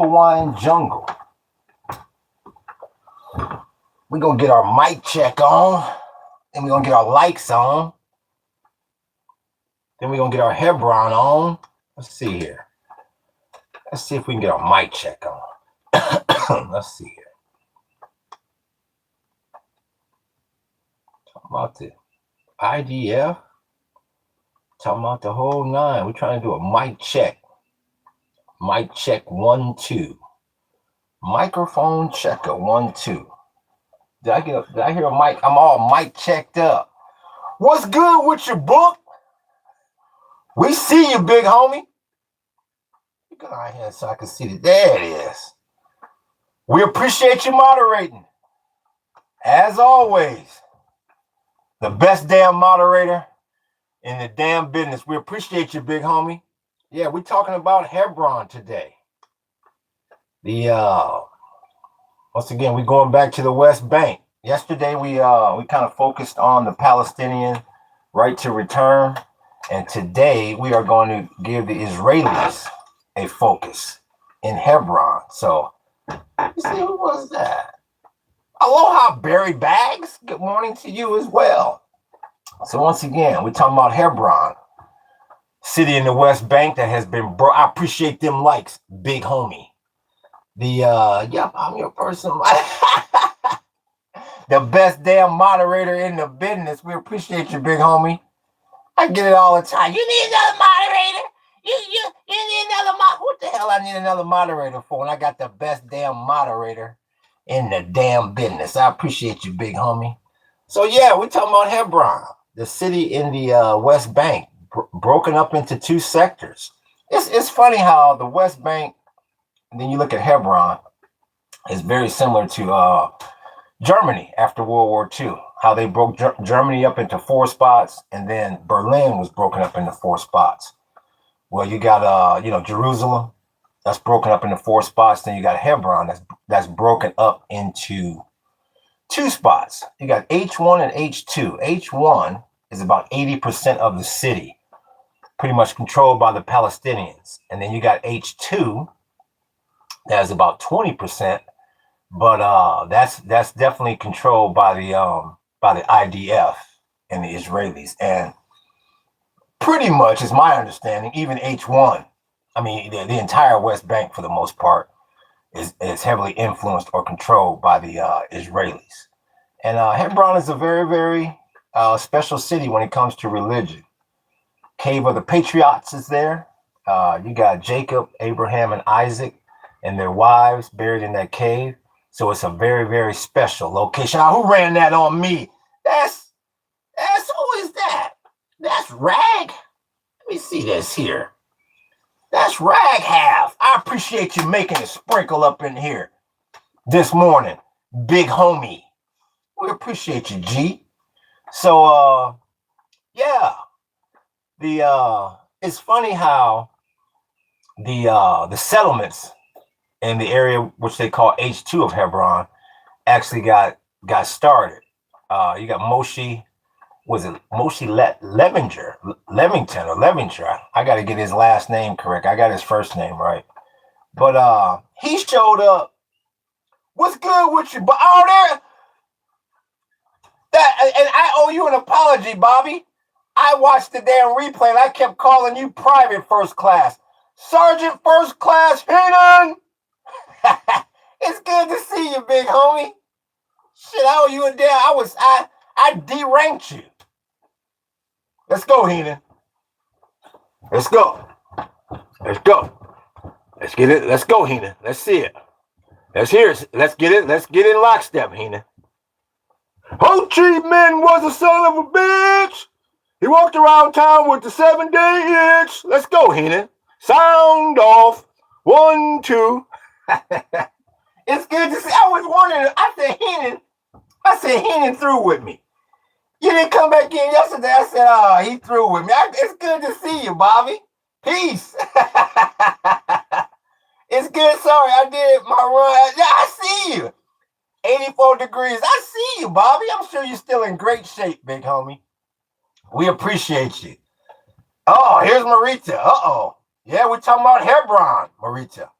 Hawaiian jungle. We're going to get our mic check on. Then we're going to get our likes on. Then we're going to get our Hebron on. Let's see here. Let's see if we can get our mic check on. Let's see here. Talking about the IDF. Talking about the whole nine. We're trying to do a mic check. Mic check 1, 2. Microphone checker 1, 2. Did I hear a mic? I'm all mic checked up. What's good with your book? We see you, big homie. Go out here so I can see that. There it is. We appreciate you moderating. As always, the best damn moderator in the damn business. We appreciate you, big homie. Yeah, we're talking about Hebron today. Once again, we're going back to the West Bank. Yesterday, we kind of focused on the Palestinian right to return. And today, we are going to give the Israelis a focus in Hebron. So, you see, who was that? Aloha, Barry Bags. Good morning to you as well. So, once again, we're talking about Hebron, city in the West Bank that has been brought. I appreciate them likes, big homie. Yep, I'm your person. The best damn moderator in the business. We appreciate you, big homie. I get it all the time. You need another moderator? You need another moderator? What the hell I need another moderator for when I got the best damn moderator in the damn business? I appreciate you, big homie. So yeah, we're talking about Hebron, the city in the West Bank, broken up into two sectors. It's funny how the West Bank, and then you look at Hebron, is very similar to Germany after World War II, how they broke Germany up into 4 spots, and then Berlin was broken up into 4 spots. Well, you got Jerusalem, that's broken up into 4 spots. Then you got Hebron, that's broken up into 2 spots. You got H1 and H2. H1 is about 80% of the city, pretty much controlled by the Palestinians, and then you got H2. That's about 20%, but that's definitely controlled by the IDF and the Israelis, and pretty much, is my understanding, even H1, I mean the entire West Bank for the most part is heavily influenced or controlled by the Israelis. And Hebron is a very, very special city when it comes to religion. Cave of the Patriots is there. You got Jacob, Abraham, and Isaac and their wives buried in that cave. So it's a very, very special location. Now, who ran that on me? That's who is that? That's Rag. Let me see this here. That's Rag Half. I appreciate you making a sprinkle up in here this morning, big homie. We appreciate you, G. So yeah. It's funny how the settlements in the area which they call H2 of Hebron actually got started. You got Moshe, was it Moshe Levinger? I got to get his last name correct. I got his first name right. But he showed up. What's good with you? But there, and I owe you an apology, Bobby. I watched the damn replay and I kept calling you Private First Class. Sergeant First Class Heenan! It's good to see you, big homie. Shit, I owe you a damn. I deranked you. Let's go, Heenan. Let's go. Let's go. Let's get it. Let's go, Heenan. Let's see it. Let's hear it. Let's get it. Let's get in lockstep, Heenan. Ho Chi Minh was a son of a bitch. He walked around town with the 7-day itch. Let's go, Heenan. Sound off. 1, 2. It's good to see. I was wondering. I said Heenan through with me. You didn't come back in yesterday. I said, he through with me. It's good to see you, Bobby. Peace. It's good. Sorry, I did my run. Yeah, I see you. 84 degrees. I see you, Bobby. I'm sure you're still in great shape, big homie. We appreciate you. Oh, here's Marita. Uh-oh. Yeah, we're talking about Hebron, Marita.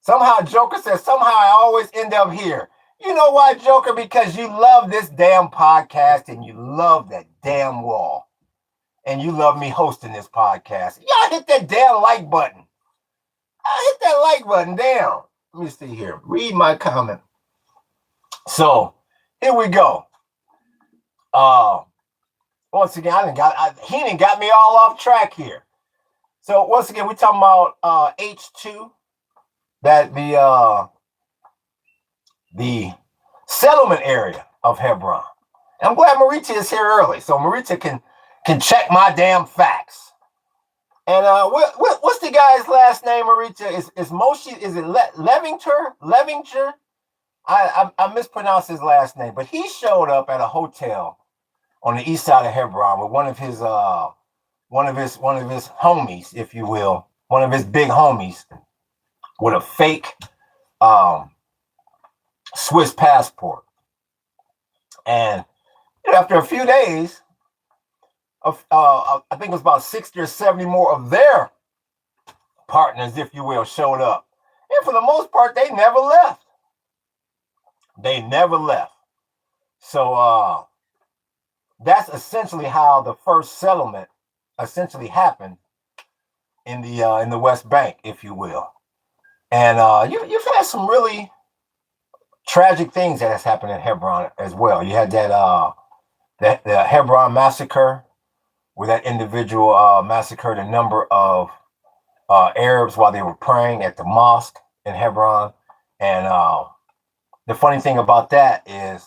Somehow Joker says, somehow I always end up here. You know why, Joker? Because you love this damn podcast and you love that damn wall. And you love me hosting this podcast. Y'all hit that damn like button. I hit that like button. Damn. Let me see here. Read my comment. So here we go. Once again, he didn't got me all off track here. So once again, we're talking about H2, that the settlement area of Hebron. And I'm glad Marita is here early, so Marita can check my damn facts. And what's the guy's last name, Marita? Is Moshe? Is it Levinger? I mispronounced his last name, but he showed up at a hotel on the east side of Hebron with one of his homies, if you will, one of his big homies, with a fake Swiss passport. And after a few days, I think it was about 60 or 70 more of their partners, if you will, showed up. And for the most part, they never left. So that's essentially how the first settlement essentially happened in the West Bank, if you will. And you've had some really tragic things that has happened in Hebron as well. You had the Hebron massacre, where that individual massacred a number of Arabs while they were praying at the mosque in Hebron. And the funny thing about that is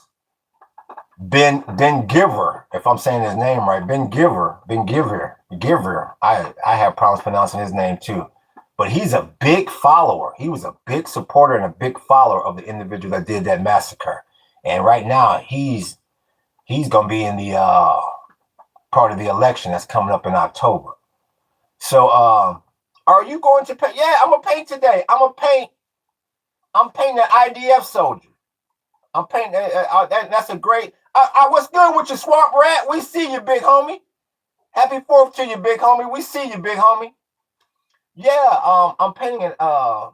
Ben Giver, if I'm saying his name right, Ben Giver. I have problems pronouncing his name too, but he's a big follower. He was a big supporter and a big follower of the individual that did that massacre. And right now he's gonna be in the part of the election that's coming up in October. So are you going to paint? Yeah, I'm gonna paint today. I'm painting an IDF soldier. I'm painting. That's a great. What's good with your swamp rat? We see you, big homie. Happy 4th to you, big homie. We see you, big homie. Yeah, I'm painting a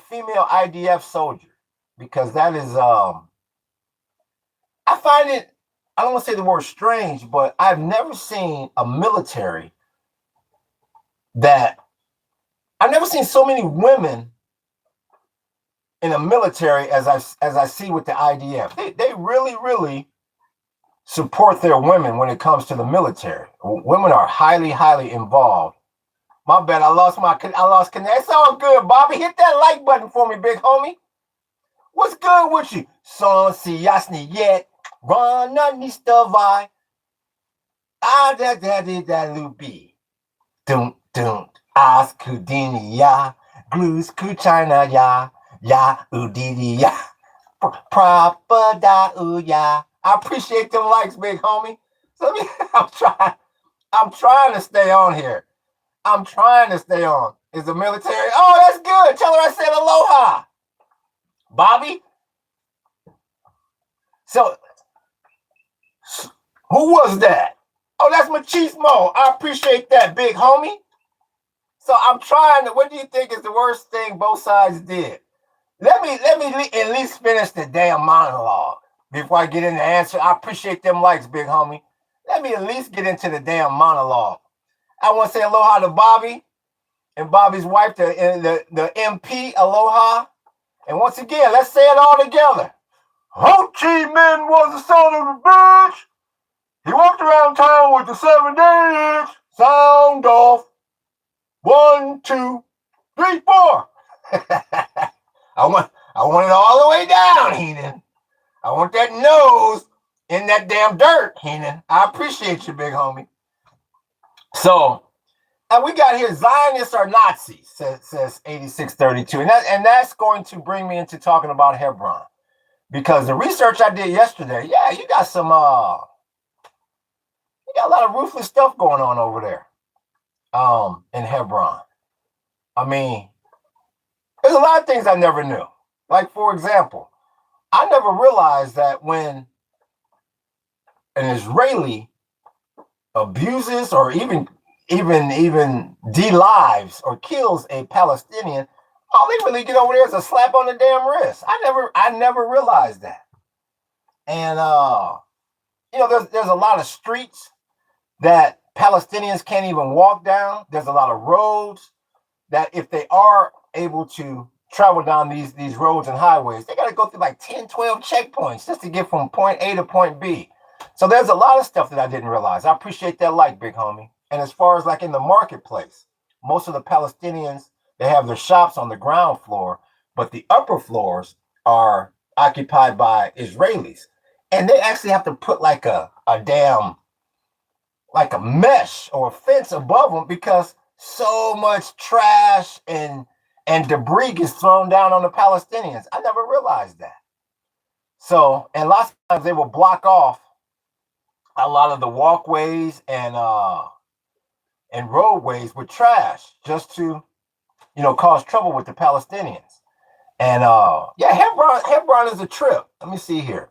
female IDF soldier because that is I find it. I don't want to say the word strange, but I've never seen a military I've never seen so many women in the military as I see with the IDF. They really support their women when it comes to the military. Women are highly involved. My bad, I lost connection. It's all good, Bobby. Hit that like button for me, big homie. What's good with you? Son si jasny yet, rana ni stavai. Da lubi. Don't ask kudini ya, glus kuchina ya udidi ya. Proper da uya. I appreciate them likes, big homie. So I'm trying to stay on here. I'm trying to stay on. Is the military? Oh, that's good. Tell her I said aloha, Bobby. So who was that? Oh, that's Machismo. I appreciate that, big homie. So I'm trying to. What do you think is the worst thing both sides did? Let me at least finish the damn monologue before I get into the answer. I appreciate them likes, big homie. Let me at least get into the damn monologue. I want to say aloha to Bobby and Bobby's wife, the MP, aloha. And once again, let's say it all together. Ho Chi Minh was the son of a bitch. He walked around town with the 7-inch. Sound off. 1, 2, 3, 4. I want it all the way down, Heenan. I want that nose in that damn dirt, Heenan. I appreciate you, big homie. So, and we got here, Zionists are Nazis, says 8632. And that's going to bring me into talking about Hebron. Because the research I did yesterday, yeah, you got some, you got a lot of ruthless stuff going on over there in Hebron. I mean, there's a lot of things I never knew. Like, for example, I never realized that when an Israeli abuses or even delives or kills a Palestinian, All they really get over there is a slap on the damn wrist. I never realized that. And there's a lot of streets that Palestinians can't even walk down. There's a lot of roads that if they are able to travel down these roads and highways, they got to go through like 10, 12 checkpoints just to get from point A to point B. So there's a lot of stuff that I didn't realize. I appreciate that like, big homie. And as far as like in the marketplace, most of the Palestinians, they have their shops on the ground floor, but the upper floors are occupied by Israelis. And they actually have to put like a damn, like a mesh or a fence above them because so much trash and debris gets thrown down on the Palestinians. I never realized that. So, and lots of times they will block off a lot of the walkways and roadways with trash just to, cause trouble with the Palestinians. And Hebron is a trip. Let me see here.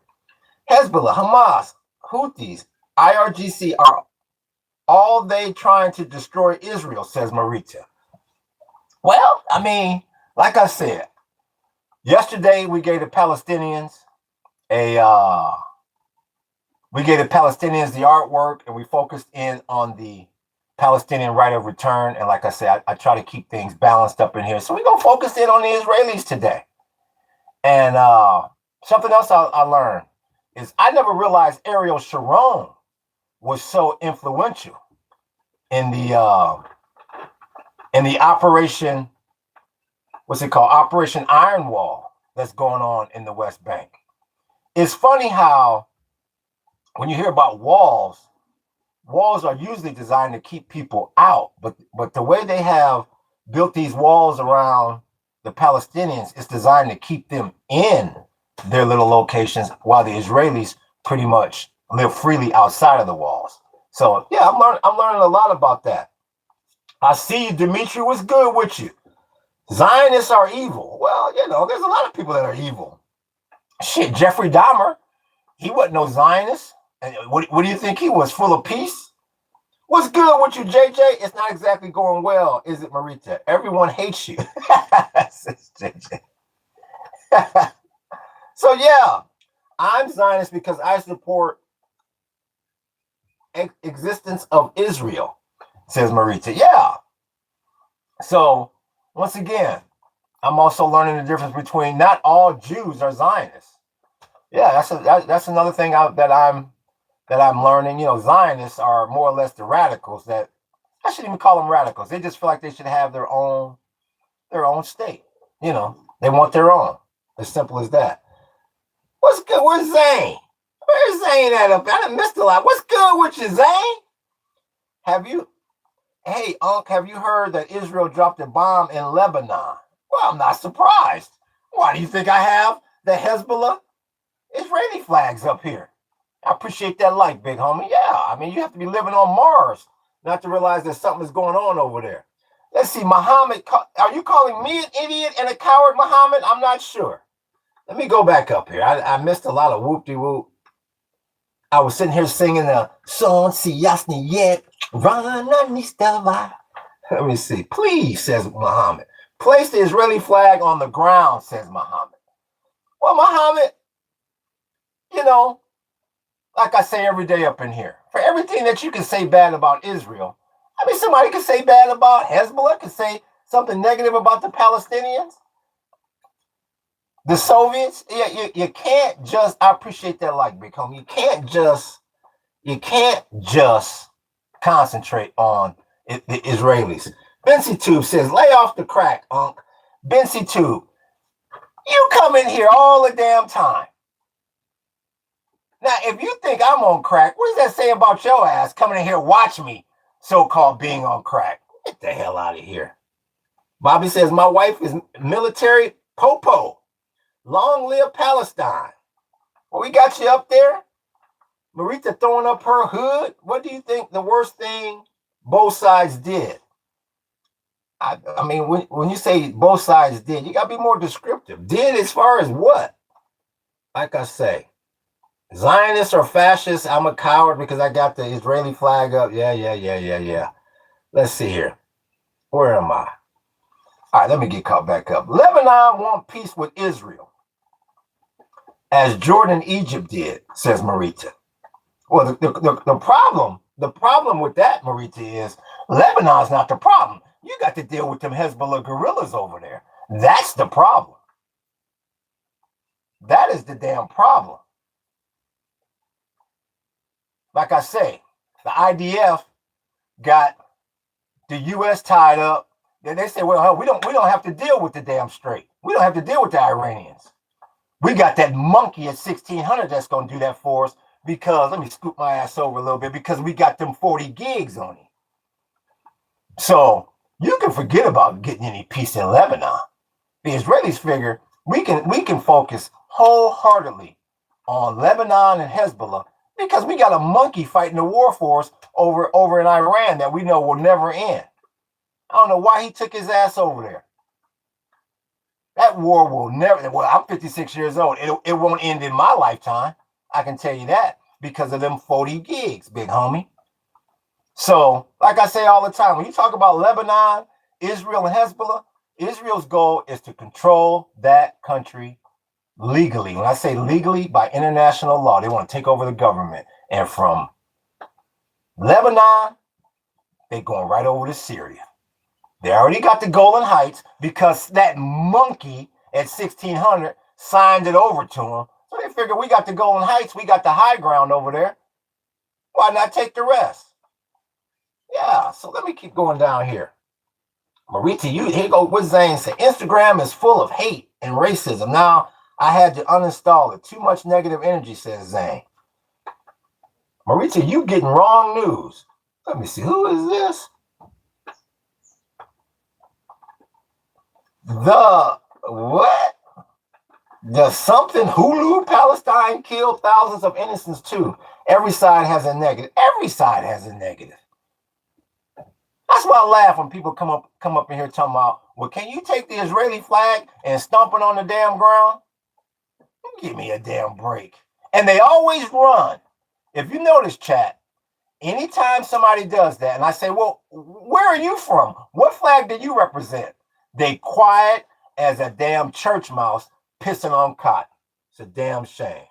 Hezbollah, Hamas, Houthis, IRGC are all they trying to destroy Israel, says Marita. Well, I mean, like I said, yesterday we gave the Palestinians the artwork, and we focused in on the Palestinian right of return. And like I said, I try to keep things balanced up in here. So we're going to focus in on the Israelis today. And something else I learned is I never realized Ariel Sharon was so influential in the operation, what's it called? Operation Iron Wall that's going on in the West Bank. It's funny how when you hear about walls are usually designed to keep people out, but the way they have built these walls around the Palestinians is designed to keep them in their little locations while the Israelis pretty much live freely outside of the walls. So yeah, I'm learning a lot about that. I see Dimitri was good with you. Zionists are evil. Well, there's a lot of people that are evil. Shit, Jeffrey Dahmer, he wasn't no Zionist. And what do you think he was? Full of peace? What's good with you, JJ? It's not exactly going well, is it, Marita? Everyone hates you. Says JJ. So yeah, I'm Zionist because I support existence of Israel, says Marita. Yeah. So once again, I'm also learning the difference between not all Jews are Zionists. Yeah, that's another thing that I'm learning. Zionists are more or less the radicals. That I shouldn't even call them radicals. They just feel like they should have their own state. They want their own. As simple as that. What's good? Where's Zane? Where's Zane at up? I done missed a lot. What's good with you, Zane? Hey, Unc, have you heard that Israel dropped a bomb in Lebanon? Well, I'm not surprised. Why do you think I have the Hezbollah Israeli flags up here? I appreciate that like, big homie. Yeah, I mean, you have to be living on Mars not to realize that something is going on over there. Let's see, Muhammad, are you calling me an idiot and a coward, Muhammad? I'm not sure. Let me go back up here. I missed a lot of whoop-de-whoop. I was sitting here singing the song, Si Yasni Yet, Rana Nistava. Let me see. Please, says Muhammad. Place the Israeli flag on the ground, says Muhammad. Well, Muhammad, like I say every day up in here, for everything that you can say bad about Israel, I mean, somebody could say bad about Hezbollah, could say something negative about the Palestinians, the Soviets. Yeah, you can't just, I appreciate that like, big homie. You can't just concentrate on the Israelis. Bensi Tube says, lay off the crack, Unc. Bensi Tube, you come in here all the damn time. Now, if you think I'm on crack, what does that say about your ass coming in here watch me, so-called being on crack? Get the hell out of here. Bobby says, my wife is military popo. Long live Palestine. Well, we got you up there. Marita throwing up her hood. What do you think the worst thing both sides did? I mean, when you say both sides did, you got to be more descriptive. Did as far as what? Like I say, Zionists or fascists, I'm a coward because I got the Israeli flag up. Yeah. Let's see here. Where am I? All right, let me get caught back up. Lebanon want peace with Israel, as Jordan and Egypt did, says Marita. Well, the problem with that, Marita, is Lebanon's not the problem. You got to deal with them Hezbollah guerrillas over there. That's the problem. That is the damn problem. Like I say, the IDF got the U.S. tied up. Then they say, well, we don't have to deal with the damn Strait. We don't have to deal with the Iranians. We got that monkey at 1600 that's going to do that for us because, let me scoop my ass over a little bit, because we got them 40 gigs on it. So you can forget about getting any peace in Lebanon. The Israelis figure we can focus wholeheartedly on Lebanon and Hezbollah because we got a monkey fighting the war for us over in Iran that we know will never end. I don't know why he took his ass over there. That war will never, well, I'm 56 years old. It won't end in my lifetime. I can tell you that because of them 40 gigs, big homie. So, like I say all the time, when you talk about Lebanon, Israel, and Hezbollah, Israel's goal is to control that country legally. When I say legally, by international law, they want to take over the government. And from Lebanon, they're going right over to Syria. They already got the Golan Heights because that monkey at 1600 signed it over to them. So they figure we got the Golan Heights, we got the high ground over there. Why not take the rest? Yeah, so let me keep going down here. Marita, here go what Zane said. Instagram is full of hate and racism. Now I had to uninstall it. Too much negative energy, says Zane. Marita, you getting wrong news. Let me see. Who is this? The what? The something Hulu Palestine killed thousands of innocents too. Every side has a negative. Every side has a negative. That's why I laugh when people come up in here talking about, well, can you take the Israeli flag and stomp it on the damn ground? Give me a damn break. And they always run. If you notice, chat, anytime somebody does that, and I say, well, where are you from? What flag do you represent? They quiet as a damn church mouse pissing on cotton. It's a damn shame.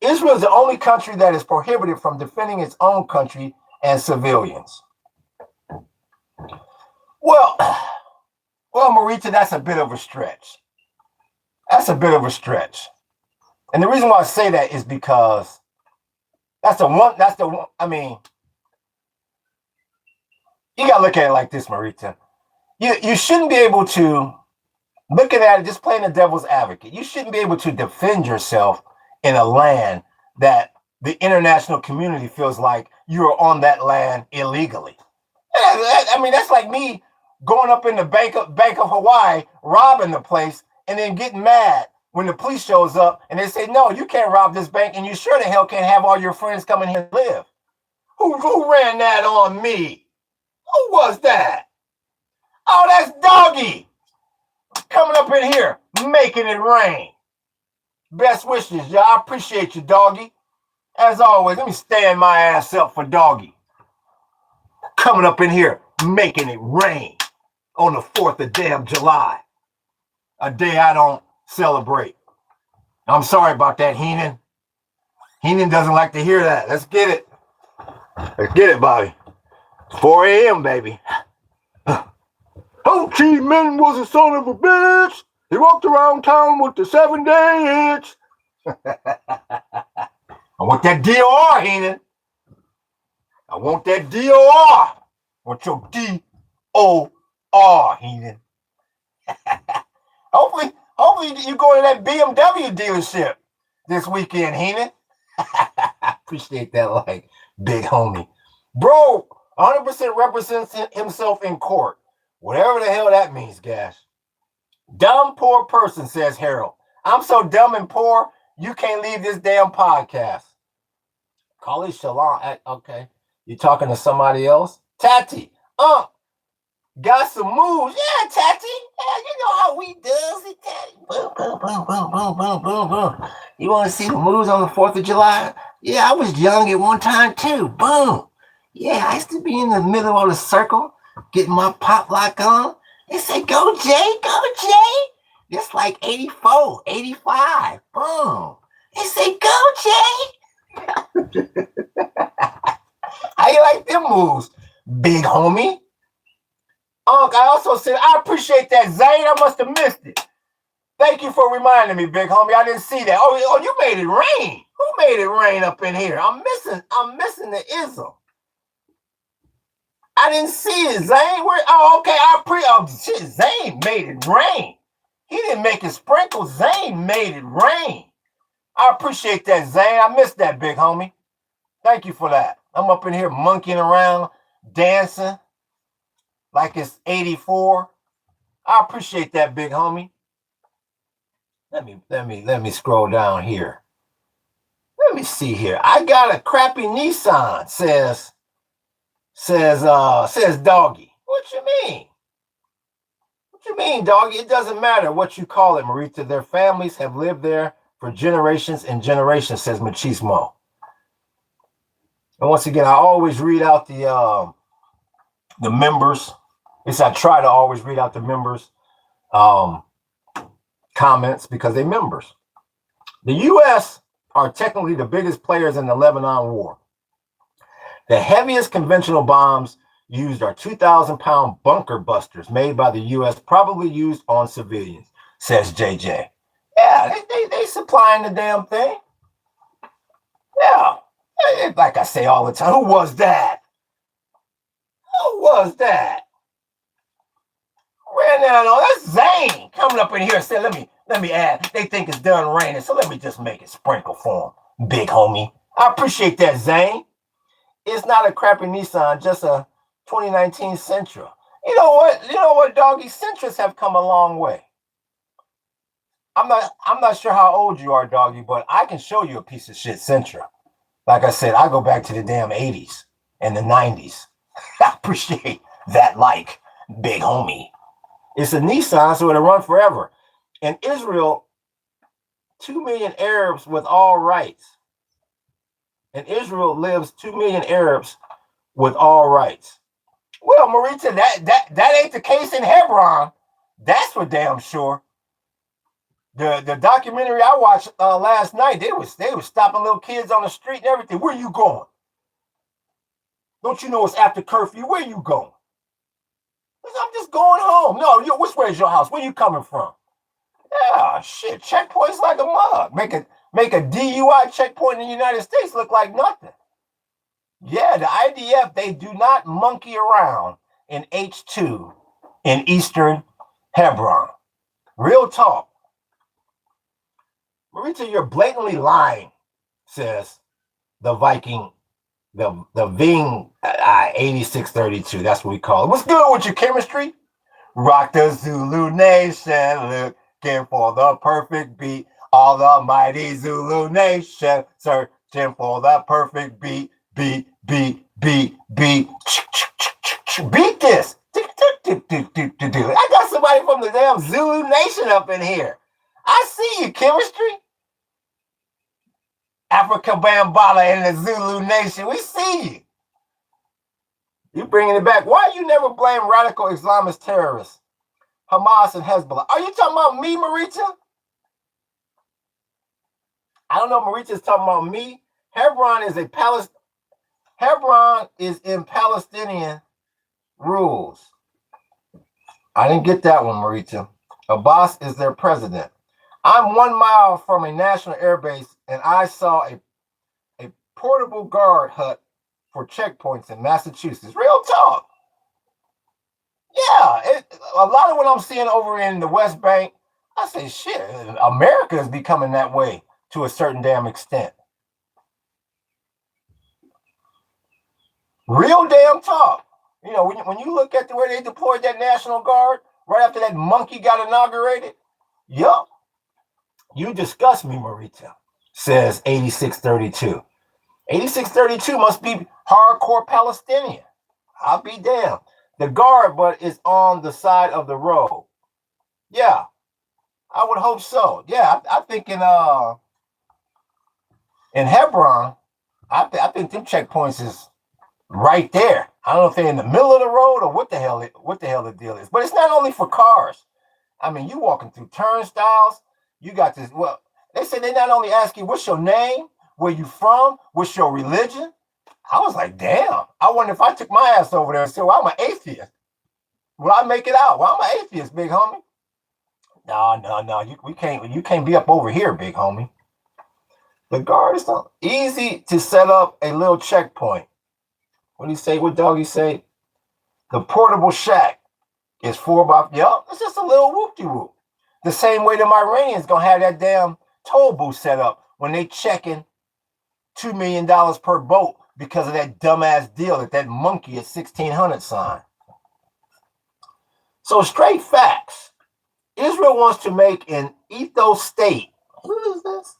Israel is the only country that is prohibited from defending its own country and civilians. Well, Marita, that's a bit of a stretch. That's a bit of a stretch. And the reason why I say that is because I mean, you got to look at it like this, Marita. You shouldn't be able to, looking at it, just playing the devil's advocate, you shouldn't be able to defend yourself in a land that the international community feels like you are on that land illegally. I mean, that's like me going up in the Bank of Hawaii, robbing the place, and then getting mad when the police shows up and they say, no, you can't rob this bank, and you sure the hell can't have all your friends come in here and live. Who ran that on me? Who was that? Oh, that's Doggy coming up in here, making it rain. Best wishes, y'all. I appreciate you, Doggy. As always, let me stand my ass up for Doggy. Coming up in here, making it rain on the 4th of damn July. A day I don't celebrate. I'm sorry about that, Heenan. Heenan doesn't like to hear that. Let's get it. Let's get it, Bobby. 4 a.m., baby. Ho Chi Minh was a son of a bitch. He walked around town with the 7-day itch. I want that DOR, Heenan. I want that DOR. I want your DOR, Heenan. Hopefully you go to that BMW dealership this weekend, Heenan. Appreciate that, like, big homie. Bro, 100% represents himself in court. Whatever the hell that means, Gash. Dumb, poor person, says Harold. I'm so dumb and poor, you can't leave this damn podcast. Call it Shalom. Okay. You talking to somebody else? Tati. Got some moves. Yeah, Tati. Yeah, you know how we does it, Tati. Boom, boom, boom, boom, boom, boom, boom, boom. You want to see the moves on the 4th of July? Yeah, I was young at one time, too. Boom. Yeah, I used to be in the middle of the circle, getting my pop lock on, He said, go Jay, go Jay. It's like 84, 85. Boom. He said, go Jay. How you like them moves, big homie? Unc, I also said, I appreciate that, Zane. I must have missed it. Thank you for reminding me, big homie. I didn't see that. Oh, you made it rain. Who made it rain up in here? I'm missing the ism. I didn't see it, Zane. Okay. Zane made it rain. He didn't make it sprinkle. Zane made it rain. I appreciate that, Zane. I missed that, big homie. Thank you for that. I'm up in here monkeying around, dancing like it's 84. I appreciate that, big homie. Let me scroll down here. Let me see here. I got a crappy Nissan, says Doggy. What you mean? What you mean, Doggy? It doesn't matter what you call it, Marita. Their families have lived there for generations and generations, says Machismo. And once again, I always read out the members. At least I try to always read out the members' comments because they're members. The U.S. are technically the biggest players in the Lebanon war. The heaviest conventional bombs used are 2,000-pound bunker busters made by the U.S., probably used on civilians, says JJ. Yeah, they supplying the damn thing. Yeah. Like I say all the time, who was that? Who was that? Ran down on that's Zane coming up in here and said, let me add. They think it's done raining, so let me just make it sprinkle for them, big homie. I appreciate that, Zane. It's not a crappy Nissan, just a 2019 Sentra. You know what, Doggy? Sentras have come a long way. I'm not sure how old you are, Doggy, but I can show you a piece of shit Sentra. Like I said, I go back to the damn 80s and the 90s. I appreciate that, like, big homie. It's a Nissan, so it'll run forever. In Israel, 2 million Arabs with all rights. In Israel lives 2 million Arabs with all rights. Well, Marita, that ain't the case in Hebron. That's for damn sure. The documentary I watched last night, they was stopping little kids on the street and everything. Where you going? Don't you know it's after curfew? Where you going? I'm just going home. No, which way is your house? Where you coming from? Yeah, shit. Checkpoints like a mug. Make a DUI checkpoint in the United States look like nothing. Yeah, the IDF, they do not monkey around in H2 in Eastern Hebron. Real talk. Marita, you're blatantly lying, says the Viking, the Ving 8632. That's what we call it. What's good with your chemistry? Rock the Zulu Nation, looking for the perfect beat. All the mighty Zulu Nation, searching for the perfect beat. Beat. Beat this. I got somebody from the damn Zulu Nation up in here. I see you, chemistry. Africa Bambala and the Zulu Nation. We see you. You bringing it back. Why you never blame radical Islamist terrorists, Hamas and Hezbollah? Are you talking about me, Marita? I don't know if Marita's talking about me. Hebron is in Palestinian rules. I didn't get that one, Marita. Abbas is their president. I'm 1 mile from a national airbase, and I saw a portable guard hut for checkpoints in Massachusetts. Real talk. Yeah, a lot of what I'm seeing over in the West Bank, I say, shit, America is becoming that way to a certain damn extent. Real damn talk. You know, when you look at the way they deployed that National Guard right after that monkey got inaugurated, yup. You disgust me, Marita, says 8632. 8632 must be hardcore Palestinian. I'll be damned. The guard, but is on the side of the road. Yeah, I would hope so. Yeah, I think in Hebron, I think them checkpoints is right there. I don't know if they're in the middle of the road or what the hell the deal is. But it's not only for cars. I mean, you walking through turnstiles. You got this. Well, they say they not only ask you what's your name, where you from, what's your religion. I was like, damn. I wonder if I took my ass over there and said, well, I'm an atheist. Will I make it out? Well, I'm an atheist, big homie. No. You can't be up over here, big homie. The guard is not easy to set up a little checkpoint. What do you say? What dog you say? The portable shack is 4x. Yup, it's just a little whoop-de-whoop. The same way the Iranians gonna have that damn toll booth set up when they checking $2 million per boat because of that dumbass deal that monkey at 1600 signed. So straight facts. Israel wants to make an ethos state. What is this?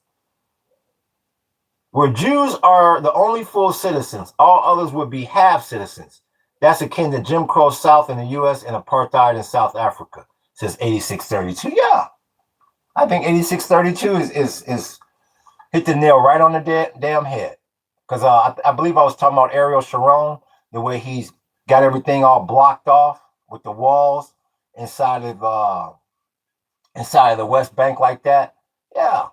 Where Jews are the only full citizens. All others would be half citizens. That's akin to Jim Crow South in the U.S. and apartheid in South Africa, says 8632. Yeah, I think 8632 is hit the nail right on the damn head. Because I believe I was talking about Ariel Sharon, the way he's got everything all blocked off with the walls inside of the West Bank like that. Yeah.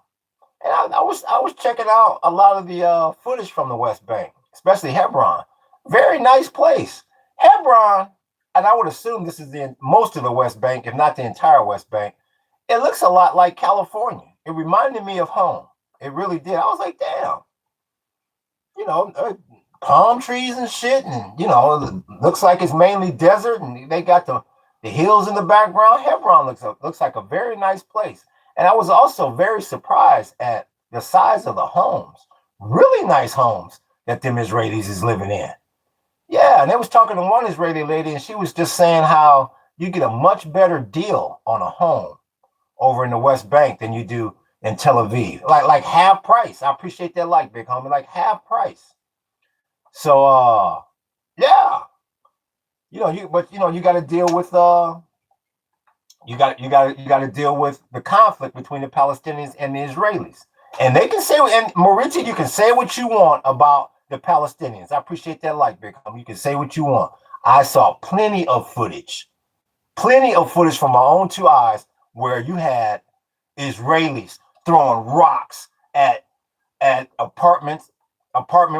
And I was checking out a lot of the footage from the West Bank, especially Hebron. Very nice place. Hebron, and I would assume this is in most of the West Bank, if not the entire West Bank. It looks a lot like California. It reminded me of home. It really did. I was like, damn. Palm trees and shit, and it looks like it's mainly desert, and they got the hills in the background. Hebron looks like a very nice place. And I was also very surprised at the size of the homes. Really nice homes that them Israelis is living in. Yeah, and they was talking to one Israeli lady, and she was just saying how you get a much better deal on a home over in the West Bank than you do in Tel Aviv. Like half price. I appreciate that, like, big homie, like half price. So yeah. You got to deal with you got to deal with the conflict between the Palestinians and the Israelis. And they can say, and Marita, you can say what you want about the Palestinians. I appreciate that, like, big homie. You can say what you want. I saw plenty of footage from my own two eyes where you had Israelis throwing rocks at apartment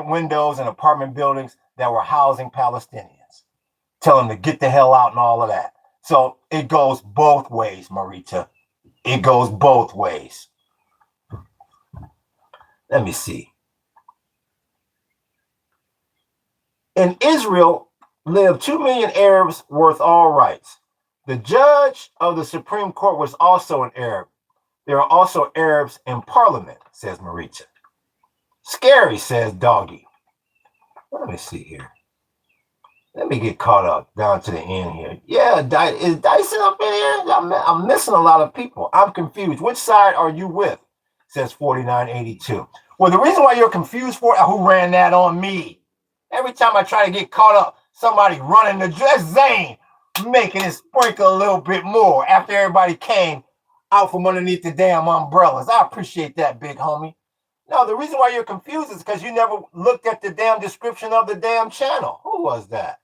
windows and apartment buildings that were housing Palestinians, telling them to get the hell out and all of that. So it goes both ways, Marita. It goes both ways. Let me see. In Israel lived 2 million Arabs worth all rights. The judge of the Supreme Court was also an Arab. There are also Arabs in parliament, says Marita. Scary, says Doggy. Let me see here. Let me get caught up down to the end here. Yeah, is Dyson up in here? I'm missing a lot of people. I'm confused. Which side are you with? Says 4982. Well, the reason why you're confused who ran that on me? Every time I try to get caught up, somebody running the dress, Zane, making it sprinkle a little bit more after everybody came out from underneath the damn umbrellas. I appreciate that, big homie. No, the reason why you're confused is because you never looked at the damn description of the damn channel. Who was that?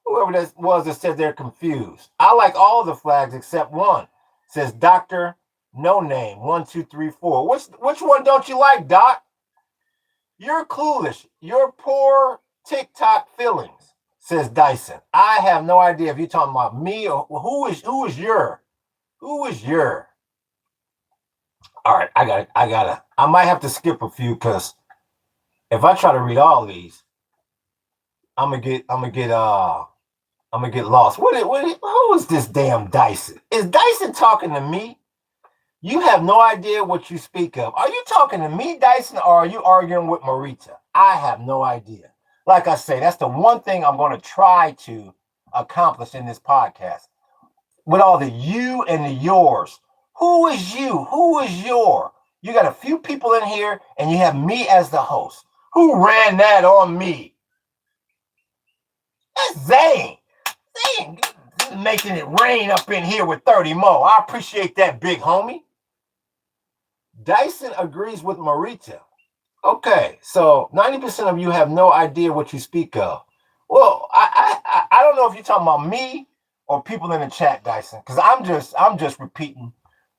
Whoever that was that said they're confused. I like all the flags except one. Says Dr. No Name 1234. Which one don't you like, Doc? You're clueless. Your poor TikTok feelings, says Dyson. I have no idea if you're talking about me or who is your. All right, I might have to skip a few because if I try to read all these, I'm gonna get lost. Who is this damn Dyson? Is Dyson talking to me? You have no idea what you speak of. Are you talking to me, Dyson, or are you arguing with Marita? I have no idea. Like I say, that's the one thing I'm going to try to accomplish in this podcast. With all the you and the yours. Who is you? Who is your? You got a few people in here, and you have me as the host. Who ran that on me? That's Zane. Zane making it rain up in here with 30 more. I appreciate that, big homie. Dyson agrees with Marita. Okay, so 90% of you have no idea what you speak of. Well, I don't know if you're talking about me or people in the chat, Dyson, because I'm just repeating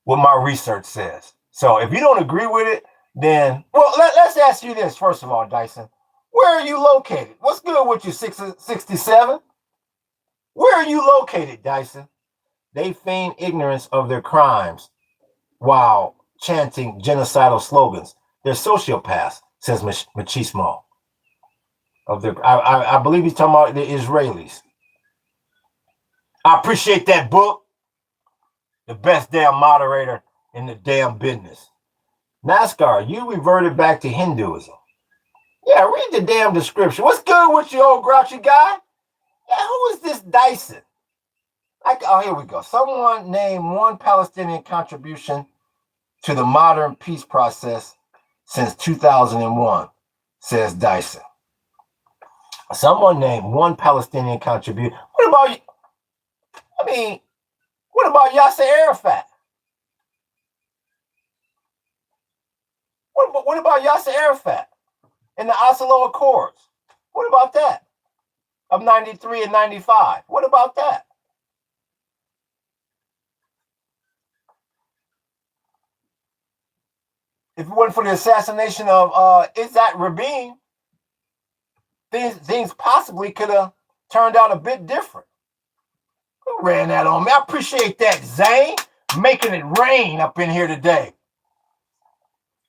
what my research says. So if you don't agree with it, then let's ask you this first of all, Dyson. Where are you located? What's good with you, 67? Where are you located, Dyson? They feign ignorance of their crimes while chanting genocidal slogans. They're sociopaths, says Machismo. I believe he's talking about the Israelis. I appreciate that book. The best damn moderator in the damn business. NASCAR, you reverted back to Hinduism. Yeah, read the damn description. What's good with you, old grouchy guy? Yeah, who is this Dyson? Here we go. Someone name one Palestinian contribution to the modern peace process since 2001, says Dyson. Someone name one Palestinian contribution. What about Yasser Arafat? What about Yasser Arafat and the Oslo Accords? What about that? Of 93 and 95. What about that? If it wasn't for the assassination of Izzat Rabin, things possibly could have turned out a bit different. Who ran that on me? I appreciate that, Zane, making it rain up in here today.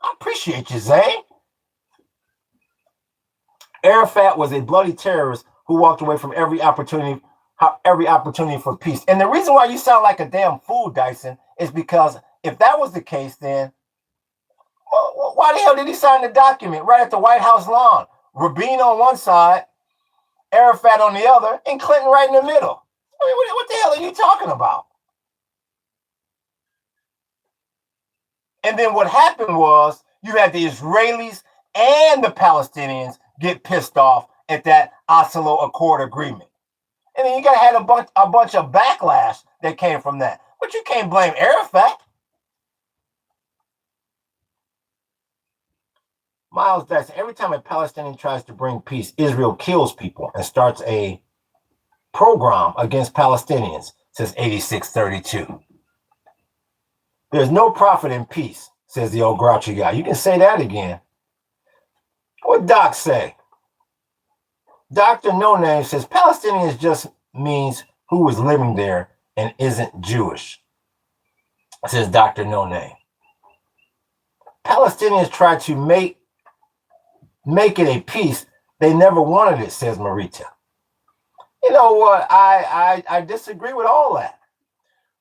I appreciate you, Zane. Arafat was a bloody terrorist who walked away from every opportunity for peace. And the reason why you sound like a damn fool, Dyson, is because if that was the case, then why the hell did he sign the document right at the White House lawn? Rabin on one side, Arafat on the other, and Clinton right in the middle. I mean, what the hell are you talking about? And then what happened was you had the Israelis and the Palestinians get pissed off at that Oslo Accord agreement. And then you got to have a bunch of backlash that came from that. But you can't blame Arafat. Miles Dyson, every time a Palestinian tries to bring peace, Israel kills people and starts a program against Palestinians, says 8632. There's no profit in peace, says the old grouchy guy. You can say that again. What Doc say? Dr. No Name says Palestinians just means who is living there and isn't Jewish, says Dr. No Name. Palestinians try to make it a peace. They never wanted it, says Marita. You know what? I disagree with all that.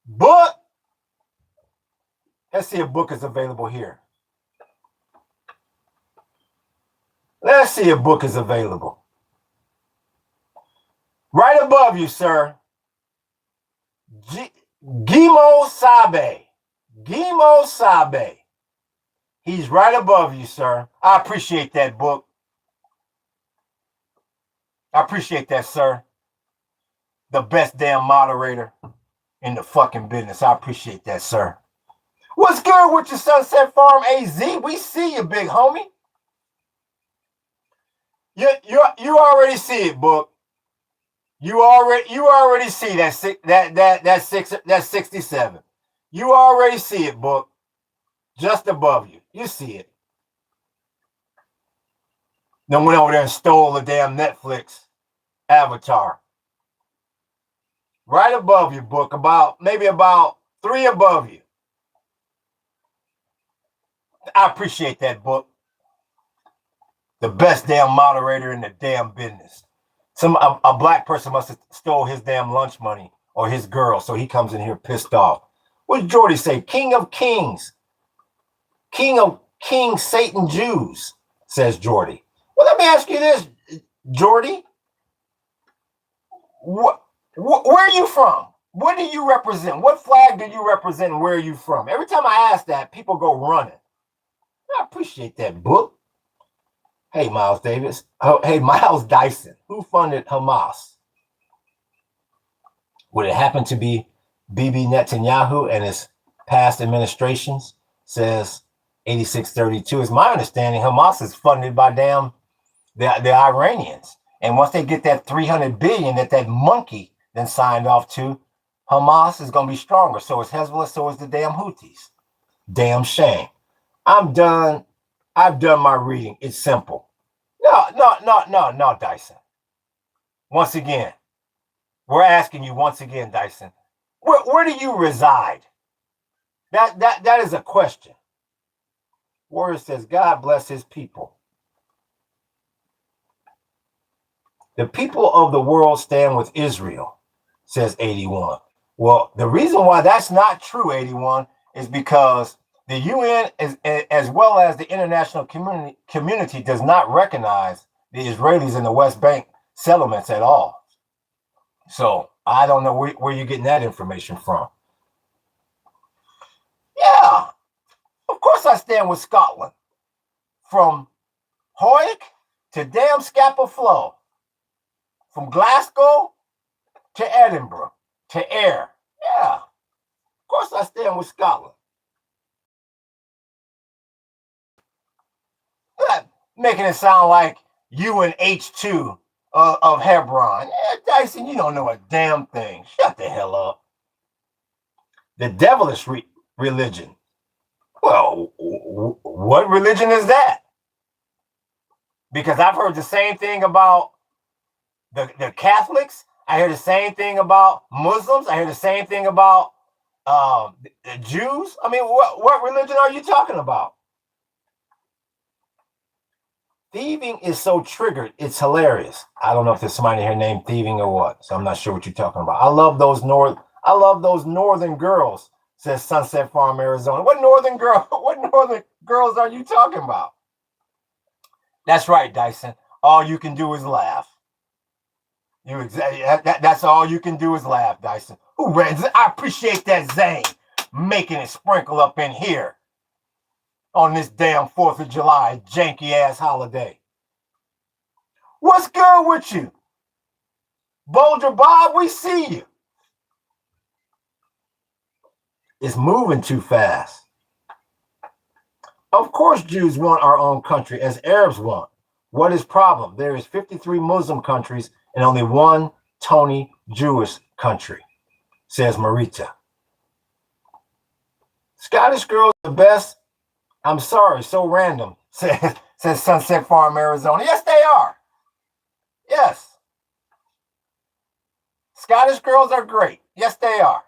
But let's see if book is available here. Let's see if book is available. Right above you, sir. Gimo Sabe. Gimo Sabe. He's right above you, sir. I appreciate that, book. I appreciate that, sir. The best damn moderator in the fucking business. I appreciate that, sir. What's good with your Sunset Farm AZ? We see you, big homie. You already see it, book. You already see that 67. You already see it, book. Just above you. You see it. Then went over there and stole the damn Netflix avatar. Right above you, book. Maybe about 3 above you. I appreciate that, book. The best damn moderator in the damn business. A black person must have stole his damn lunch money or his girl, so he comes in here pissed off. What did Jordy say? King of Kings. King of Kings, Satan Jews, says Jordy. Well, let me ask you this, Jordy. Where are you from? What do you represent? What flag do you represent and where are you from? Every time I ask that, people go running. I appreciate that, book. Hey, Miles Davis. Oh, hey, Miles Dyson. Who funded Hamas? Would it happen to be Bibi Netanyahu and his past administrations? Says 8632. It's my understanding Hamas is funded by the Iranians. And once they get that 300 billion that monkey then signed off to, Hamas is going to be stronger. So is Hezbollah, so is the damn Houthis. Damn shame. I'm done. I've done my reading. It's simple. No, Dyson. Once again, we're asking you once again, Dyson, where do you reside? That is a question. Word says, God bless his people. The people of the world stand with Israel, says 81. Well, the reason why that's not true, 81, is because the UN, as well as the international community, does not recognize the Israelis in the West Bank settlements at all. So I don't know where you're getting that information from. Yeah, of course I stand with Scotland. From HAWAIIAN to damn Scapa Flow. From Glasgow to Edinburgh to Ayr. Yeah, of course I stand with Scotland. Making it sound like you and H2 of Hebron. Yeah, Dyson, you don't know a damn thing. Shut the hell up. The devilish religion. Well, what religion is that? Because I've heard the same thing about the Catholics. I hear the same thing about Muslims. I hear the same thing about the Jews. I mean, what religion are you talking about? Thieving is so triggered, it's hilarious. I don't know if there's somebody here named Thieving or what, so I'm not sure what you're talking about. I love those northern girls, says Sunset Farm, Arizona. What northern girls are you talking about? That's right, Dyson. All you can do is laugh. That's all you can do is laugh, Dyson. Who read? I appreciate that Zane making it sprinkle up in here on this damn 4th of July janky ass holiday. What's good with you? Boulder Bob, we see you. It's moving too fast. Of course Jews want our own country as Arabs want. What is problem? There is 53 Muslim countries and only one Tony Jewish country, says Marita. Scottish girls are the best. I'm sorry, so random, says Sunset Farm, Arizona. Yes, they are. Yes. Scottish girls are great. Yes, they are.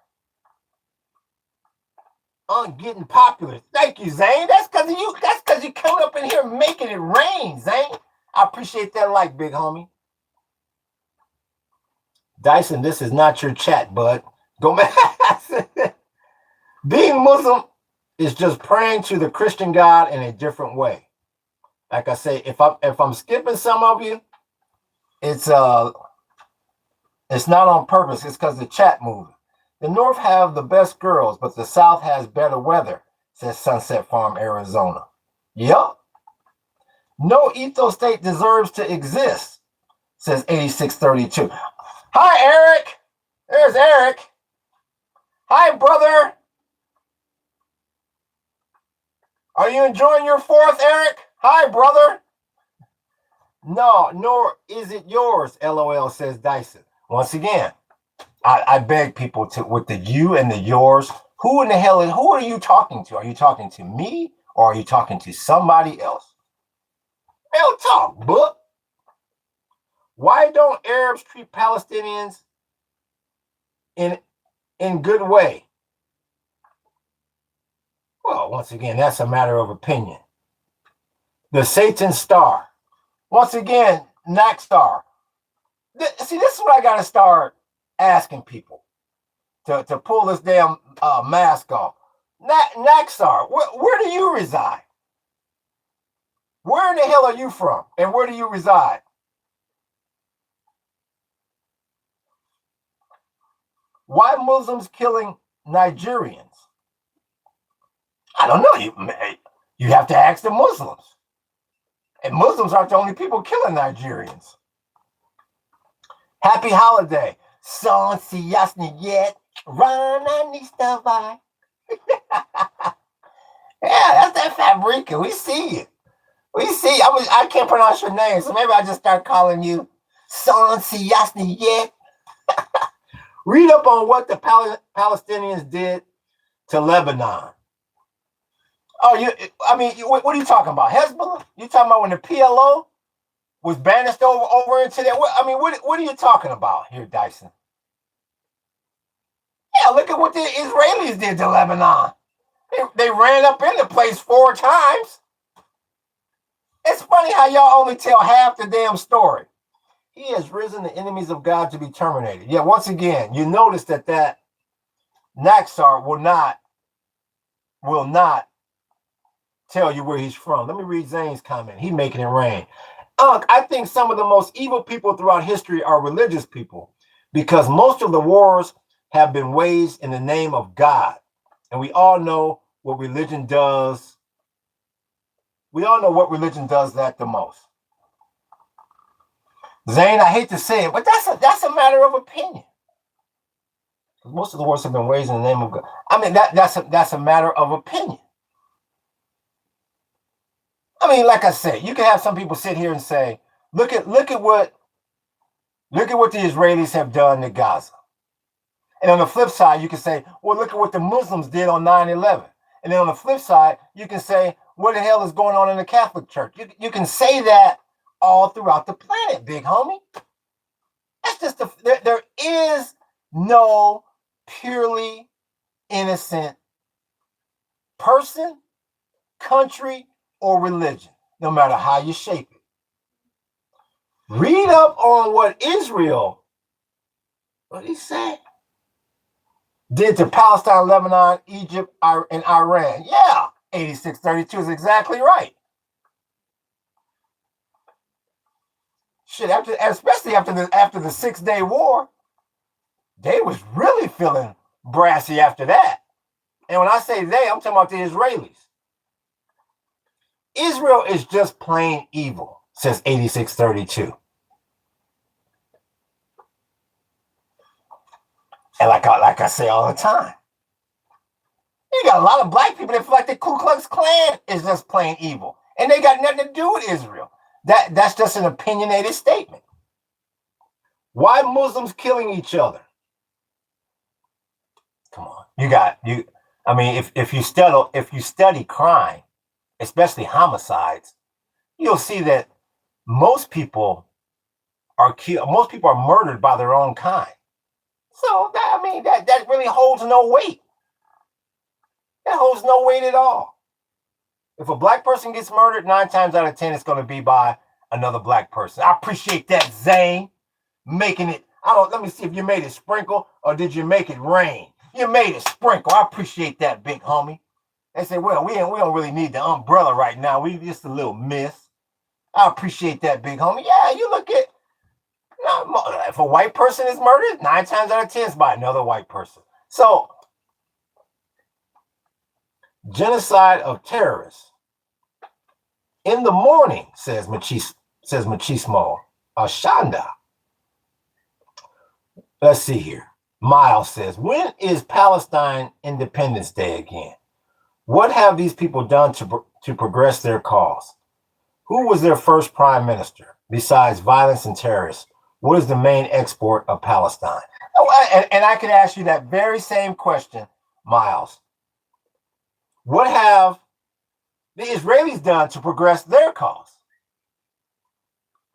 Getting popular. Thank you, Zane. That's because you. That's because you coming up in here making it rain, Zane. I appreciate that like, big homie. Dyson, this is not your chat, bud. Go back. Being Muslim is just praying to the Christian God in a different way. Like I say, if I'm skipping some of you, it's not on purpose. It's because the chat moved. The North have the best girls, but the South has better weather, says Sunset Farm, Arizona. Yep. No ethos state deserves to exist, says 8632. Hi, Eric. There's Eric. Hi, brother. Are you enjoying your 4th, Eric? Hi, brother. No, nor is it yours, LOL, says Dyson. Once again, I beg people to, with the you and the yours, who are you talking to? Are you talking to me or are you talking to somebody else? Real talk, book. Why don't Arabs treat Palestinians in good way? Well, once again, that's a matter of opinion. The Satan Star. Once again, Nakstar. See, this is what I got to start asking people to pull this damn mask off. Nakstar, where do you reside? Where in the hell are you from? And where do you reside? Why Muslims killing Nigerians? I don't know. You have to ask the Muslims. And Muslims aren't the only people killing Nigerians. Happy holiday. Солнце яснеет, рано не вставай. Yeah, that's that Fabrica, we see you. We see. I can't pronounce your name, so maybe I just start calling you Son Siyasni Yet. Read up on what the Palestinians did to Lebanon. Oh, what are you talking about? Hezbollah? You talking about when the PLO was banished over into there? What are you talking about here, Dyson? Yeah, look at what the Israelis did to Lebanon. They ran up in the place 4 times. It's funny how y'all only tell half the damn story. He has risen the enemies of God to be terminated. Yeah, once again, you notice that Naxar will not tell you where he's from. Let me read Zane's comment. He making it rain. I think some of the most evil people throughout history are religious people, because most of the wars have been waged in the name of God. And we all know what religion does. We all know what religion does that the most. Zane, I hate to say it, but that's a matter of opinion. Most of the wars have been waged in the name of God. That's a matter of opinion. Like I said, you can have some people sit here and say, look at what the Israelis have done to Gaza. And on the flip side, you can say, well, look at what the Muslims did on 9/11. And then on the flip side, you can say, what the hell is going on in the Catholic Church? You can say that all throughout the planet, big homie. That's just there is no purely innocent person, country, or religion, no matter how you shape it. Read up on what Israel, what he said, did to Palestine, Lebanon, Egypt, and Iran. Yeah, 86-32 is exactly right. Shit, especially after the 6-day war, they was really feeling brassy after that. And when I say they, I'm talking about the Israelis. Israel is just plain evil, says 86-32. And like I say all the time, you got a lot of black people that feel like the Ku Klux Klan is just plain evil. And they got nothing to do with Israel. That's just an opinionated statement. Why Muslims killing each other? Come on. If you study crime, especially homicides, you'll see that most people are killed. Most people are murdered by their own kind. So that really holds no weight. That holds no weight at all. If a black person gets murdered, 9 times out of 10, it's going to be by another black person. I appreciate that, Zane, making it. Let me see if you made it sprinkle or did you make it rain. You made it sprinkle. I appreciate that, big homie. They say, well, we don't really need the umbrella right now. We just a little mist. I appreciate that, big homie. Yeah, you look at, if a white person is murdered, 9 times out of 10 is by another white person. So, genocide of terrorists. In the morning, says Machismo Ashanda. Let's see here. Miles says, when is Palestine Independence Day again? What have these people done to progress their cause? Who was their first prime minister? Besides violence and terrorists, what is the main export of Palestine? And I could ask you that very same question, Miles. What have the Israelis done to progress their cause?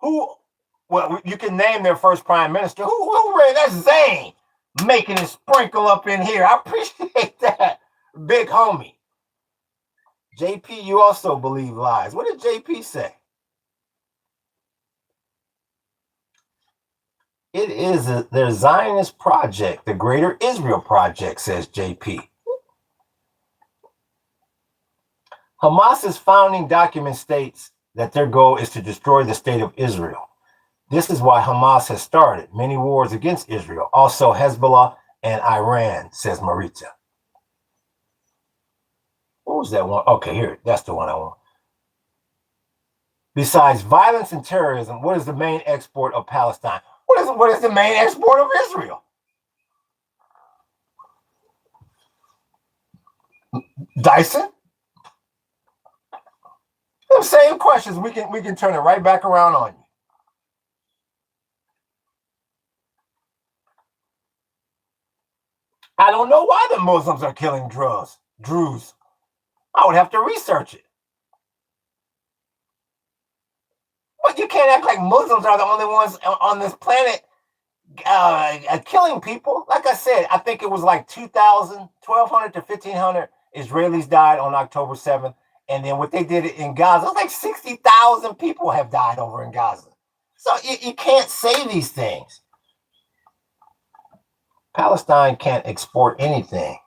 Well, you can name their first prime minister. Who ran? That's Zane making it sprinkle up in here. I appreciate that, big homie. JP, you also believe lies. What did JP say? It is their Zionist project, the Greater Israel Project, says JP. Hamas's founding document states that their goal is to destroy the state of Israel. This is why Hamas has started many wars against Israel, also Hezbollah and Iran, says Marita. What was that one? Okay, here, that's the one I want. Besides violence and terrorism, what is the main export of Palestine? What is the main export of Israel? Dyson? Them same questions, we can turn it right back around on you. I don't know why the Muslims are killing Druze. I would have to research it. But you can't act like Muslims are the only ones on this planet killing people. Like I said, I think it was like 1,200 to 1,500 Israelis died on October 7th. And then what they did in Gaza, it was like 60,000 people have died over in Gaza. So you can't say these things. Palestine can't export anything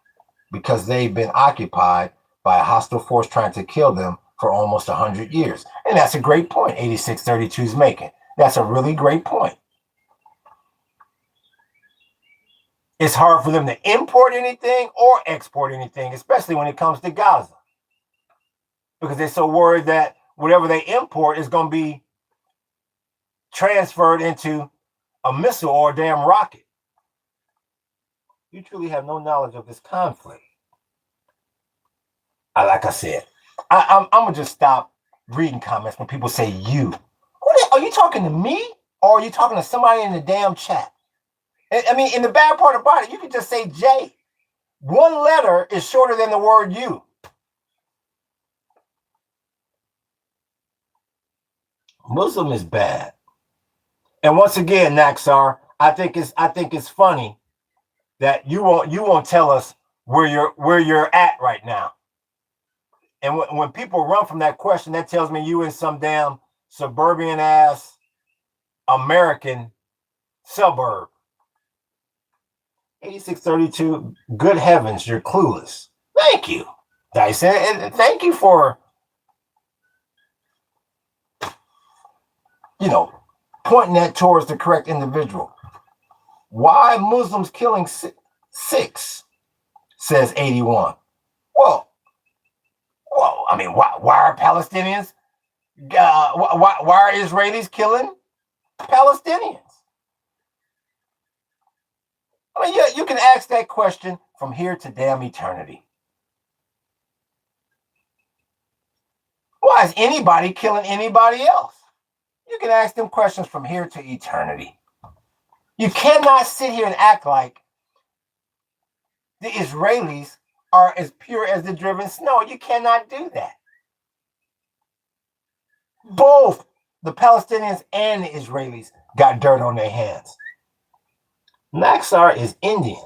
because they've been occupied by a hostile force trying to kill them for almost 100 years. And that's a great point 8632 is making. That's a really great point. It's hard for them to import anything or export anything, especially when it comes to Gaza, because they're so worried that whatever they import is going to be transferred into a missile or a damn rocket. You truly have no knowledge of this conflict. Like I said, I'm going to just stop reading comments when people say you. Are you talking to me or are you talking to somebody in the damn chat? I mean, in the bad part about it, you can just say J. One letter is shorter than the word you. Muslim is bad. And once again, Naxar, I think it's funny that you won't tell us where you're at right now. And when people run from that question, that tells me you in some damn suburban ass American suburb. 8632, good heavens, you're clueless. Thank you, Dyson. And thank you for, pointing that towards the correct individual. Why Muslims killing six, says 81. Well, I mean, why are Palestinians, why are Israelis killing Palestinians? I mean, you can ask that question from here to damn eternity. Why is anybody killing anybody else? You can ask them questions from here to eternity. You cannot sit here and act like the Israelis are as pure as the driven snow. You cannot do that. Both the Palestinians and the Israelis got dirt on their hands. Naxar is Indian.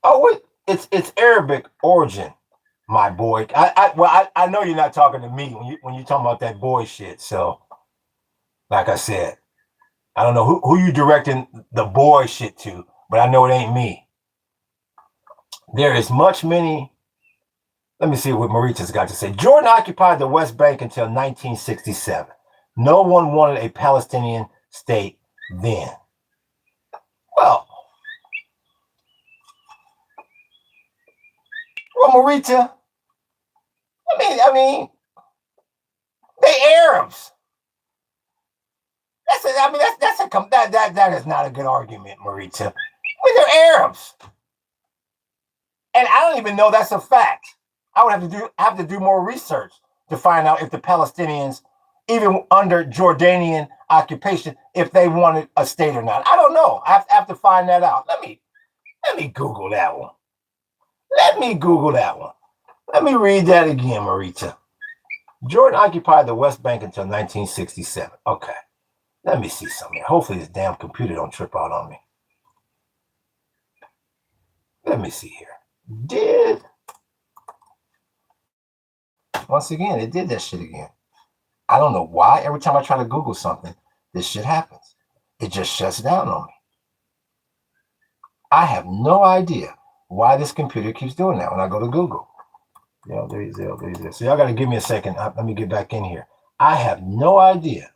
Oh, it's Arabic origin, my boy. I know you're not talking to me when you talking about that boy shit. So, like I said, I don't know who you directing the boy shit to, but I know it ain't me. There is many. Let me see what Marita's got to say. Jordan occupied the West Bank until 1967. No one wanted a Palestinian state then. Well, Marita, I mean, they Arabs. That is not a good argument, Marita. I mean, they're Arabs, and I don't even know that's a fact. I would have to do more research to find out if the Palestinians, even under Jordanian occupation, if they wanted a state or not. I don't know. I have to find that out. Let me Google that one. Let me read that again, Marita. Jordan occupied the West Bank until 1967. Okay. Let me see something here. Hopefully this damn computer don't trip out on me. Let me see here. Once again, it did that shit again. I don't know why. Every time I try to Google something, this shit happens. It just shuts down on me. I have no idea why this computer keeps doing that when I go to Google. So y'all got to give me a second. Let me get back in here. I have no idea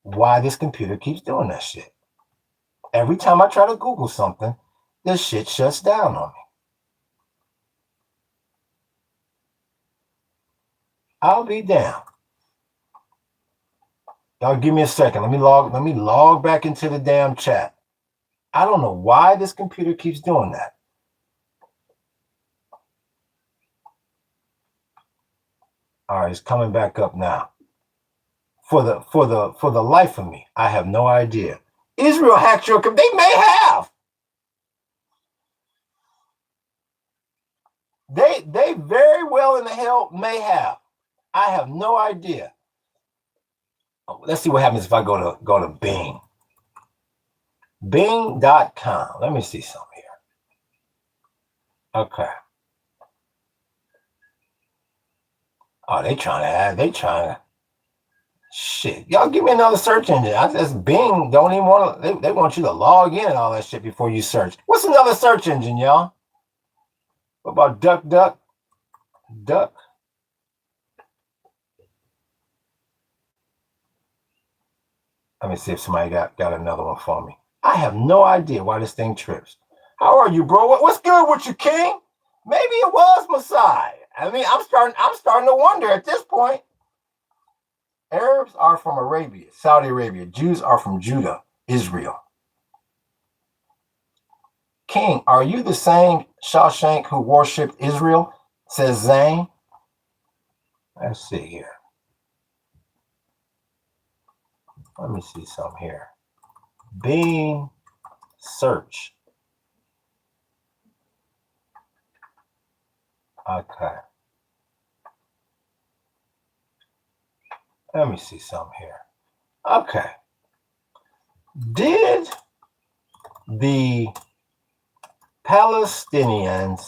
why this computer keeps doing that shit. Every time I try to Google something, this shit shuts down on me. I'll be damned. Y'all give me a second. Let me log back into the damn chat. I don't know why this computer keeps doing that. All right, it's coming back up now. For the life of me, I have no idea. Israel hacked your computer. They may have. They very well in the hell may have. I have no idea. Let's see what happens if I go to Bing. Bing.com. Let me see something here. Okay. Oh, they trying to shit. Y'all give me another search engine. That's Bing. Don't even want to. They want you to log in and all that shit before you search. What's another search engine, y'all? What about Duck? Let me see if somebody got another one for me. I have no idea why this thing trips. How are you, bro? What's good with you, King? Maybe it was Messiah. I mean, I'm starting to wonder at this point. Arabs are from Arabia, Saudi Arabia. Jews are from Judah, Israel. King, are you the same Shawshank who worshipped Israel? Says Zane. Let's see here. Let me see something here. Bing search. Okay. Let me see something here. Okay. Did the Palestinians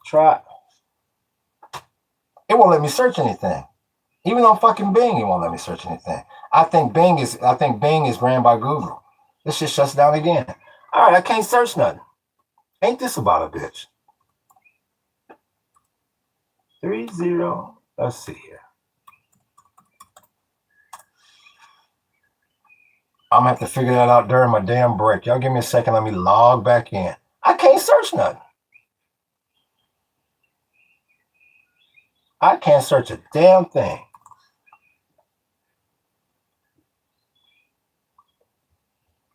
try? It won't let me search anything. Even on fucking Bing, it won't let me search anything. I think Bing is ran by Google. This shit shuts down again. All right, I can't search nothing. Ain't this about a bitch? 30. Let's see here. I'm gonna have to figure that out during my damn break. Y'all give me a second. Let me log back in. I can't search nothing. I can't search a damn thing.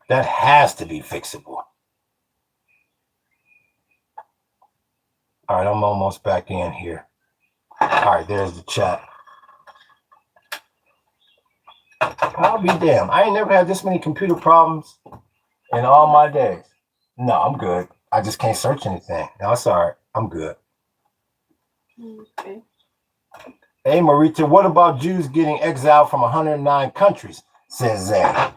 That has to be fixable. All right, I'm almost back in here. All right, there's the chat. I'll be damned. I ain't never had this many computer problems in all my days. No, I'm good. I just can't search anything. No, it's all right. I'm good. Okay. Hey, Marita, what about Jews getting exiled from 109 countries? Says Zach.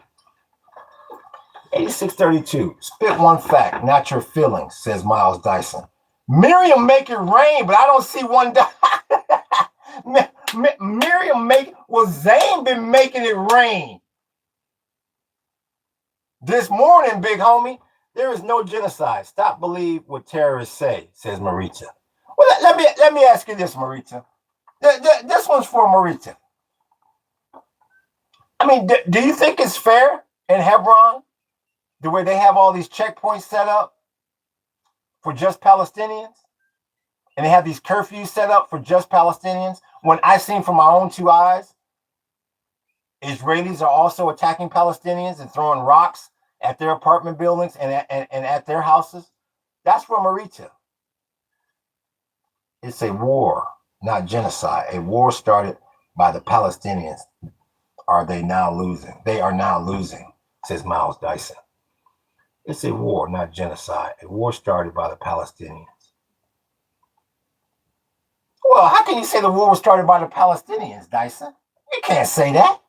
8632. Spit one fact, not your feelings, says Miles Dyson. Miriam make it rain, but I don't see one. Miriam Zane been making it rain. This morning, big homie, there is no genocide. Stop believe what terrorists say, says Marita. Well, let me ask you this, Marita. This one's for Marita. I mean, do you think it's fair in Hebron, the way they have all these checkpoints set up for just Palestinians? And they have these curfews set up for just Palestinians, when I've seen from my own two eyes, Israelis are also attacking Palestinians and throwing rocks at their apartment buildings and at their houses. That's for Marita. It's a war, not genocide. A war started by the Palestinians. Are they now losing? They are now losing, says Miles Dyson. It's a war, not genocide. A war started by the Palestinians. Well, how can you say the war was started by the Palestinians, Dyson? You can't say that.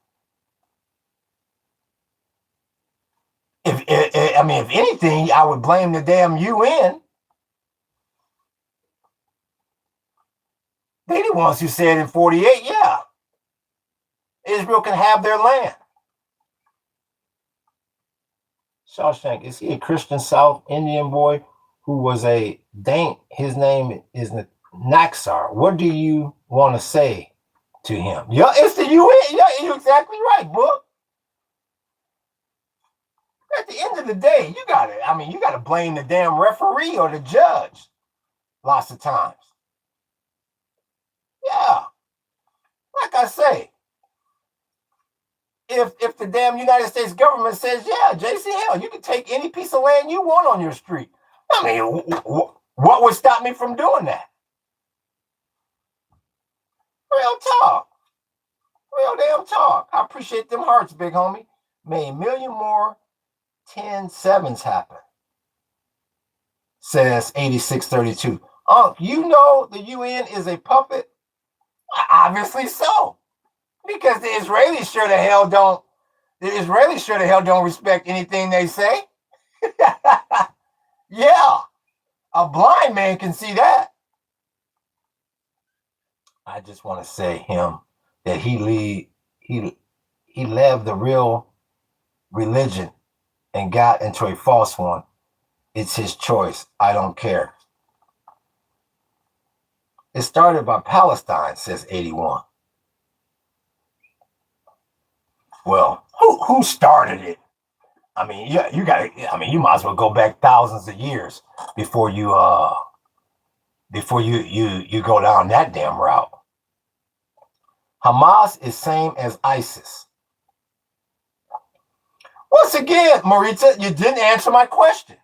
If anything, I would blame the damn UN. They the ones who said in 48, yeah, Israel can have their land. Shawshank, is he a Christian South Indian boy who was a dank? His name is Naxar. What do you want to say to him? Yeah, it's the UN. Yeah, you're exactly right, book. At the end of the day, you gotta blame the damn referee or the judge lots of times. Yeah. Like I say, if the damn United States government says, yeah, JC, hell, you can take any piece of land you want on your street. I mean, what would stop me from doing that? Real talk. Real damn talk. I appreciate them hearts, big homie. May a million more 10-7s happen, says 8632. You know the UN is a puppet? Obviously so. Because the Israelis sure the hell don't respect anything they say. Yeah. A blind man can see that. I just want to say him that he left the real religion and got into a false one. It's his choice. I don't care. It started by Palestine, says 81. Well, who started it? I mean, you might as well go back thousands of years before you go down that damn route. Hamas is same as ISIS. Once again, Marita, you didn't answer my question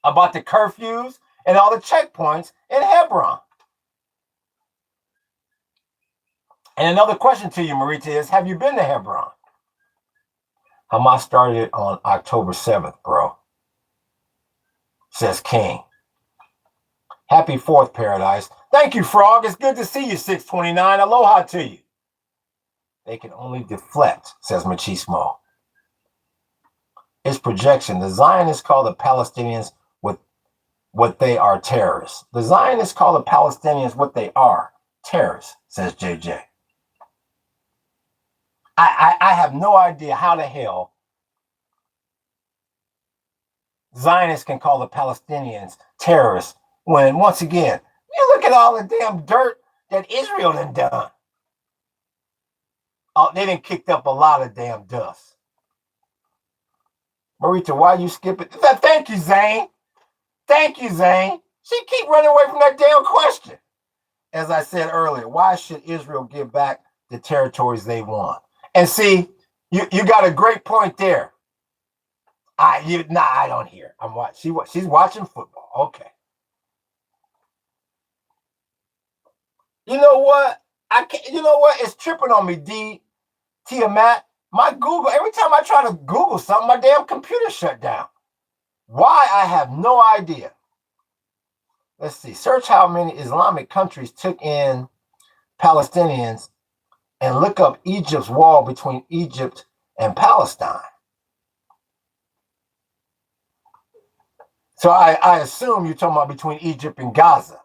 about the curfews and all the checkpoints in Hebron. And another question to you, Marita, is have you been to Hebron? Hamas started it on October 7th, bro, says King. Happy 4th, Paradise. Thank you, Frog. It's good to see you, 629. Aloha to you. They can only deflect, says Machismo. It's projection. The Zionists call the Palestinians what they are, terrorists. The Zionists call the Palestinians what they are, terrorists, says JJ. I have no idea how the hell Zionists can call the Palestinians terrorists when, once again, you look at all the damn dirt that Israel done done. Oh, they done kicked up a lot of damn dust. Marita, why you skip it? Thank you, Zane. Thank you, Zane. She keep running away from that damn question. As I said earlier, why should Israel give back the territories they won? And see, you got a great point there. I don't hear. She's watching football. Okay. You know what? It's tripping on me, Tiamat. My Google, every time I try to Google something, my damn computer shut down. Why? I have no idea. Let's see. Search how many Islamic countries took in Palestinians and look up Egypt's wall between Egypt and Palestine. So I assume you're talking about between Egypt and Gaza.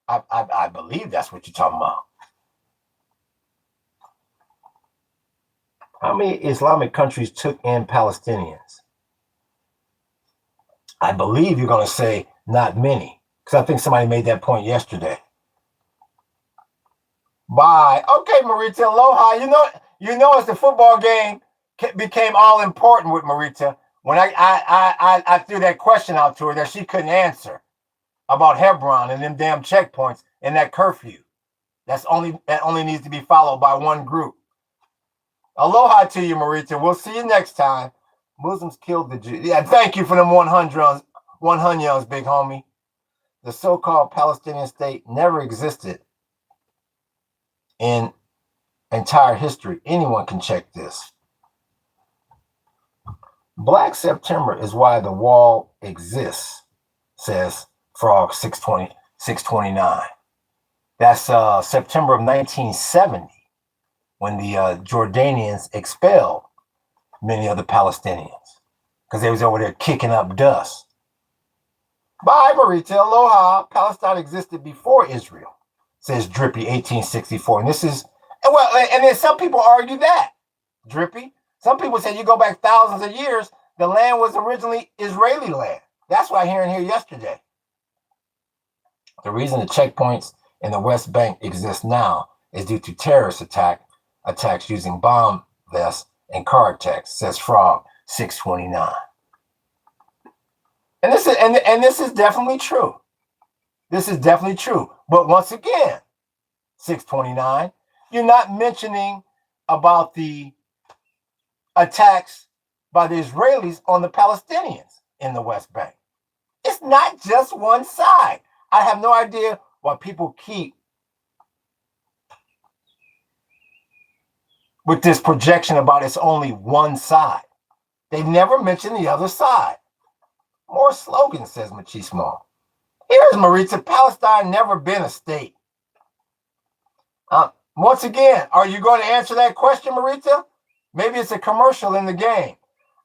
I believe that's what you're talking about. How many Islamic countries took in Palestinians? I believe you're going to say not many, because I think somebody made that point yesterday. Bye. Okay, Marita, aloha. You know, as the football game became all important with Marita, when I threw that question out to her that she couldn't answer about Hebron and them damn checkpoints and that curfew. That only needs to be followed by one group. Aloha to you, Marita. We'll see you next time. Muslims killed the Jews. Yeah, thank you for them 100s, big homie. The so-called Palestinian state never existed in entire history. Anyone can check this. Black September is why the wall exists, says Frog 629. That's September of 1970, when the Jordanians expelled many of the Palestinians because they was over there kicking up dust. Bye, Marita. Aloha. Palestine existed before Israel, says Drippy 1864. And this is, and then some people argue that, Drippy. Some people say you go back thousands of years, the land was originally Israeli land. That's what I heard here yesterday. The reason the checkpoints in the West Bank exist now is due to terrorist attacks using bomb vests and car attacks, says Frog 629. And this is definitely true. This is definitely true. But once again, 629, you're not mentioning about the attacks by the Israelis on the Palestinians in the West Bank. It's not just one side. I have no idea why people keep with this projection about it's only one side. They never mention the other side. More slogans, says Machismo. Here's Maritza. Palestine never been a state. Once again, are you going to answer that question, Maritza? Maybe it's a commercial in the game.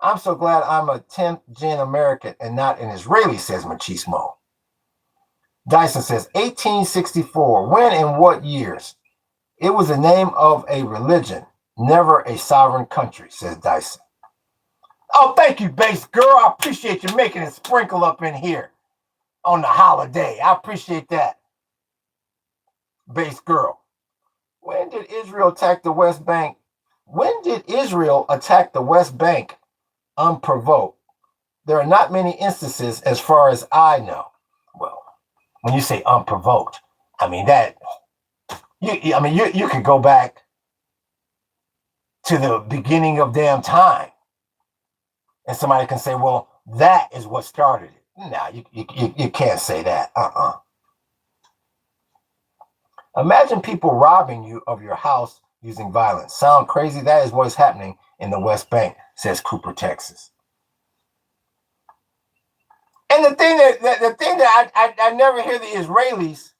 I'm so glad I'm a 10th gen American and not an Israeli, says Machismo. Dyson says 1864. When and what years? It was the name of a religion, never a sovereign country, says Dyson. Oh, thank you, base girl. I appreciate you making it sprinkle up in here on the holiday. I appreciate that, base girl. When did Israel attack the West Bank? When did Israel attack the West Bank unprovoked? There are not many instances as far as I know. Well, when you say unprovoked, I mean that you could go back to the beginning of damn time. And somebody can say, well, that is what started it. No, you can't say that. Imagine people robbing you of your house using violence. Sound crazy? That is what is happening in the West Bank, says Cooper, Texas. And the thing that I never hear the Israelis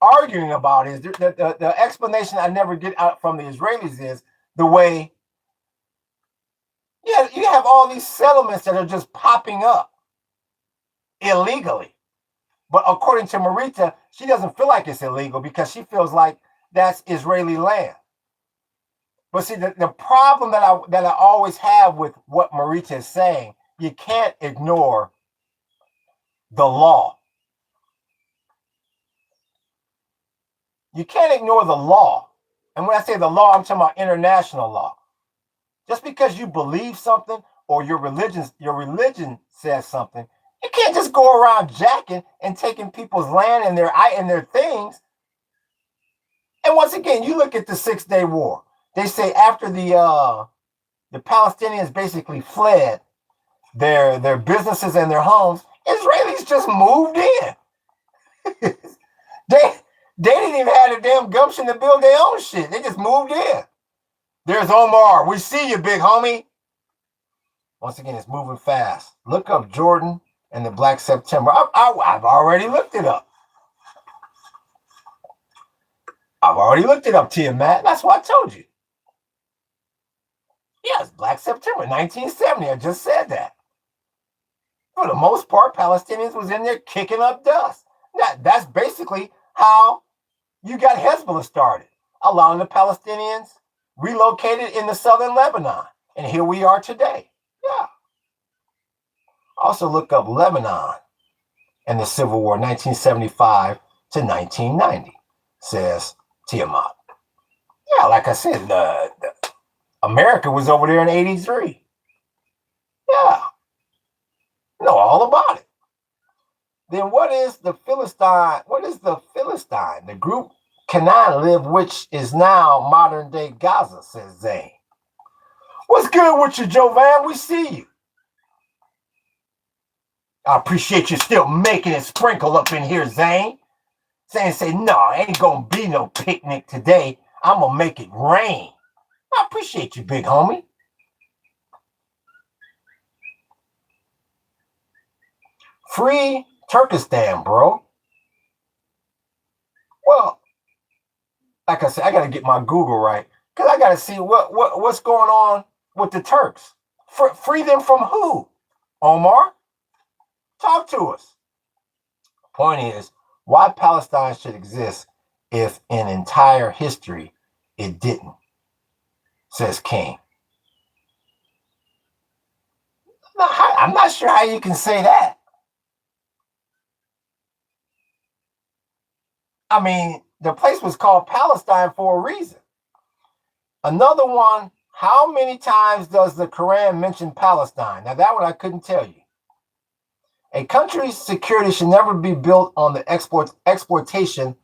arguing about is the explanation I never get out from the Israelis is the way, yeah, you have all these settlements that are just popping up illegally. But according to Marita, she doesn't feel like it's illegal because she feels like that's Israeli land. But see, the problem that I always have with what Marita is saying, you can't ignore the law. You can't ignore the law. And when I say the law, I'm talking about international law. Just because you believe something or your religion says something, you can't just go around jacking and taking people's land and their things. And once again, you look at the 6-Day War. They say after the Palestinians basically fled their businesses and their homes, Israelis just moved in. they didn't even have the damn gumption to build their own shit. They just moved in. There's Omar. We see you, big homie. Once again, it's moving fast. Look up Jordan and the Black September. I've already looked it up. Tia Matt. That's what I told you. Yes, Black September, 1970. I just said that. For the most part, Palestinians was in there kicking up dust. That's basically how you got Hezbollah started, allowing the Palestinians relocated in the southern Lebanon. And here we are today. Yeah. Also look up Lebanon and the Civil War, 1975 to 1990, says Tiamat. Yeah, like I said, the America was over there in 83. Yeah. Know all about it. Then what is the Philistine? What is the Philistine? The group Canaan lived, which is now modern day Gaza, says Zane. What's good with you, Jovan? We see you. I appreciate you still making it sprinkle up in here, Zane. Zane say, no, ain't gonna be no picnic today. I'm gonna make it rain. I appreciate you, big homie. Free Turkestan, bro. Well, like I said, I got to get my Google right because I got to see what's going on with the Turks. Free them from who? Omar, talk to us. Point is, why Palestine should exist if in entire history it didn't, says King. I'm not sure how you can say that. I mean, the place was called Palestine for a reason. Another one, how many times does the Quran mention Palestine? Now, that one I couldn't tell you. A country's security should never be built on the exploitation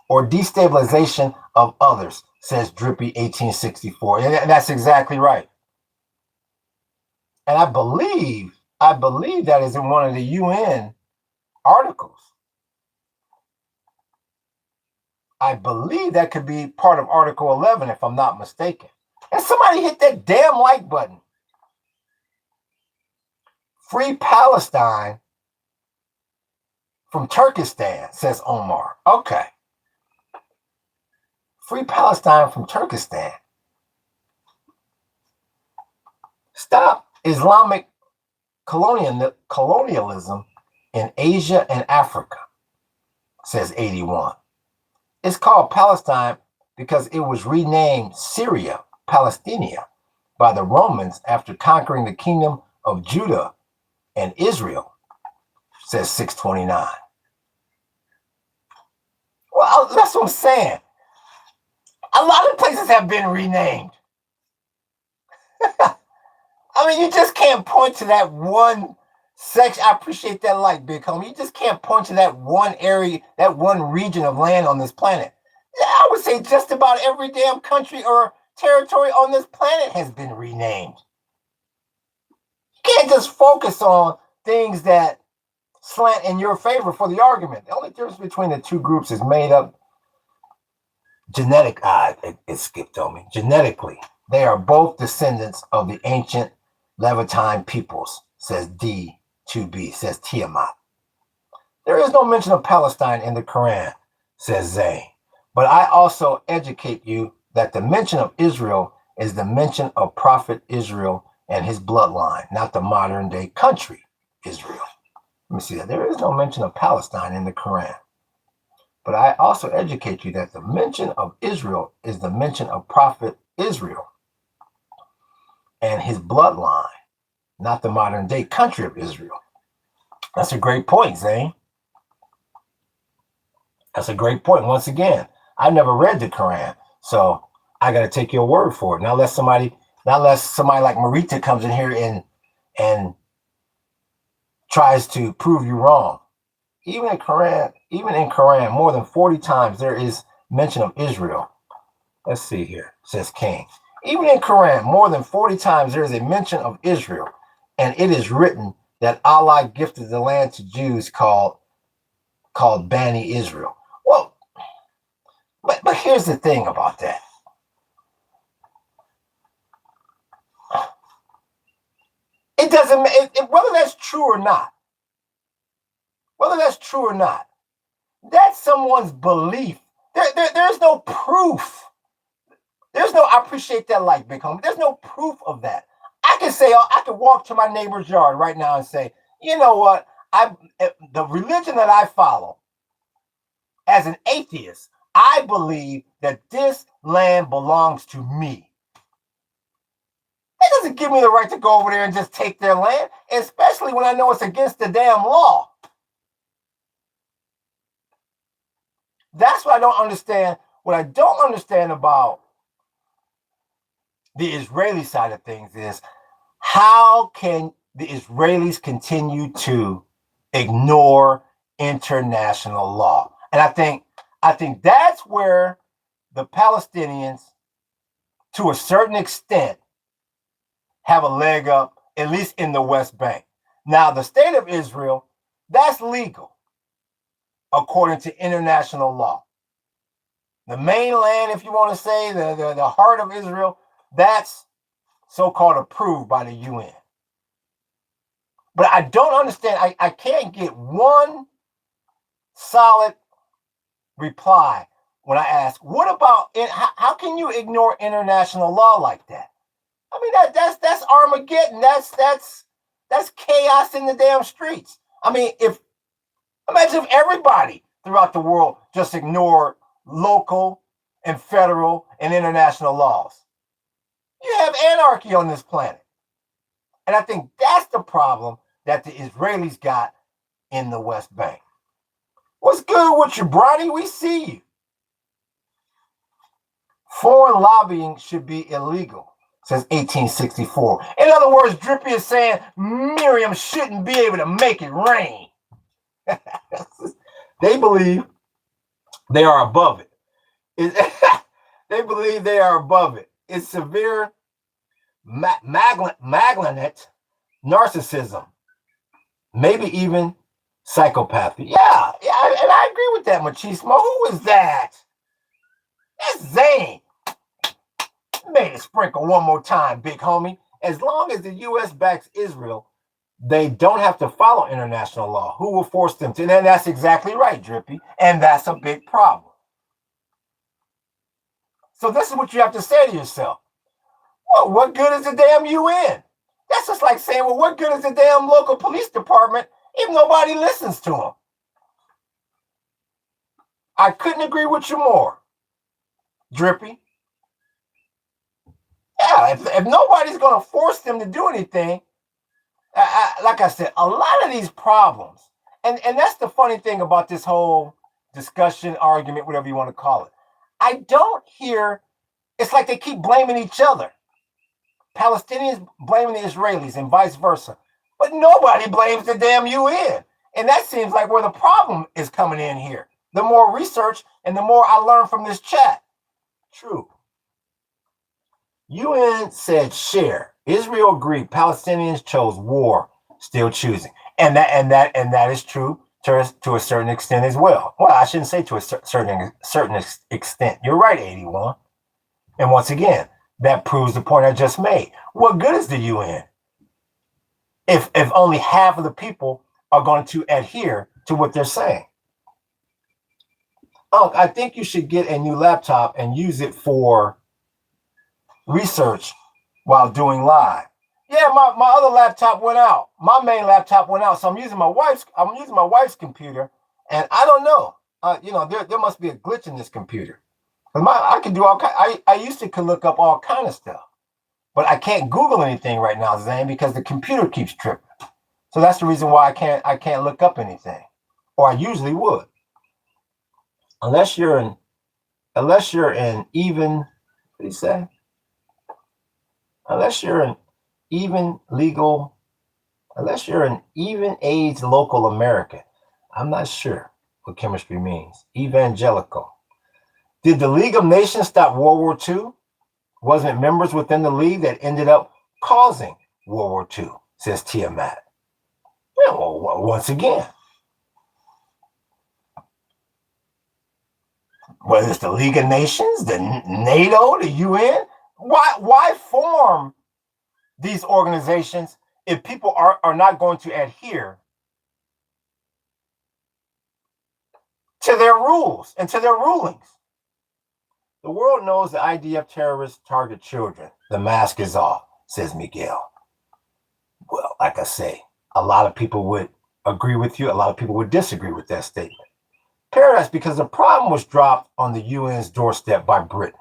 or destabilization of others, says Drippy 1864. And that's exactly right. And I believe that is in one of the UN articles. I believe that could be part of Article 11, if I'm not mistaken. And somebody hit that damn like button. Free Palestine from Turkestan, says Omar. Okay. Free Palestine from Turkestan. Stop Islamic colonialism in Asia and Africa, says 81. It's called Palestine because it was renamed Syria, Palestinia, by the Romans after conquering the kingdom of Judah and Israel, says 629. Well, that's what I'm saying. A lot of places have been renamed. I mean, you just can't point to that one section. I appreciate that like, Big Homie. You just can't point to that one area, that one region of land on this planet. Yeah, I would say just about every damn country or territory on this planet has been renamed. You can't just focus on things that slant in your favor for the argument. The only difference between the two groups is made up it skipped on me. Genetically, they are both descendants of the ancient Levantine peoples, says D2B, says Tiamat. There is no mention of Palestine in the Quran, says Zayn. But I also educate you that the mention of Israel is the mention of Prophet Israel and his bloodline, not the modern day country, Israel. Let me see that. There is no mention of Palestine in the Quran. But I also educate you that the mention of Israel is the mention of Prophet Israel and his bloodline, not the modern day country of Israel. That's a great point, Zane. That's a great point. Once again, I never read the Quran, so I got to take your word for it. Not unless somebody like Marita comes in here and tries to prove you wrong. Even in Quran, more than 40 times there is mention of Israel. Let's see here, says King. Even in Quran, more than 40 times there is a mention of Israel, and it is written that Allah gifted the land to Jews called Bani Israel. Well, but here's the thing about that. It doesn't whether that's true or not. Whether that's true or not, that's someone's belief. There's no proof. I appreciate that like, Big Homie. There's no proof of that. I can walk to my neighbor's yard right now and say, you know what? The religion that I follow, as an atheist, I believe that this land belongs to me. That doesn't give me the right to go over there and just take their land, especially when I know it's against the damn law. That's what I don't understand. What I don't understand about the Israeli side of things is how can the Israelis continue to ignore international law? And I think that's where the Palestinians, to a certain extent, have a leg up, at least in the West Bank. Now, the state of Israel, that's legal, according to international law. The mainland, if you want to say, the heart of Israel, that's so-called approved by the UN. But I don't understand. I can't get one solid reply when I ask, what about it? How can you ignore international law like that? I mean, that's Armageddon. That's chaos in the damn streets. I mean, imagine if everybody throughout the world just ignored local and federal and international laws. You have anarchy on this planet. And I think that's the problem that the Israelis got in the West Bank. What's good with you, Bronny? We see you. Foreign lobbying should be illegal, says 1864. In other words, Drippy is saying Miriam shouldn't be able to make it rain. They believe they are above it. They believe they are above it. It's severe malignant narcissism, maybe even psychopathy. Yeah, and I agree with that, Machismo. Who is that? That's Zane. Made it sprinkle one more time, big homie. As long as the U.S. backs Israel, they don't have to follow international law. Who will force them to? And that's exactly right, Drippy. And that's a big problem. So this is what you have to say to yourself. Well, what good is the damn UN? That's just like saying, well, what good is the damn local police department if nobody listens to them? I couldn't agree with you more, Drippy. Yeah, if nobody's going to force them to do anything, like I said, a lot of these problems, and that's the funny thing about this whole discussion, argument, whatever you want to call it. I don't hear, it's like they keep blaming each other. Palestinians blaming the Israelis and vice versa. But nobody blames the damn UN. And that seems like where the problem is coming in here. The more research and the more I learn from this chat. True. UN said share. Israel agreed. Palestinians chose war, still choosing. And that is true to a certain extent as well. Well, I shouldn't say to a certain extent. You're right, 81. And once again, that proves the point I just made. What good is the UN if only half of the people are going to adhere to what they're saying? Oh, I think you should get a new laptop and use it for research while doing live. Yeah, my other laptop went out. My main laptop went out, so I'm using my wife's computer, and I don't know. There must be a glitch in this computer. I can do all kind. I used to could look up all kind of stuff, but I can't Google anything right now, Zane, because the computer keeps tripping. So that's the reason why I can't look up anything, or I usually would. Unless you're in even, what do you say? Unless you're an even age local American. I'm not sure what chemistry means. Evangelical. Did the League of Nations stop World War II? Wasn't it members within the League that ended up causing World War II, says Tiamat. Yeah, well, once again, whether it's the League of Nations, the NATO, the UN, why form these organizations if people are not going to adhere to their rules and to their rulings? The world knows the IDF terrorists target children. The mask is off, says Miguel. Well, like I say, a lot of people would agree with you. A lot of people would disagree with that statement. Paradise, because the problem was dropped on the UN's doorstep by Britain,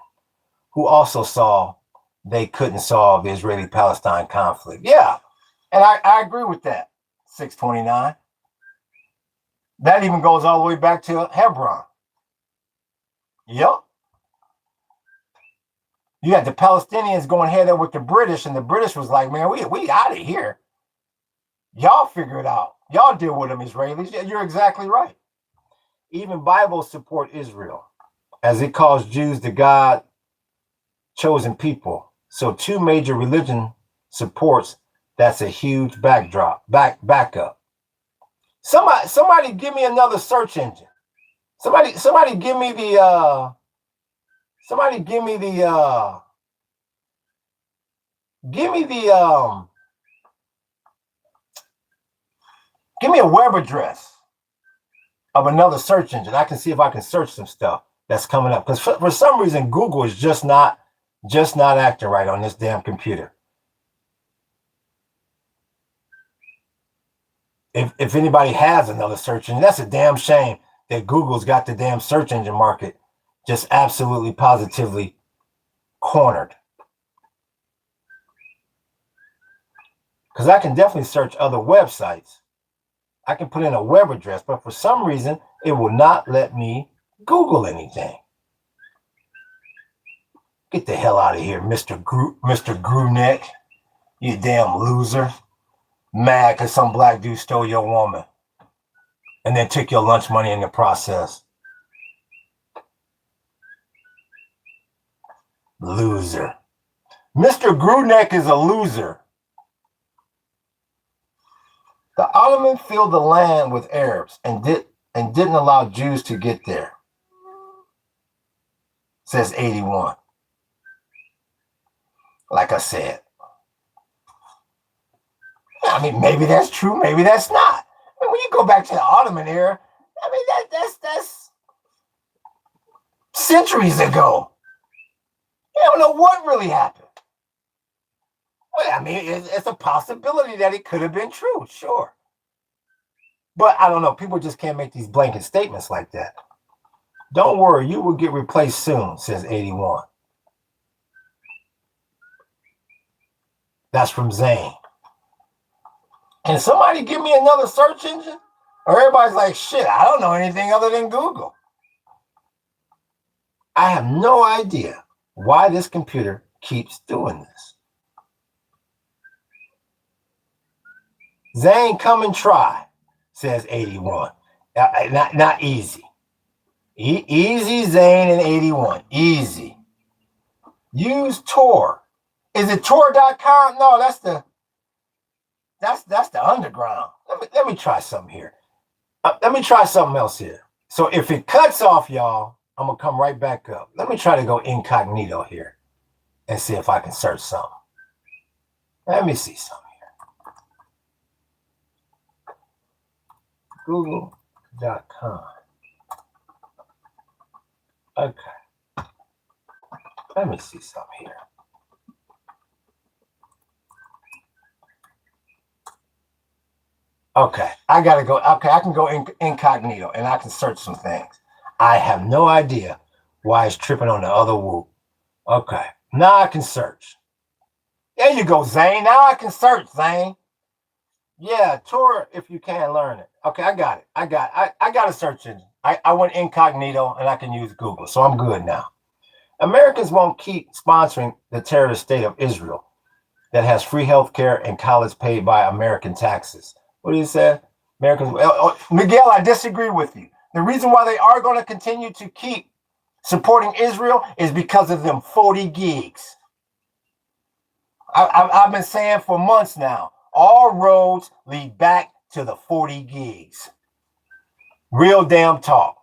who also saw they couldn't solve the Israeli-Palestine conflict. Yeah, and I agree with that, 629. That even goes all the way back to Hebron. Yep. You had the Palestinians going head up with the British, and the British was like, man, we out of here. Y'all figure it out. Y'all deal with them, Israelis. You're exactly right. Even Bibles support Israel, as it calls Jews the God-chosen people. So two major religion supports, that's a huge backup. Somebody give me another search engine. Somebody give me the give me a web address of another search engine. I can see if I can search some stuff that's coming up. Because for some reason, Google is just not acting right on this damn computer. If anybody has another search engine, that's a damn shame that Google's got the damn search engine market just absolutely positively cornered. Because I can definitely search other websites. I can put in a web address, but for some reason, it will not let me Google anything. Get the hell out of here, Mr. Grewneck. You damn loser. Mad because some black dude stole your woman and then took your lunch money in the process. Loser. Mr. Grewneck is a loser. The Ottomans filled the land with Arabs and didn't allow Jews to get there. says 81. Like I said, I mean, maybe that's true, maybe that's not. I mean, when you go back to the Ottoman era, I mean, that's centuries ago. You don't know what really happened. Well, I mean, it's a possibility that it could have been true, sure. But I don't know. People just can't make these blanket statements like that. Don't worry, you will get replaced soon, says 81. That's from Zane. Can somebody give me another search engine? Or everybody's like, shit, I don't know anything other than Google. I have no idea why this computer keeps doing this. Zane, come and try, says 81. Not easy. Easy, Zane and 81. Easy. Use Tor. Is it Tor.com? No, that's the underground. Let me try something here. Let me try something else here. So if it cuts off, y'all, I'm going to come right back up. Let me try to go incognito here and see if I can search something. Let me see something here. Google.com. Okay. Let me see something here. Okay, I gotta go. Okay, I can go incognito and I can search some things. I have no idea why it's tripping on the other whoop. Okay, now I can search. There you go, Zane. Now I can search, Zane. Yeah, Tor, if you can learn it. Okay, I got it. I got a search engine. I went incognito and I can use Google, so I'm good now. Americans won't keep sponsoring the terrorist state of Israel that has free health care and college paid by American taxes. What do you say? Americans. Miguel, I disagree with you. The reason why they are going to continue to keep supporting Israel is because of them 40 gigs. I've been saying for months now, all roads lead back to the 40 gigs. Real damn talk.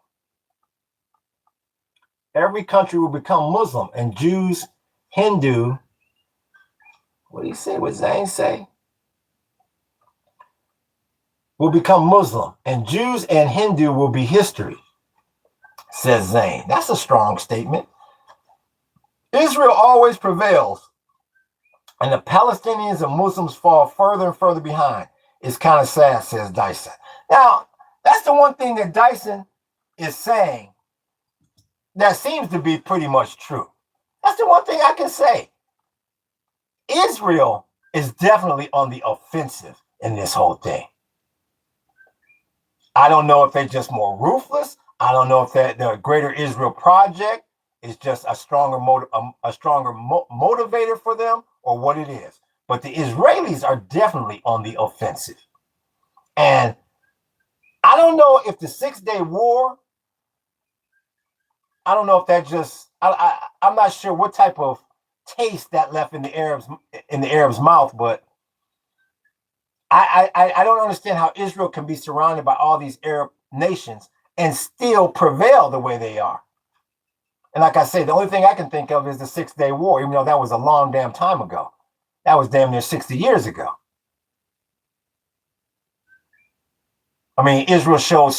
Every country will become Muslim and Jews, Hindu. What do you say? What Zane say? Will become Muslim and Jews and Hindu will be history, says Zane. That's a strong statement. Israel always prevails and the Palestinians and Muslims fall further and further behind. It's kind of sad, says Dyson. Now, that's the one thing that Dyson is saying that seems to be pretty much true. That's the one thing I can say. Israel is definitely on the offensive in this whole thing. I don't know if they're just more ruthless. I don't know if the Greater Israel Project is just a stronger motivator for them or what it is. But the Israelis are definitely on the offensive. And I don't know if the 6-day war, I don't know if that just, I'm not sure what type of taste that left in the Arabs' mouth, but I don't understand how Israel can be surrounded by all these Arab nations and still prevail the way they are. And like I say, the only thing I can think of is the 6-day war, even though that was a long damn time ago. That was damn near 60 years ago. I mean, Israel showed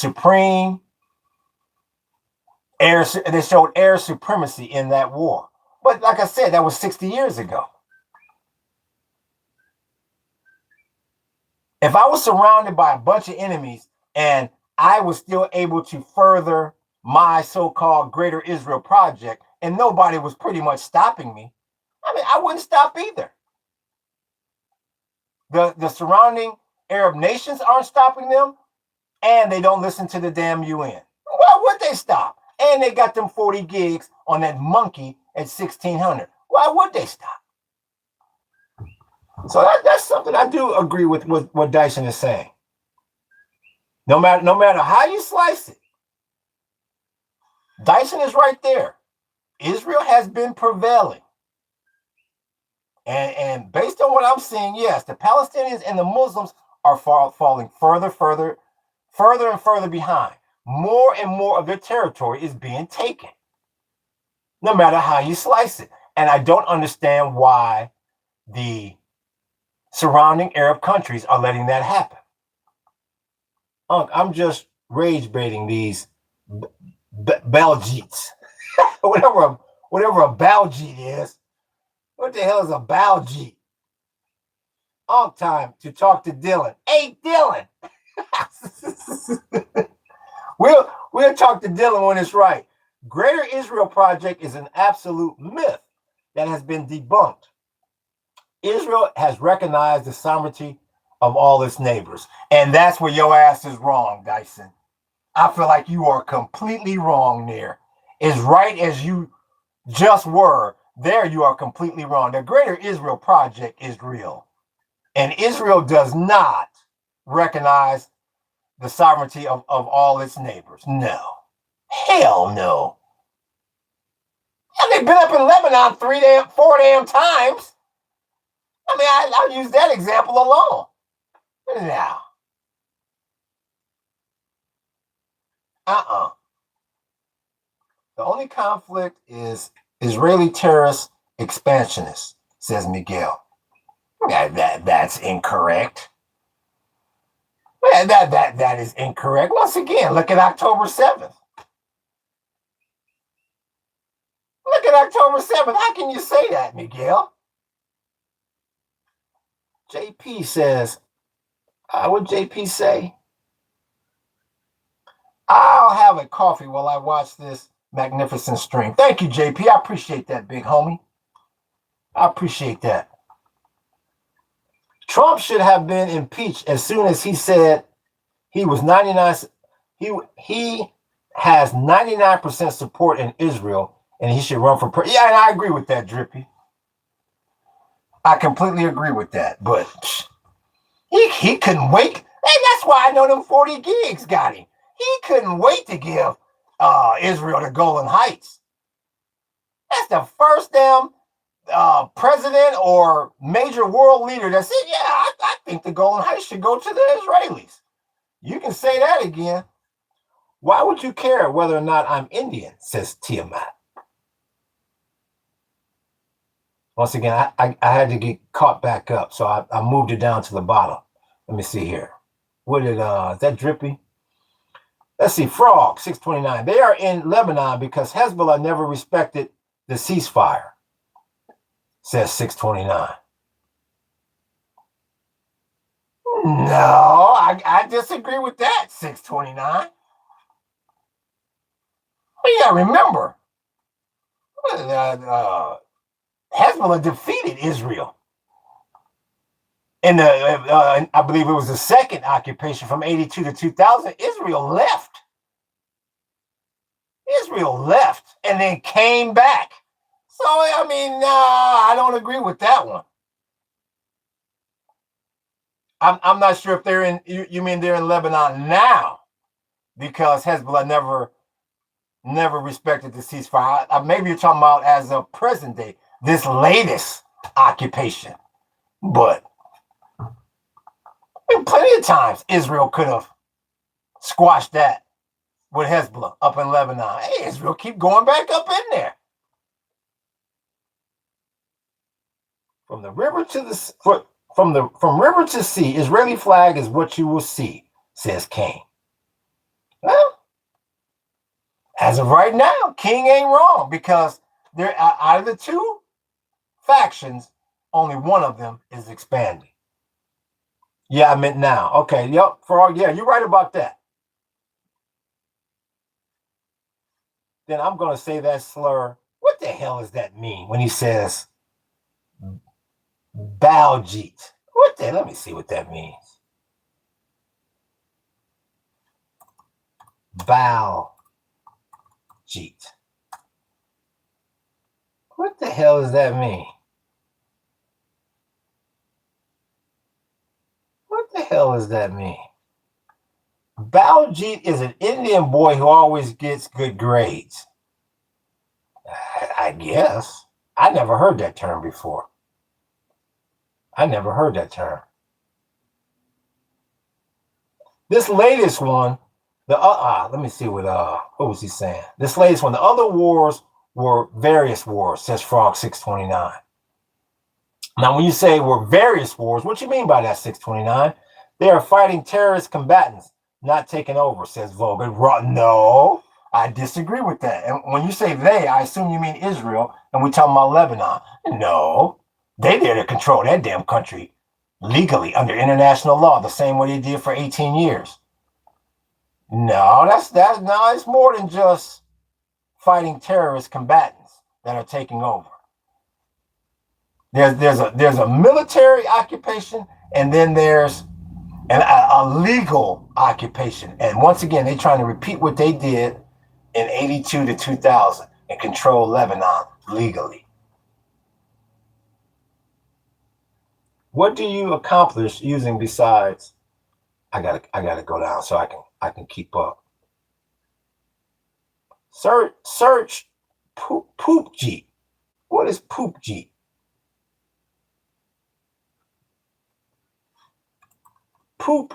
they showed air supremacy in that war. But like I said, that was 60 years ago. If I was surrounded by a bunch of enemies and I was still able to further my so-called Greater Israel Project and nobody was pretty much stopping me, I mean, I wouldn't stop either. The surrounding Arab nations aren't stopping them and they don't listen to the damn UN. Why would they stop? And they got them 40 gigs on that monkey at 1600. Why would they stop? So that's something I do agree with what Dyson is saying. No matter how you slice it, Dyson is right there. Israel has been prevailing. And based on what I'm seeing, yes, the Palestinians and the Muslims are falling further and further behind. More and more of their territory is being taken. no matter how you slice it. And I don't understand why the surrounding Arab countries are letting that happen. Unc, I'm just rage baiting these Baljeets. whatever a Baljeet is. What the hell is a Baljeet? Unc, time to talk to Dylan. Hey, Dylan. We'll talk to Dylan when it's right. Greater Israel Project is an absolute myth that has been debunked. Israel has recognized the sovereignty of all its neighbors. And that's where your ass is wrong, Dyson. I feel like you are completely wrong there. As right as you just were, there you are completely wrong. The Greater Israel Project is real. And Israel does not recognize the sovereignty of all its neighbors. No. Hell no. And they've been up in Lebanon 4 damn times. I mean, I'll use that example alone. Now. The only conflict is Israeli terrorist expansionists, says Miguel. That's incorrect. That is incorrect. Once again, look at October 7th. Look at October 7th. How can you say that, Miguel? JP says, what JP say? I'll have a coffee while I watch this magnificent stream. Thank you, JP. I appreciate that, big homie. I appreciate that. Trump should have been impeached as soon as he said he was 99. He has 99% support in Israel, and he should run for president. Yeah, and I agree with that, Drippy. I completely agree with that. But he couldn't wait. And that's why I know them 40 gigs got him. He couldn't wait to give Israel the Golan Heights. That's the first damn president or major world leader that said, yeah, I think the Golan Heights should go to the Israelis. You can say that again. Why would you care whether or not I'm Indian, says Tiamat. Once again, I had to get caught back up, so I moved it down to the bottom. Let me see here. What did, is that Drippy? Let's see, Frog, 629. They are in Lebanon because Hezbollah never respected the ceasefire, says 629. No, I disagree with that, 629. But yeah, remember, Hezbollah defeated Israel. In the, I believe it was the second occupation from 82 to 2000, Israel left. Israel left and then came back. So, I mean, I don't agree with that one. I'm not sure if they're in, you mean they're in Lebanon now because Hezbollah never respected the ceasefire. Maybe you're talking about as of present day, this latest occupation. But plenty of times Israel could have squashed that with Hezbollah up in Lebanon. Hey, Israel keep going back up in there. From the river to the from river to sea, Israeli flag is what you will see, says King. Well, as of right now, King ain't wrong because they're out of the two factions, only one of them is expanding. Yeah, I meant now. Okay, yep. Yeah, you're right about that. Then I'm going to say that slur. What the hell does that mean when he says Baljeet? What the? Let me see what that means. Baljeet. What the hell does that mean? What the hell does that mean? Baljeet is an Indian boy who always gets good grades. I guess. I never heard that term before. I never heard that term. This latest one, let me see what was he saying? This latest one, the other wars were various wars, says Frog 629. Now, when you say were various wars, what you mean by that, 629? They are fighting terrorist combatants, not taking over, says Vogel. No, I disagree with that. And when you say they, I assume you mean Israel, and we're talking about Lebanon. No, they there to control that damn country legally under international law, the same way they did for 18 years. No, no, it's more than just fighting terrorist combatants that are taking over. There's a military occupation, and then there's a legal occupation. And once again, they're trying to repeat what they did in 82 to 2000 and control Lebanon legally. What do you accomplish using besides? I gotta go down so I can keep up. Search poop Jeep. What is poop Jeep? Poop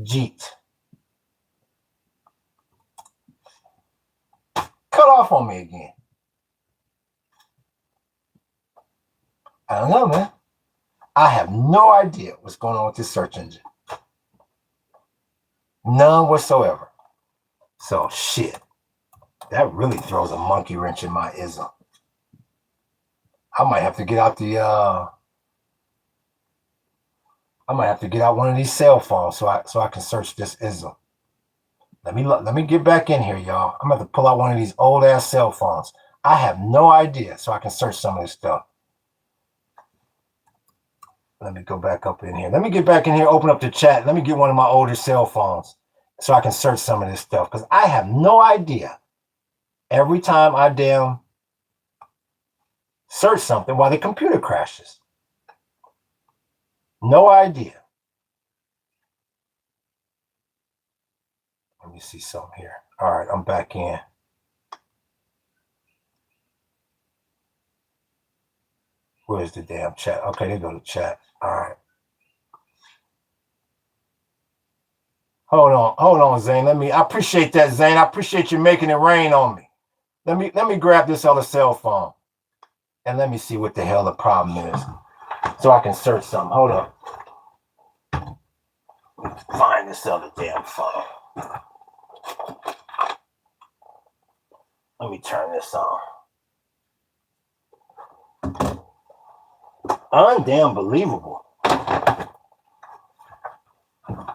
Jeep. Cut off on me again. I don't know, man. I have no idea what's going on with this search engine. None whatsoever. So shit. That really throws a monkey wrench in my ism. I might have to get out one of these cell phones so I can search this ism. Let me get back in here, y'all. I'm gonna have to pull out one of these old ass cell phones. I have no idea, so I can search some of this stuff. Let me go back up in here. Let me get back in here, open up the chat. Let me get one of my older cell phones so I can search some of this stuff, because I have no idea. Every time I damn search something while the computer crashes. No idea. Let me see something here. All right, I'm back in. Where's the damn chat? Okay, there go the chat. All right. Hold on, Zane. I appreciate that, Zane. I appreciate you making it rain on me. Let me grab this other cell phone and let me see what the hell the problem is, so I can search something. Hold up. Find this other damn phone. Let me turn this on. Undamn believable.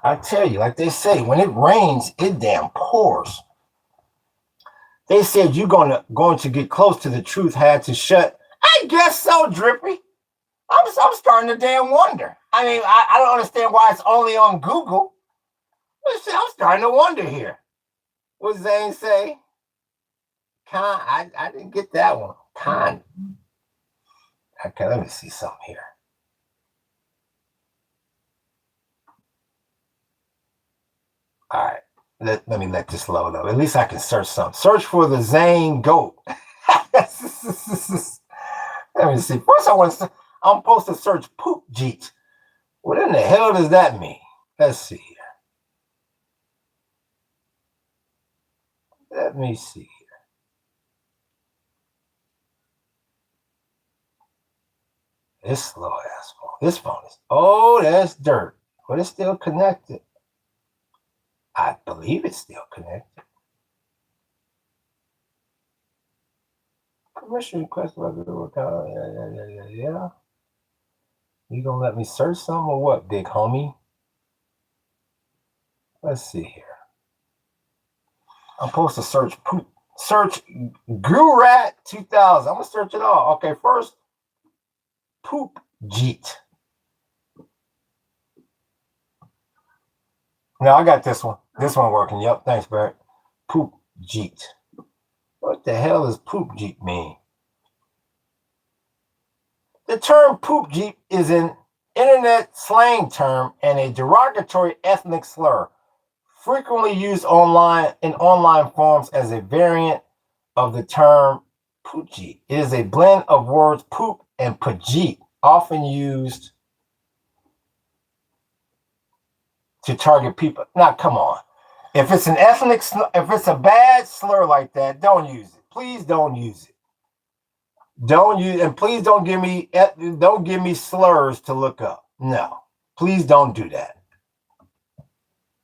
I tell you, like they say, when it rains, it damn pours. They said you're going to get close to the truth had to shut. I guess so, Drippy. I'm starting to damn wonder. I mean, I don't understand why it's only on Google. But shit, I'm starting to wonder here. What Zane say? I didn't get that one. Okay, let me see something here. All right. Let me let this load up. At least I can search something. Search for the Zane goat. Let me see. First, I'm supposed to search poop Jeep. What in the hell does that mean? Let's see here. Let me see here. This slow ass phone. This phone is, that's dirt. But it's still connected. I believe it's still connected. Permission request. Yeah. You gonna let me search something or what, big homie? Let's see here. I'm supposed to search Gurat 2000. I'm gonna search it all. Okay, first poop Jeep. Now I got this one. This one working. Yep, thanks, Barrett. Poop Jeep. What the hell does poop Jeep mean? The term poop Jeep is an internet slang term and a derogatory ethnic slur, frequently used in online forums as a variant of the term poop Jeep. It is a blend of words poop and pajit, often used to target people. Now, come on. If it's a bad slur like that, don't use it. please don't use it. Don't use, and please don't give me slurs to look up. No, please don't do that.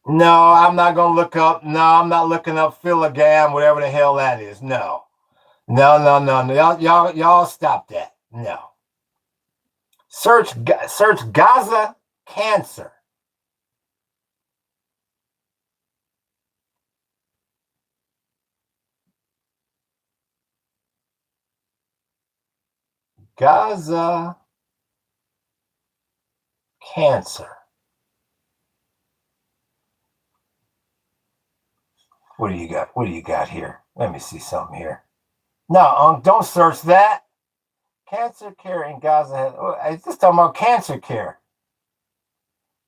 No, I'm not gonna look up. No, I'm not looking up Philogam, whatever the hell that is. No. Y'all stop that. No. Search Gaza cancer. Gaza cancer. What do you got? What do you got here? Let me see something here. No, don't search that. Cancer care in Gaza. It's just talking about cancer care.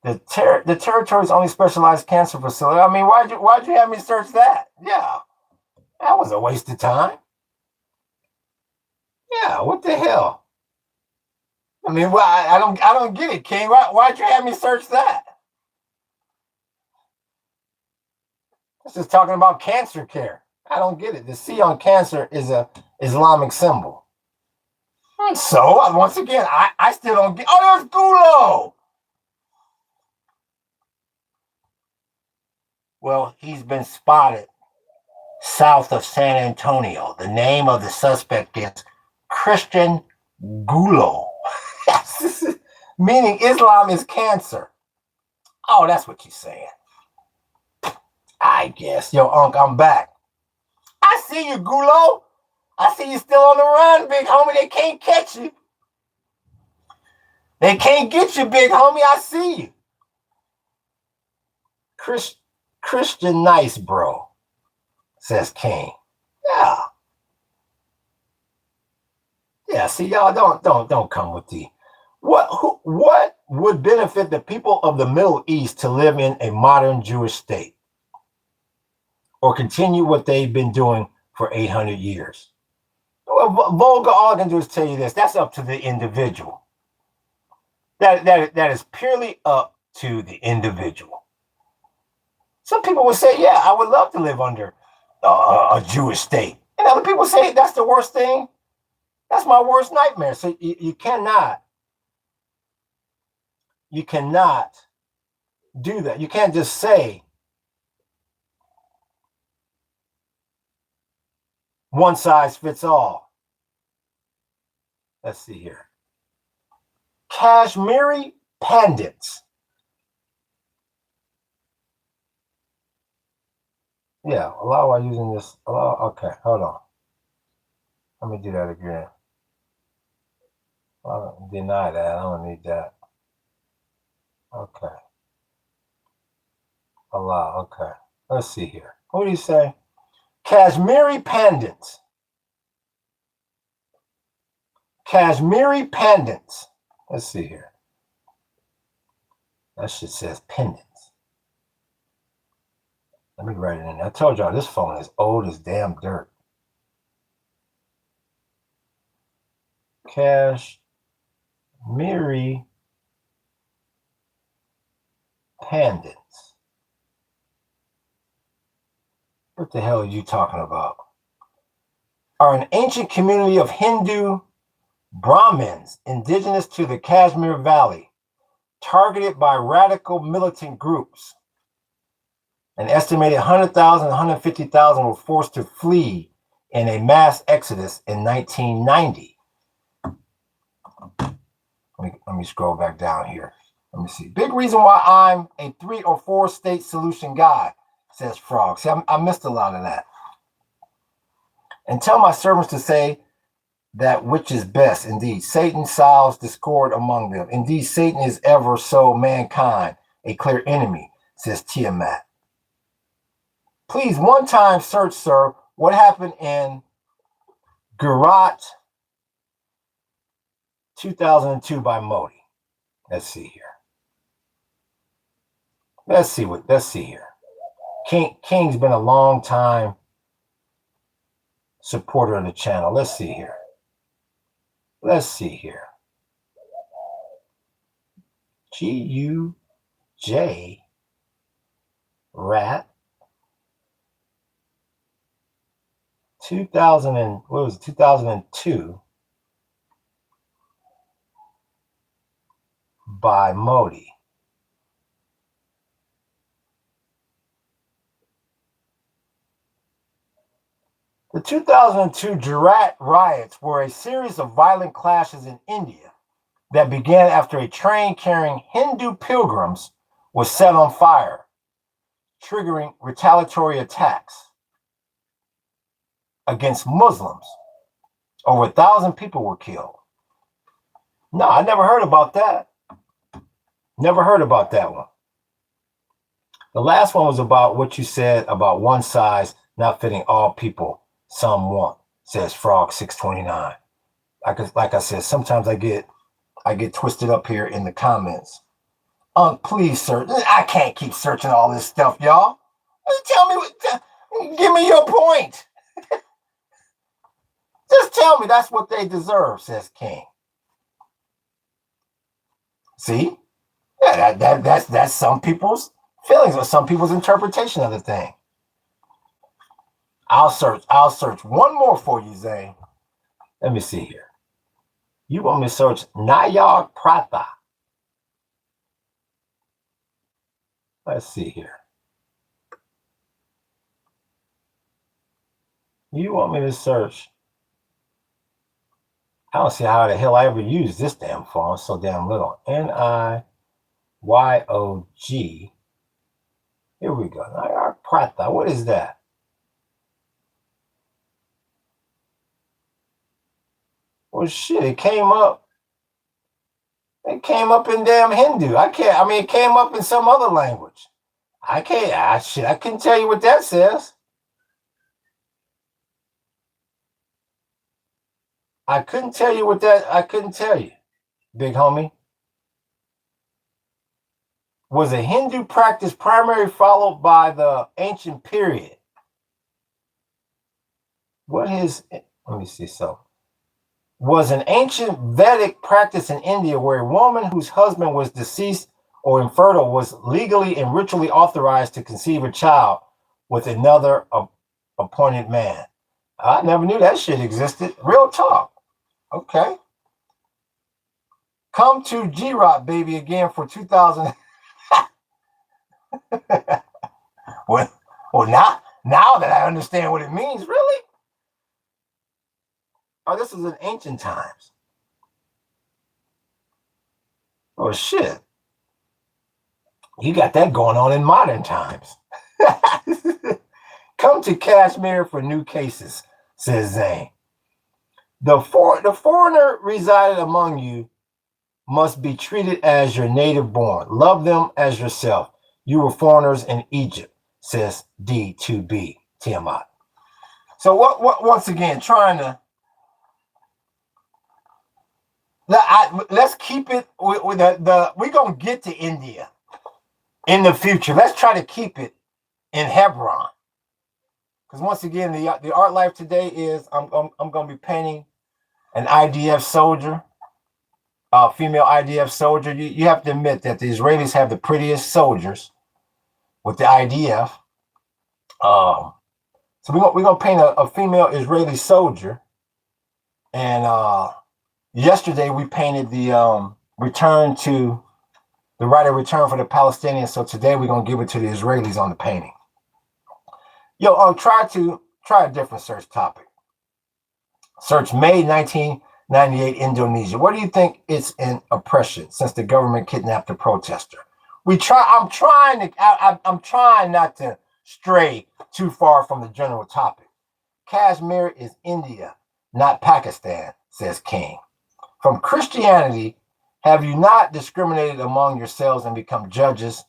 The territory's only specialized cancer facility. I mean, why'd you have me search that? Yeah, that was a waste of time. Yeah, what the hell? I mean, well, I don't get it, King. Why'd you have me search that? This is talking about cancer care. I don't get it. The C on cancer is a Islamic symbol. And so, once again, I still don't get. Oh, there's Gulo. Well, he's been spotted south of San Antonio. The name of the suspect is Christian Gulo. Meaning Islam is cancer. Oh, that's what you're saying. I guess. Yo, Unc, I'm back. I see you, Gulo. I see you still on the run, big homie. They can't catch you. They can't get you, big homie. I see you. Christian nice, bro, says King. Yeah. Yeah, see, y'all don't come with the what would benefit the people of the Middle East to live in a modern Jewish state or continue what they've been doing for 800 years? Well, Volga, all I can do is tell you this. That's up to the individual. That is purely up to the individual. Some people would say, yeah, I would love to live under a Jewish state. And other people say, that's the worst thing. That's my worst nightmare. So you cannot do that. You can't just say one size fits all. Let's see here. Kashmiri Pandits. Yeah, allow while using this. Allow. Okay, hold on. Let me do that again. Deny that. I don't need that. Okay. Allow. Okay. Let's see here. What do you say? Kashmiri Pandits. Kashmiri Pandits. Let's see here. That shit says pendants. Let me write it in. I told y'all this phone is old as damn dirt. Kashmiri Pandits. What the hell are you talking about? Are an ancient community of Hindu Brahmins indigenous to the Kashmir Valley, targeted by radical militant groups. An estimated 100,000, 150,000 were forced to flee in a mass exodus in 1990. Let me scroll back down here. Let me see. Big reason why I'm a 3 or 4 state solution guy, says Frog. See, I missed a lot of that. And tell my servants to say that which is best. Indeed, Satan sows discord among them. Indeed, Satan is ever so mankind, a clear enemy, says Tiamat. Please, one time search, sir, what happened in Gujarat 2002 by Modi. Let's see here. Let's see here. King's been a long time supporter of the channel. Let's see here. Let's see here. GUJ Rat 2002 by Modi. The 2002 Gujarat riots were a series of violent clashes in India that began after a train carrying Hindu pilgrims was set on fire, triggering retaliatory attacks against Muslims. Over 1,000 people were killed. No, I never heard about that. Never heard about that one. The last one was about what you said about one size not fitting all people. Some want, says Frog 629. Like I said, sometimes I get twisted up here in the comments. Please search. I can't keep searching all this stuff, y'all. Tell me, give me your point. Just tell me that's what they deserve, says King. See? Yeah, that's some people's feelings or some people's interpretation of the thing. I'll search one more for you, Zane. Let me see here. You want me to search Nayar Pratha? Let's see here. You want me to search? I don't see how the hell I ever use this damn phone. It's so damn little. Niyog. Here we go. Nayar Pratha. What is that? Well, shit, it came up. It came up in damn Hindu. It came up in some other language. I couldn't tell you what that says. I couldn't tell you, big homie. Was a Hindu practice primarily followed by the ancient period? Let me see, was an ancient Vedic practice in India where a woman whose husband was deceased or infertile was legally and ritually authorized to conceive a child with another appointed man. I never knew that shit existed. Real talk. Okay. Come to G-Rock, baby, again for 2000. well, now that I understand what it means, really? Oh, this is in ancient times. Oh, shit. You got that going on in modern times. Come to Kashmir for new cases, says Zane. The foreigner resided among you must be treated as your native born. Love them as yourself. You were foreigners in Egypt, says D2B Tiamat. So what once again, trying to let's keep it with we're gonna get to India in the future. Let's try to keep it in Hebron. Because once again, the art life today is I'm gonna be painting an IDF soldier, female IDF soldier. You have to admit that the Israelis have the prettiest soldiers with the IDF. So we're gonna paint a female Israeli soldier. And yesterday we painted the return for the Palestinians. So today we're gonna give it to the Israelis on the painting. Yo, try a different search topic. Search May 1998 Indonesia. What do you think it's in oppression since the government kidnapped a protester? I'm trying not to stray too far from the general topic. Kashmir is India, not Pakistan, says King. From Christianity, have you not discriminated among yourselves and become judges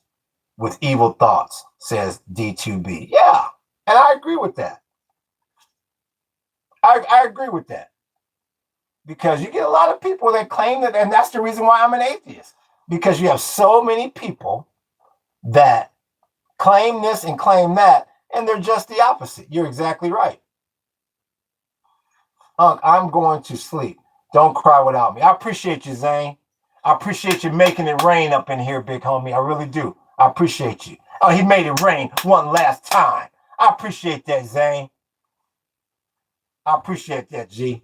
with evil thoughts, says D2B. Yeah, and I agree with that. I agree with that. Because you get a lot of people that claim that, and that's the reason why I'm an atheist. Because you have so many people that claim this and claim that, and they're just the opposite. You're exactly right. I'm going to sleep. Don't cry without me. I appreciate you, Zane. I appreciate you making it rain up in here, big homie. I really do. I appreciate you. Oh, he made it rain one last time. I appreciate that, Zane. I appreciate that, G.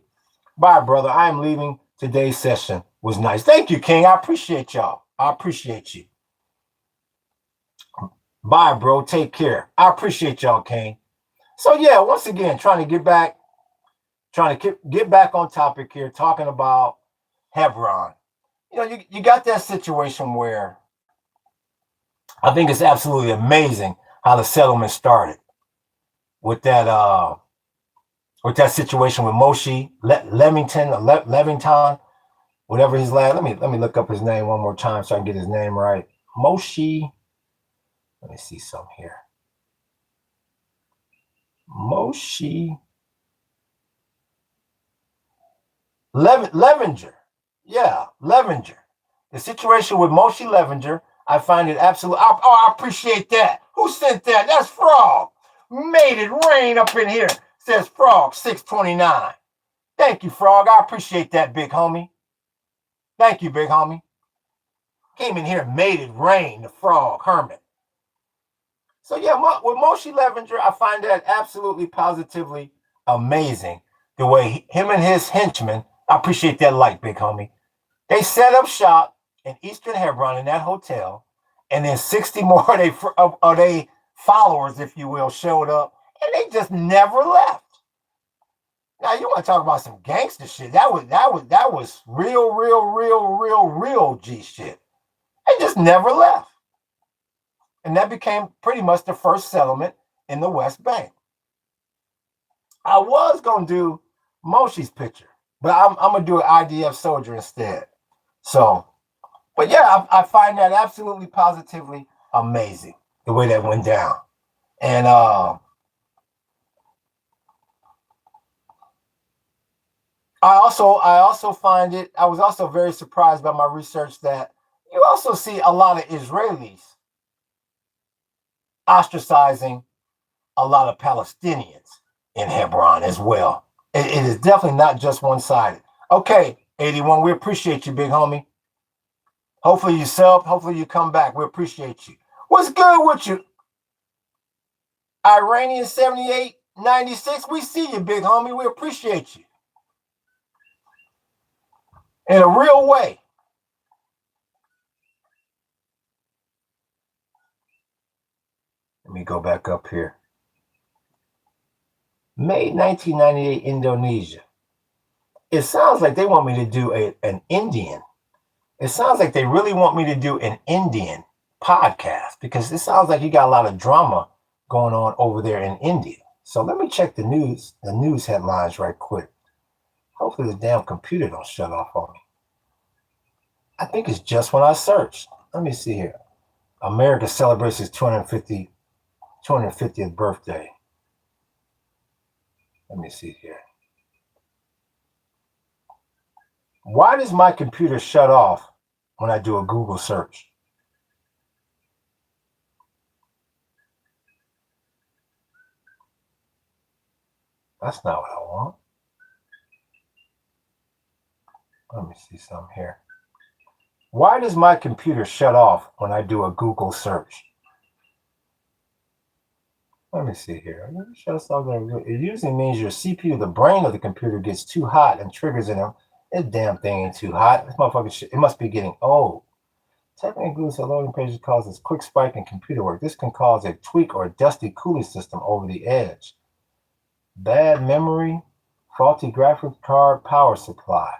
Bye, brother. I am leaving. Today's session was nice. Thank you, King. I appreciate y'all. I appreciate you. Bye, bro. Take care. I appreciate y'all, King. So yeah, once again, trying to get back on topic here, talking about Hebron. You know, you got that situation where I think it's absolutely amazing how the settlement started with that situation with Moshe Levington, whatever his last. Let me look up his name one more time so I can get his name right. Moshe. Let me see some here. Moshe Levinger. Yeah, Levinger. The situation with Moshe Levinger, I find it absolutely. I appreciate that. Who sent that? That's Frog. Made it rain up in here. Says Frog 629. Thank you, Frog. I appreciate that, big homie. Thank you, big homie. Came in here and made it rain, the Frog Hermit. So yeah, with Moshe Levinger, I find that absolutely positively amazing. The way him and his henchmen, I appreciate that light, big homie. They set up shop in Eastern Hebron in that hotel, and then 60 more of they followers, if you will, showed up, and they just never left. Now you want to talk about some gangster shit? That was real G shit. They just never left, and that became pretty much the first settlement in the West Bank. I was gonna do Moshe's picture, but I'm gonna do an IDF soldier instead. So, but yeah, I find that absolutely positively amazing the way that went down, and I also find it. I was also very surprised by my research that you also see a lot of Israelis ostracizing a lot of Palestinians in Hebron as well. It is definitely not just one-sided. Okay, 81, we appreciate you, big homie. Hopefully you sub. Hopefully you come back. We appreciate you. What's good with you? Iranian 7896, we see you, big homie. We appreciate you. In a real way. Let me go back up here. May 1998, Indonesia. It sounds like they want me to do an Indian. It sounds like they really want me to do an Indian podcast because it sounds like you got a lot of drama going on over there in India. So let me check the news headlines right quick. Hopefully the damn computer don't shut off on me. I think it's just when I search. Let me see here. America celebrates its 250th birthday. Let me see here. Why does my computer shut off when I do a Google search? That's not what I want. Let me see something here. Why does my computer shut off when I do a Google search? Let me see here. It usually means your CPU, the brain of the computer, gets too hot and triggers in them. This damn thing ain't too hot. This motherfucker shit, it must be getting old. Typing includes a loading pages causes quick spike in computer work. This can cause a tweak or a dusty cooling system over the edge. Bad memory, faulty graphics card, power supply.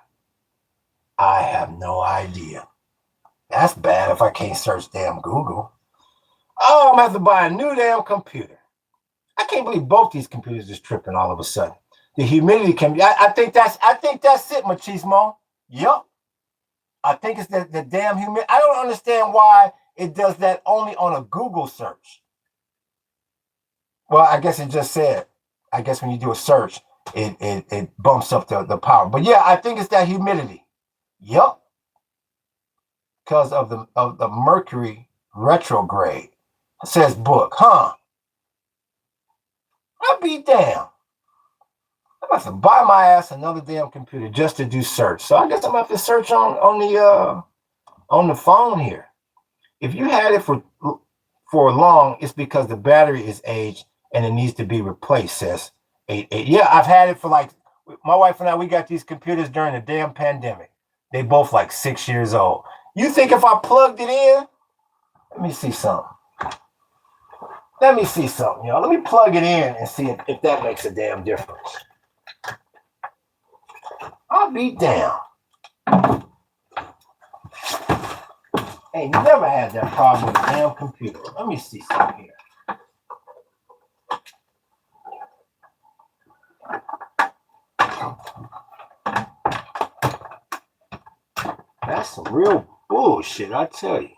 I have no idea. That's bad if I can't search damn Google. Oh, I'm gonna have to buy a new damn computer. I can't believe both these computers is tripping all of a sudden. The humidity can be. I think that's it, machismo. Yup. I think it's the damn humidity. I don't understand why it does that only on a Google search. Well, I guess it just said. I guess when you do a search, it bumps up the power. But yeah, I think it's that humidity. Yup. Because of the Mercury retrograde. It says book, huh? I'll be damn. I'm about to buy my ass another damn computer just to do search. So I guess I'm gonna have to search on the phone here. If you had it for long, it's because the battery is aged and it needs to be replaced, says Yeah, I've had it for like, my wife and I, we got these computers during the damn pandemic. They both like 6 years old. You think if I plugged it in, let me see something. Let me see something, y'all. Let me plug it in and see if that makes a damn difference. I'll be damn. Ain't never had that problem with a damn computer. Let me see something here. That's some real bullshit, I tell you.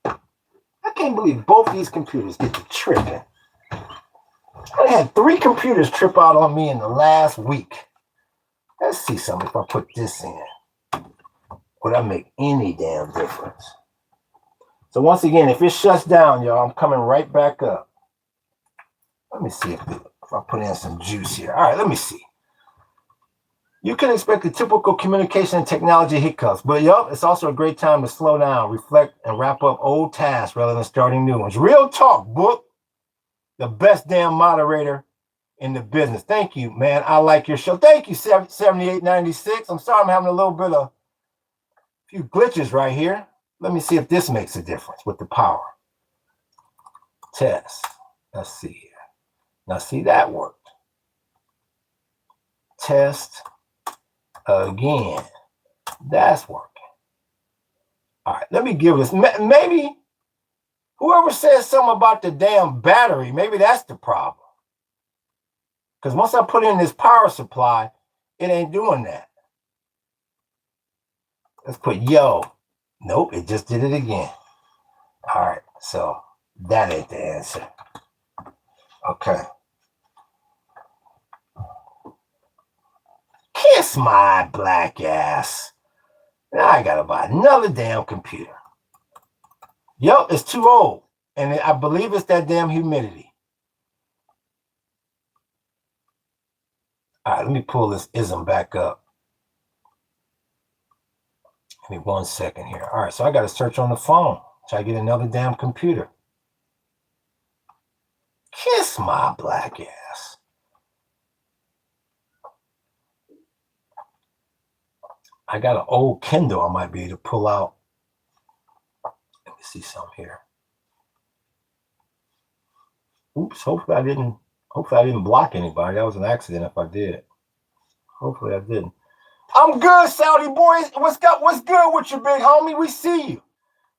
I can't believe both these computers get to tripping. I had 3 computers trip out on me in the last week. Let's see something if I put this in. Would that make any damn difference? So once again, if it shuts down, y'all, I'm coming right back up. Let me see if I put in some juice here. All right, let me see. You can expect the typical communication and technology hiccups, but yup, it's also a great time to slow down, reflect, and wrap up old tasks rather than starting new ones. Real talk, book. The best damn moderator in the business. Thank you, man. I like your show. Thank you, 7896. I'm sorry I'm having a little bit of few glitches right here. Let me see if this makes a difference with the power. Test. Let's see here. Now see, that worked. Test again. That's working. All right, let me give this. Maybe whoever says something about the damn battery, maybe that's the problem. Because once I put in this power supply, it ain't doing that. Let's put yo. Nope, it just did it again. All right, so that ain't the answer. Okay. Kiss my black ass. Now I gotta buy another damn computer. Yup, it's too old. And I believe it's that damn humidity. All right, let me pull this ism back up. Give me 1 second here. All right, so I got to search on the phone. Try to get another damn computer. Kiss my black ass. I got an old Kindle I might be able to pull out. Let me see something here. Oops, hopefully I didn't block anybody. That was an accident if I did. Hopefully I didn't. I'm good, Saudi boys. What's good with you, big homie? We see you.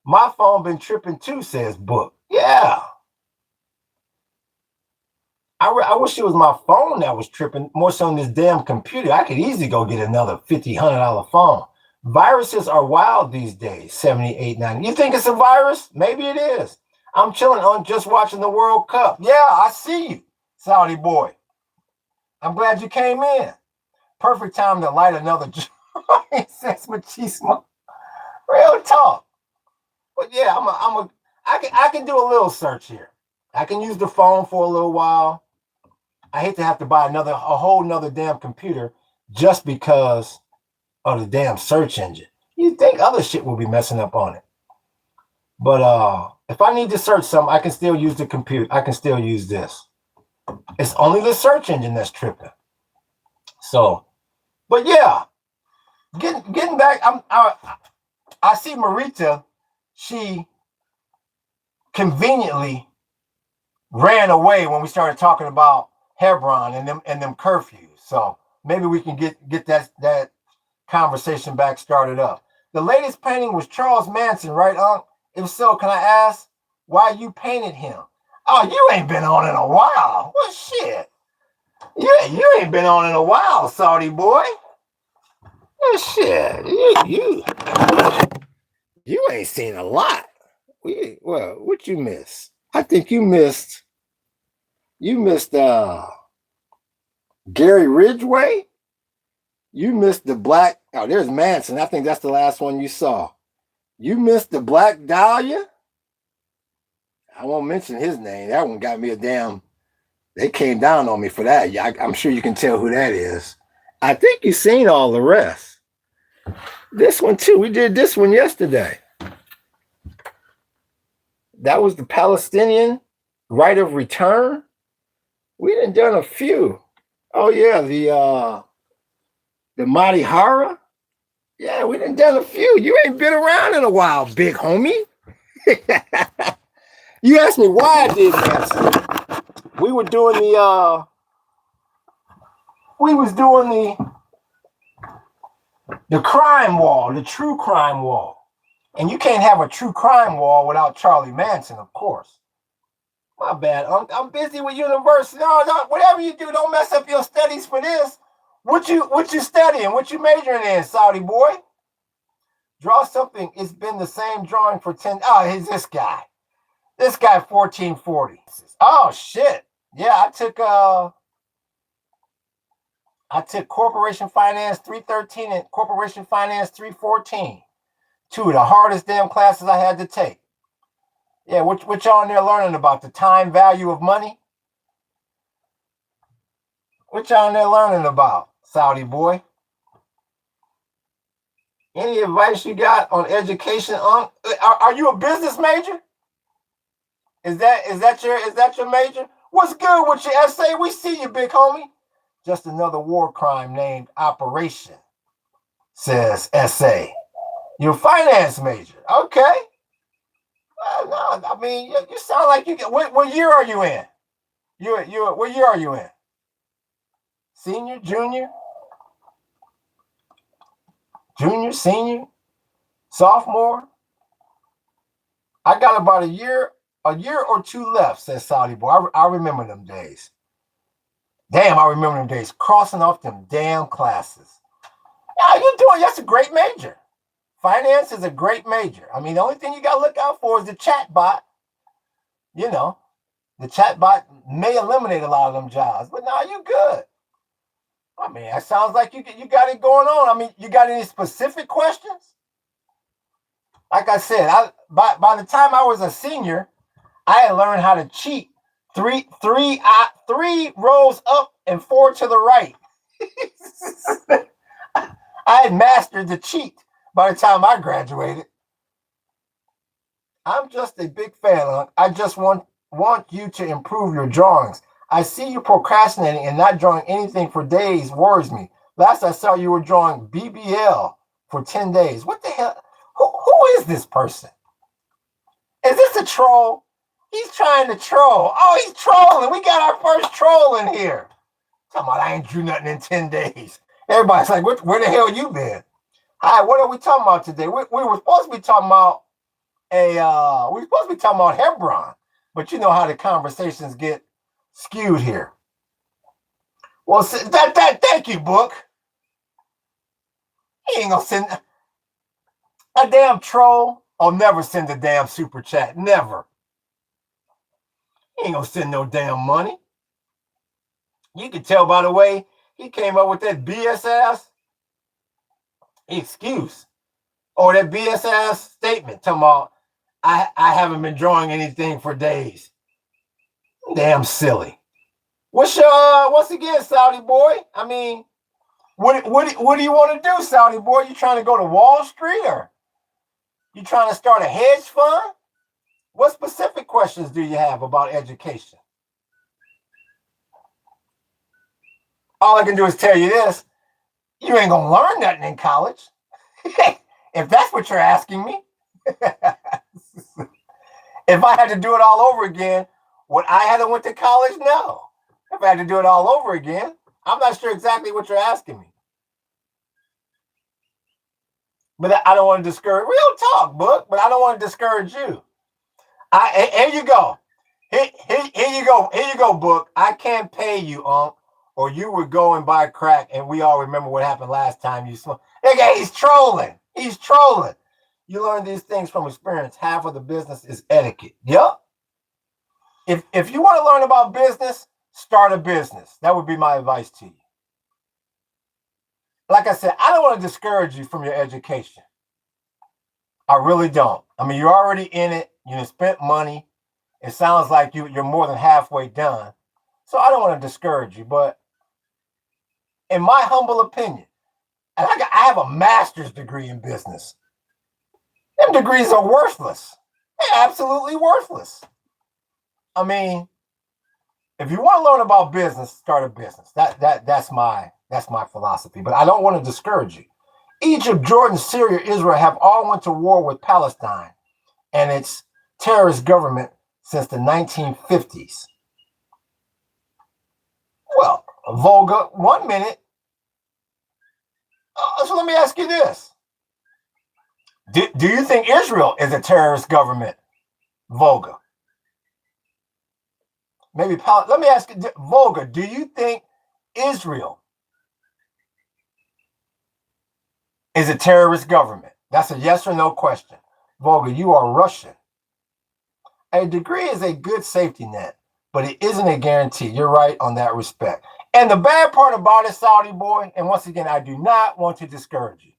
My phone been tripping too, says Book. Yeah. I wish it was my phone that was tripping more so than this damn computer. I could easily go get another $50, $100 phone. Viruses are wild these days, 78, 90. You think it's a virus? Maybe it is. I'm chilling on just watching the World Cup. Yeah, I see you, Saudi boy. I'm glad you came in. Perfect time to light another joint, says Machismo. Real talk. But yeah, I can do a little search here. I can use the phone for a little while. I hate to have to buy a whole nother damn computer just because of the damn search engine. You'd think other shit will be messing up on it. But if I need to search something, I can still use the computer. I can still use this. It's only the search engine that's tripping. So, but yeah, getting back, I see Marita. She conveniently ran away when we started talking about Hebron and them curfews. So maybe we can get that conversation back started up. The latest painting was Charles Manson, right, Unc? If so, can I ask why you painted him? Oh, you ain't been on in a while. Well, shit. Yeah, you ain't been on in a while, Saudi boy. Well, shit. You ain't seen a lot. Well, what you miss? I think you missed Gary Ridgway. You missed the Black. Oh, there's Manson. I think that's the last one you saw. You missed the Black Dahlia. I won't mention his name. That one got me a damn. They came down on me for that. Yeah, I'm sure you can tell who that is. I think you've seen all the rest. This one too. We did this one yesterday. That was the Palestinian right of return. We done done a few. Oh yeah, the Matihara. Yeah, we done done a few. You ain't been around in a while, big homie. You asked me why I did that. We were doing the crime wall, the true crime wall. And you can't have a true crime wall without Charlie Manson, of course. My bad. I'm busy with university. No, whatever you do, don't mess up your studies for this. What you studying? What you majoring in, Saudi boy? Draw something. It's been the same drawing for 10. Oh, he's this guy. This guy 1440. Oh shit. Yeah, I took Corporation Finance 313 and Corporation Finance 314. Two of the hardest damn classes I had to take. Yeah, what y'all in there learning about? The time value of money? What y'all in there learning about, Saudi boy? Any advice you got on education? Are you a business major? Is that your major? What's good with your essay? We see you, big homie. Just another war crime named Operation, says essay. You're a finance major. Okay. No, I mean, you sound like you get. What year are you in? What year are you in? Senior, junior, senior, sophomore? I got about a year or two left, says Saudi boy. I remember them days. Damn, I remember them days. Crossing off them damn classes. Yeah, you doing? That's a great major. Finance is a great major. I mean, the only thing you got to look out for is the chat bot. You know, the chat bot may eliminate a lot of them jobs, but no, you good. I mean, that sounds like you got it going on. I mean, you got any specific questions? Like I said, by the time I was a senior, I had learned how to cheat three rows up and 4 to the right. I had mastered the cheat by the time I graduated. I'm just a big fan. I just want you to improve your drawings. I see you procrastinating and not drawing anything for days worries me. Last I saw you were drawing BBL for 10 days. What the hell? Who is this person? Is this a troll? He's trying to troll. Oh, he's trolling. We got our first troll in here. Talking about I ain't drew nothing in 10 days. Everybody's like, where the hell you been? Hi, what are we talking about today? We were supposed to be talking about Hebron, but you know how the conversations get skewed here. Well, thank you, Book. He ain't gonna send a damn troll. I'll never send a damn super chat. Never. He ain't gonna send no damn money. You can tell by the way he came up with that BS ass excuse or that BS ass statement talking about I haven't been drawing anything for days. Damn silly. Once again, Saudi boy? I mean, what do you want to do, Saudi boy? You trying to go to Wall Street or you trying to start a hedge fund? What specific questions do you have about education? All I can do is tell you this. You ain't going to learn nothing in college. If that's what you're asking me. If I had to do it all over again, would I have to went to college? No. If I had to do it all over again, I'm not sure exactly what you're asking me. But I don't want to discourage. Real talk, Book. But I don't want to discourage you. Here you go. Here you go. Here you go, Book. I can't pay you, or you would go and buy crack, and we all remember what happened last time you smoked. Okay, he's trolling. He's trolling. You learn these things from experience. Half of the business is etiquette. Yep. If you want to learn about business, start a business. That would be my advice to you. Like I said, I don't want to discourage you from your education. I really don't. I mean, you're already in it. You spent money. It sounds like you're more than halfway done. So I don't want to discourage you. But in my humble opinion, and I have a master's degree in business. Them degrees are worthless. They're absolutely worthless. I mean, if you want to learn about business, start a business. That's my philosophy. But I don't want to discourage you. Egypt, Jordan, Syria, Israel have all went to war with Palestine and its terrorist government since the 1950s. Well, Volga, 1 minute. So let me ask you this. Do you think Israel is a terrorist government? Volga. Maybe let me ask you, Volga, do you think Israel is a terrorist government? That's a yes or no question. Volga, you are Russian. A degree is a good safety net, but it isn't a guarantee. You're right on that respect. And the bad part about it, Saudi boy, and once again, I do not want to discourage you.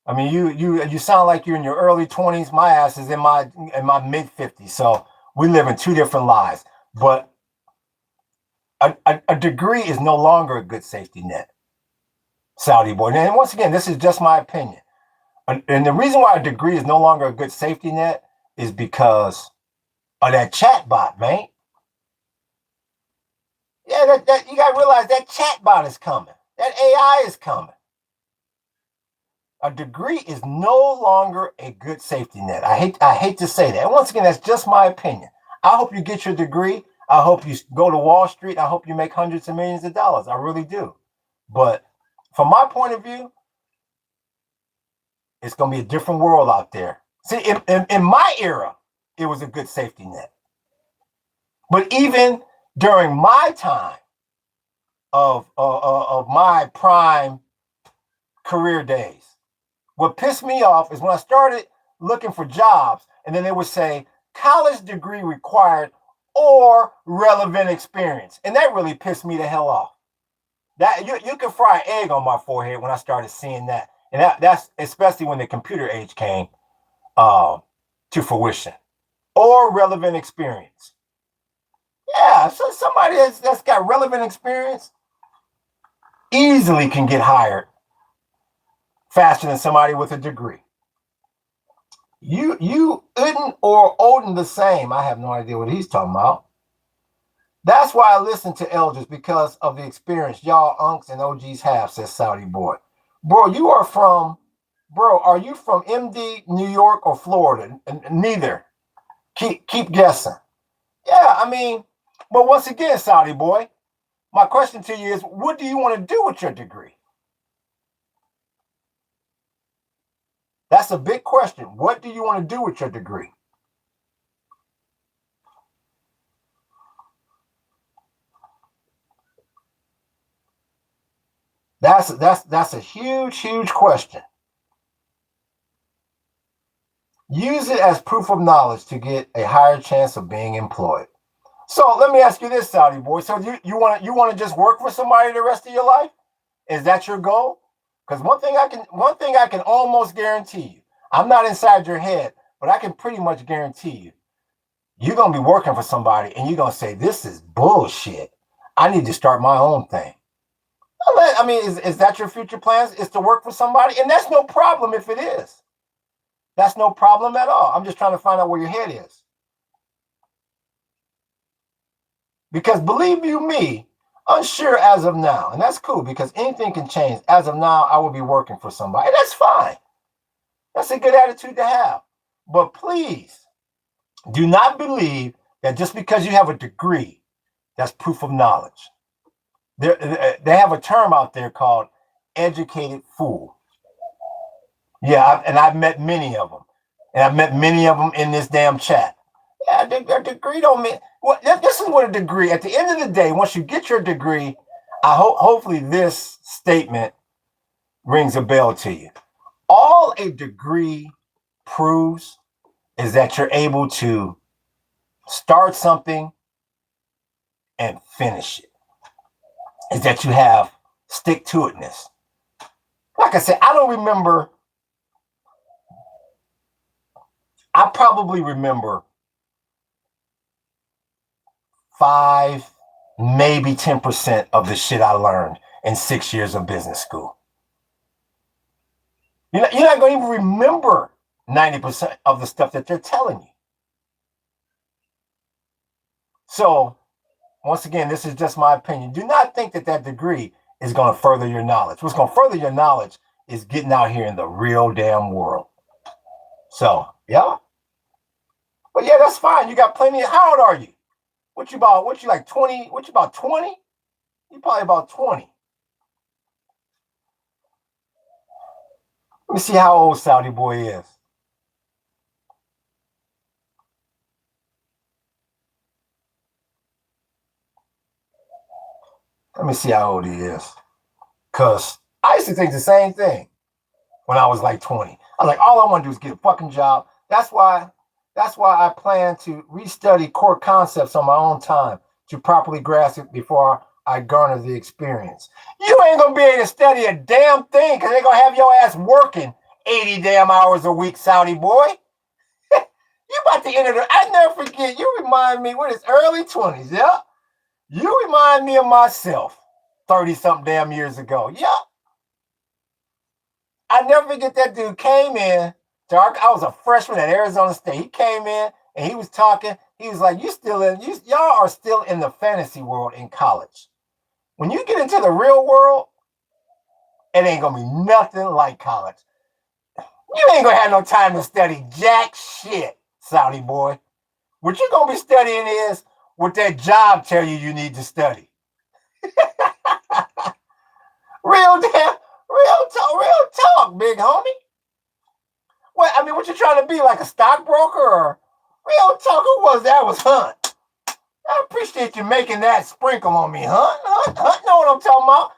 I mean, you sound like you're in your early 20s. My ass is in my mid 50s. So we live in two different lives. But a degree is no longer a good safety net, Saudi boy. And once again, this is just my opinion. And the reason why a degree is no longer a good safety net is because of that chat bot, man. Yeah, that you gotta realize that chat bot is coming. That AI is coming. A degree is no longer a good safety net. I hate to say that. And once again, that's just my opinion. I hope you get your degree. I hope you go to Wall Street. I hope you make hundreds of millions of dollars. I really do. But from my point of view, it's going to be a different world out there. See, in my era, it was a good safety net. But even during my time of my prime career days, what pissed me off is when I started looking for jobs, and then they would say college degree required or relevant experience, and that really pissed me the hell off. That you can fry an egg on my forehead when I started seeing that, and that's especially when the computer age came to fruition, or relevant experience. Yeah, so somebody that's got relevant experience easily can get hired faster than somebody with a degree. You Uden or Odin the same. I have no idea what he's talking about. That's why I listen to elders, because of the experience y'all unks and OGs have, says Saudi boy. Bro, are you from MD, New York, or Florida? Neither. Keep guessing. Yeah, I mean, but once again, Saudi boy, my question to you is, what do you want to do with your degree? That's a big question. What do you want to do with your degree? That's a huge question. Use it as proof of knowledge to get a higher chance of being employed. So let me ask you this, Saudi boy. So you want to just work for somebody the rest of your life? Is that your goal? Because one thing I can almost guarantee you. I'm not inside your head, but I can pretty much guarantee you, you're gonna be working for somebody and you're gonna say, this is bullshit. I need to start my own thing. I mean, is that your future plans? Is to work for somebody? And that's no problem if it is. That's no problem at all. I'm just trying to find out where your head is. Because believe you me, unsure as of now, and that's cool because anything can change. As of now, I will be working for somebody. That's fine. That's a good attitude to have. But please do not believe that just because you have a degree, that's proof of knowledge. They have a term out there called educated fool. Yeah, and I've met many of them. And I've met many of them in this damn chat. Yeah, a degree don't mean... Well, this is what a degree... At the end of the day, once you get your degree, hopefully this statement rings a bell to you. All a degree proves is that you're able to start something and finish it. Is that you have stick-to-itness. Like I said, I don't remember... I probably remember 5, maybe 10% of the shit I learned in 6 years of business school. You're not going to even remember 90% of the stuff that they're telling you. So once again, this is just my opinion. Do not think that that degree is going to further your knowledge. What's going to further your knowledge is getting out here in the real damn world. So, yeah. But yeah, that's fine. You got plenty. How old are you? What you about? What you like 20? What you about 20? You probably about 20. Let me see how old Saudi boy is. Let me see how old he is. Because I used to think the same thing when I was like 20. I was like, all I want to do is get a fucking job. That's why I plan to restudy core concepts on my own time to properly grasp it before I garner the experience. You ain't going to be able to study a damn thing because they're going to have your ass working 80 damn hours a week, Saudi boy. You about to enter I never forget, you remind me, what is early 20s, yeah? You remind me of myself 30-something damn years ago. Yeah. I never forget that dude came in. I was a freshman at Arizona State. He came in and he was talking. He was like, y'all are still in the fantasy world in college. When you get into the real world, it ain't gonna be nothing like college. You ain't gonna have no time to study jack shit, Saudi boy. What you gonna be studying is what that job tell you need to study. real talk, big homie. What I mean, what you trying to be, like a stockbroker or real talk? Who was that? Was Hunt. I appreciate you making that sprinkle on me, Hunt. Hunt know what I'm talking about.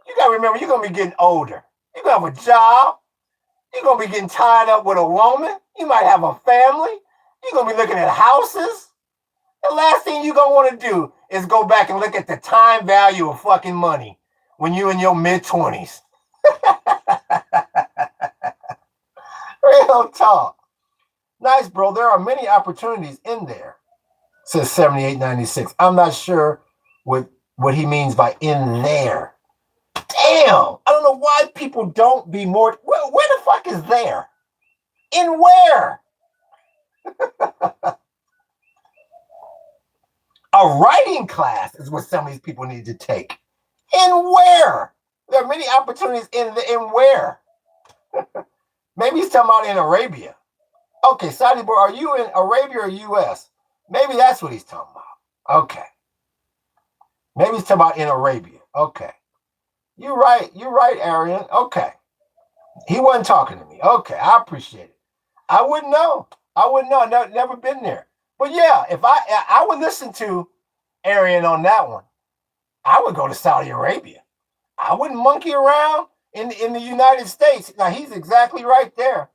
You gotta remember, you're gonna be getting older. You're gonna have a job. You're gonna be getting tied up with a woman. You might have a family. You're gonna be looking at houses. The last thing you're gonna want to do is go back and look at the time value of fucking money when you're in your mid-20s. Real talk. Nice, bro. There are many opportunities in there, says 7896. I'm not sure what he means by in there. Damn. I don't know why people don't be more. Where the fuck is there? In where? A writing class is what some of these people need to take. In where? There are many opportunities in where? Maybe he's talking about in Arabia. Okay, Saudi boy, are you in Arabia or US? Maybe that's what he's talking about. Okay. Maybe he's talking about in Arabia. Okay. You're right, Arian. Okay. He wasn't talking to me. Okay, I appreciate it. I wouldn't know. Never been there. But yeah, if I would listen to Arian on that one, I would go to Saudi Arabia. I wouldn't monkey around in the United States. Now, he's exactly right there.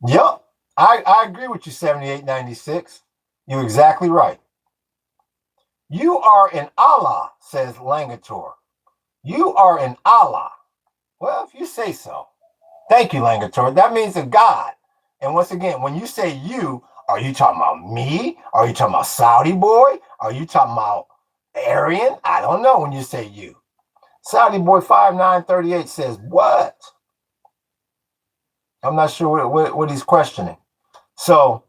Yep. I agree with you, 7896. You're exactly right. You are in Allah, says Langator. You are in Allah. Well, if you say so. Thank you, Langator. That means a God. And once again, when you say you, are you talking about me? Are you talking about Saudi boy? Are you talking about Aryan? I don't know when you say you. Saudi boy 5938 says, what? I'm not sure what he's questioning. So,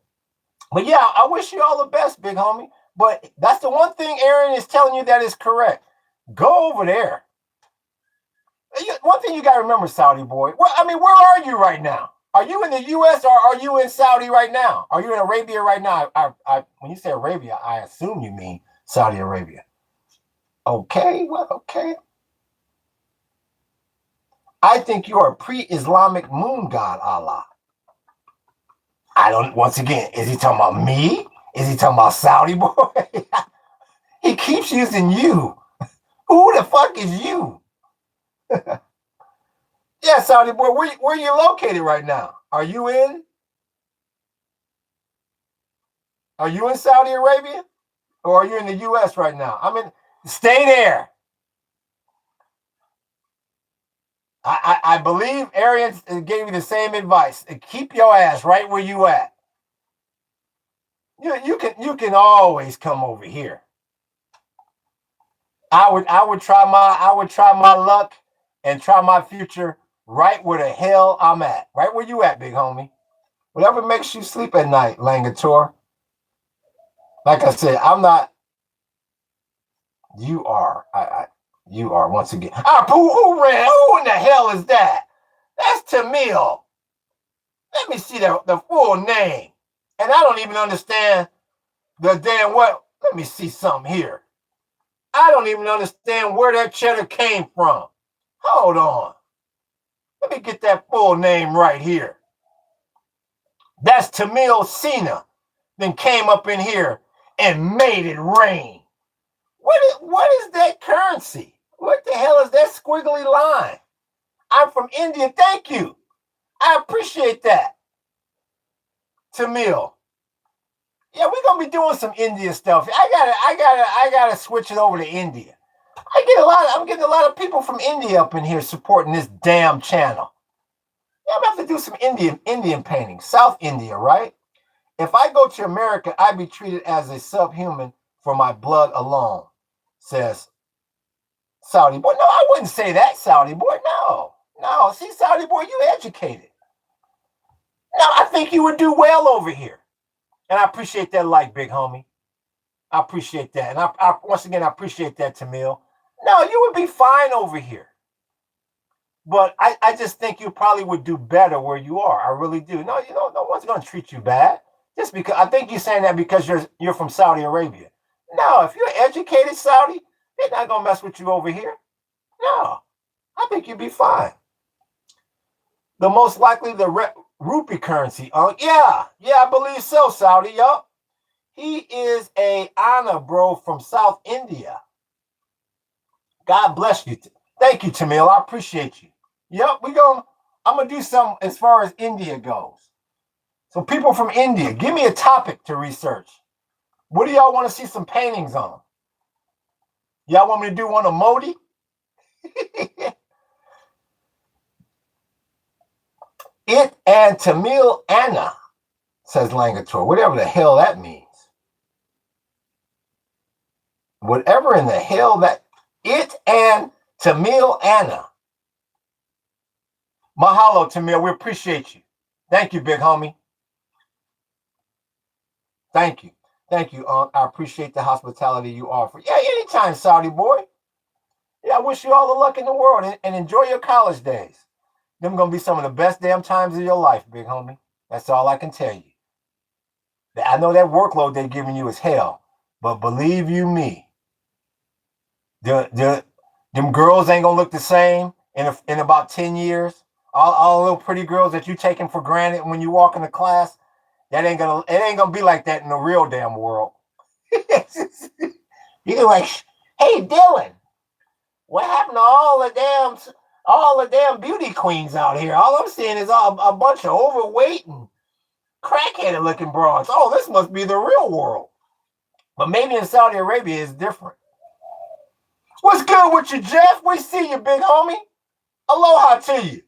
but yeah, I wish you all the best, big homie. But that's the one thing Aaron is telling you that is correct. Go over there. One thing you got to remember, Saudi boy. Well, I mean, where are you right now? Are you in the U.S. or are you in Saudi right now? Are you in Arabia right now? When you say Arabia, I assume you mean Saudi Arabia. Okay, well, okay. I think you are a pre-Islamic moon god, Allah. Once again, is he talking about me? Is he talking about Saudi boy? He keeps using you. Who the fuck is you? Yeah, Saudi boy, where are you located right now? Are you in Saudi Arabia? Or are you in the U.S. right now? Stay there. I believe Arian gave you the same advice. Keep your ass right where you at. You can always come over here. I would try my luck and try my future right where the hell I'm at. Right where you at, big homie. Whatever makes you sleep at night, Langator. Like I said, I'm not. You are. You are once again. Who ran? Who in the hell is that? That's Tamil. Let me see the full name. And I don't even understand the damn what. Let me see something here. I don't even understand where that cheddar came from. Hold on. Let me get that full name right here. That's Tamil Sina. Then came up in here and made it rain. What is that currency? What the hell is that squiggly line? I'm from India. Thank you. I appreciate that. Tamil. Yeah, we're gonna be doing some India stuff. I gotta switch it over to India. I'm getting a lot of people from India up in here supporting this damn channel. Yeah, I'm gonna have to do some Indian painting. South India, right? If I go to America, I'd be treated as a subhuman for my blood alone, says Saudi boy. No, I wouldn't say that, Saudi boy. No. No, see, Saudi boy, you educated. No, I think you would do well over here. And I appreciate that like, big homie. I appreciate that. And I once again, I appreciate that, Tamil. No, you would be fine over here. But I just think you probably would do better where you are. I really do. No, no one's going to treat you bad. Just because I think you're saying that because you're from Saudi Arabia. No, if you're educated Saudi, they're not going to mess with you over here. No, I think you'd be fine. The most likely the rupee currency. Yeah, I believe so, Saudi. Yup. He is a Anna bro from South India. God bless you. Thank you, Tamil. I appreciate you. Yep, I'm gonna do something as far as India goes. So people from India, give me a topic to research. What do y'all want to see some paintings on? Y'all want me to do one of Modi? It and Tamil Anna, says Langator. Whatever the hell that means. Whatever in the hell that it and Tamil Anna. Mahalo, Tamil. We appreciate you. Thank you, big homie. Thank you. Thank you, I appreciate the hospitality you offer. Yeah, anytime, Saudi boy. Yeah, I wish you all the luck in the world and enjoy your college days. Them going to be some of the best damn times of your life, big homie. That's all I can tell you. I know that workload they're giving you is hell, but believe you me, them girls ain't going to look the same in about 10 years. All the little pretty girls that you taking for granted when you walk into class, it ain't gonna be like that in the real damn world. You're like, hey Dylan, what happened to all the damn beauty queens out here? All I'm seeing is a bunch of overweight and crackheaded looking broads. Oh, this must be the real world. But maybe in Saudi Arabia it's different. What's good with you, Jeff? We see you, big homie. Aloha to you.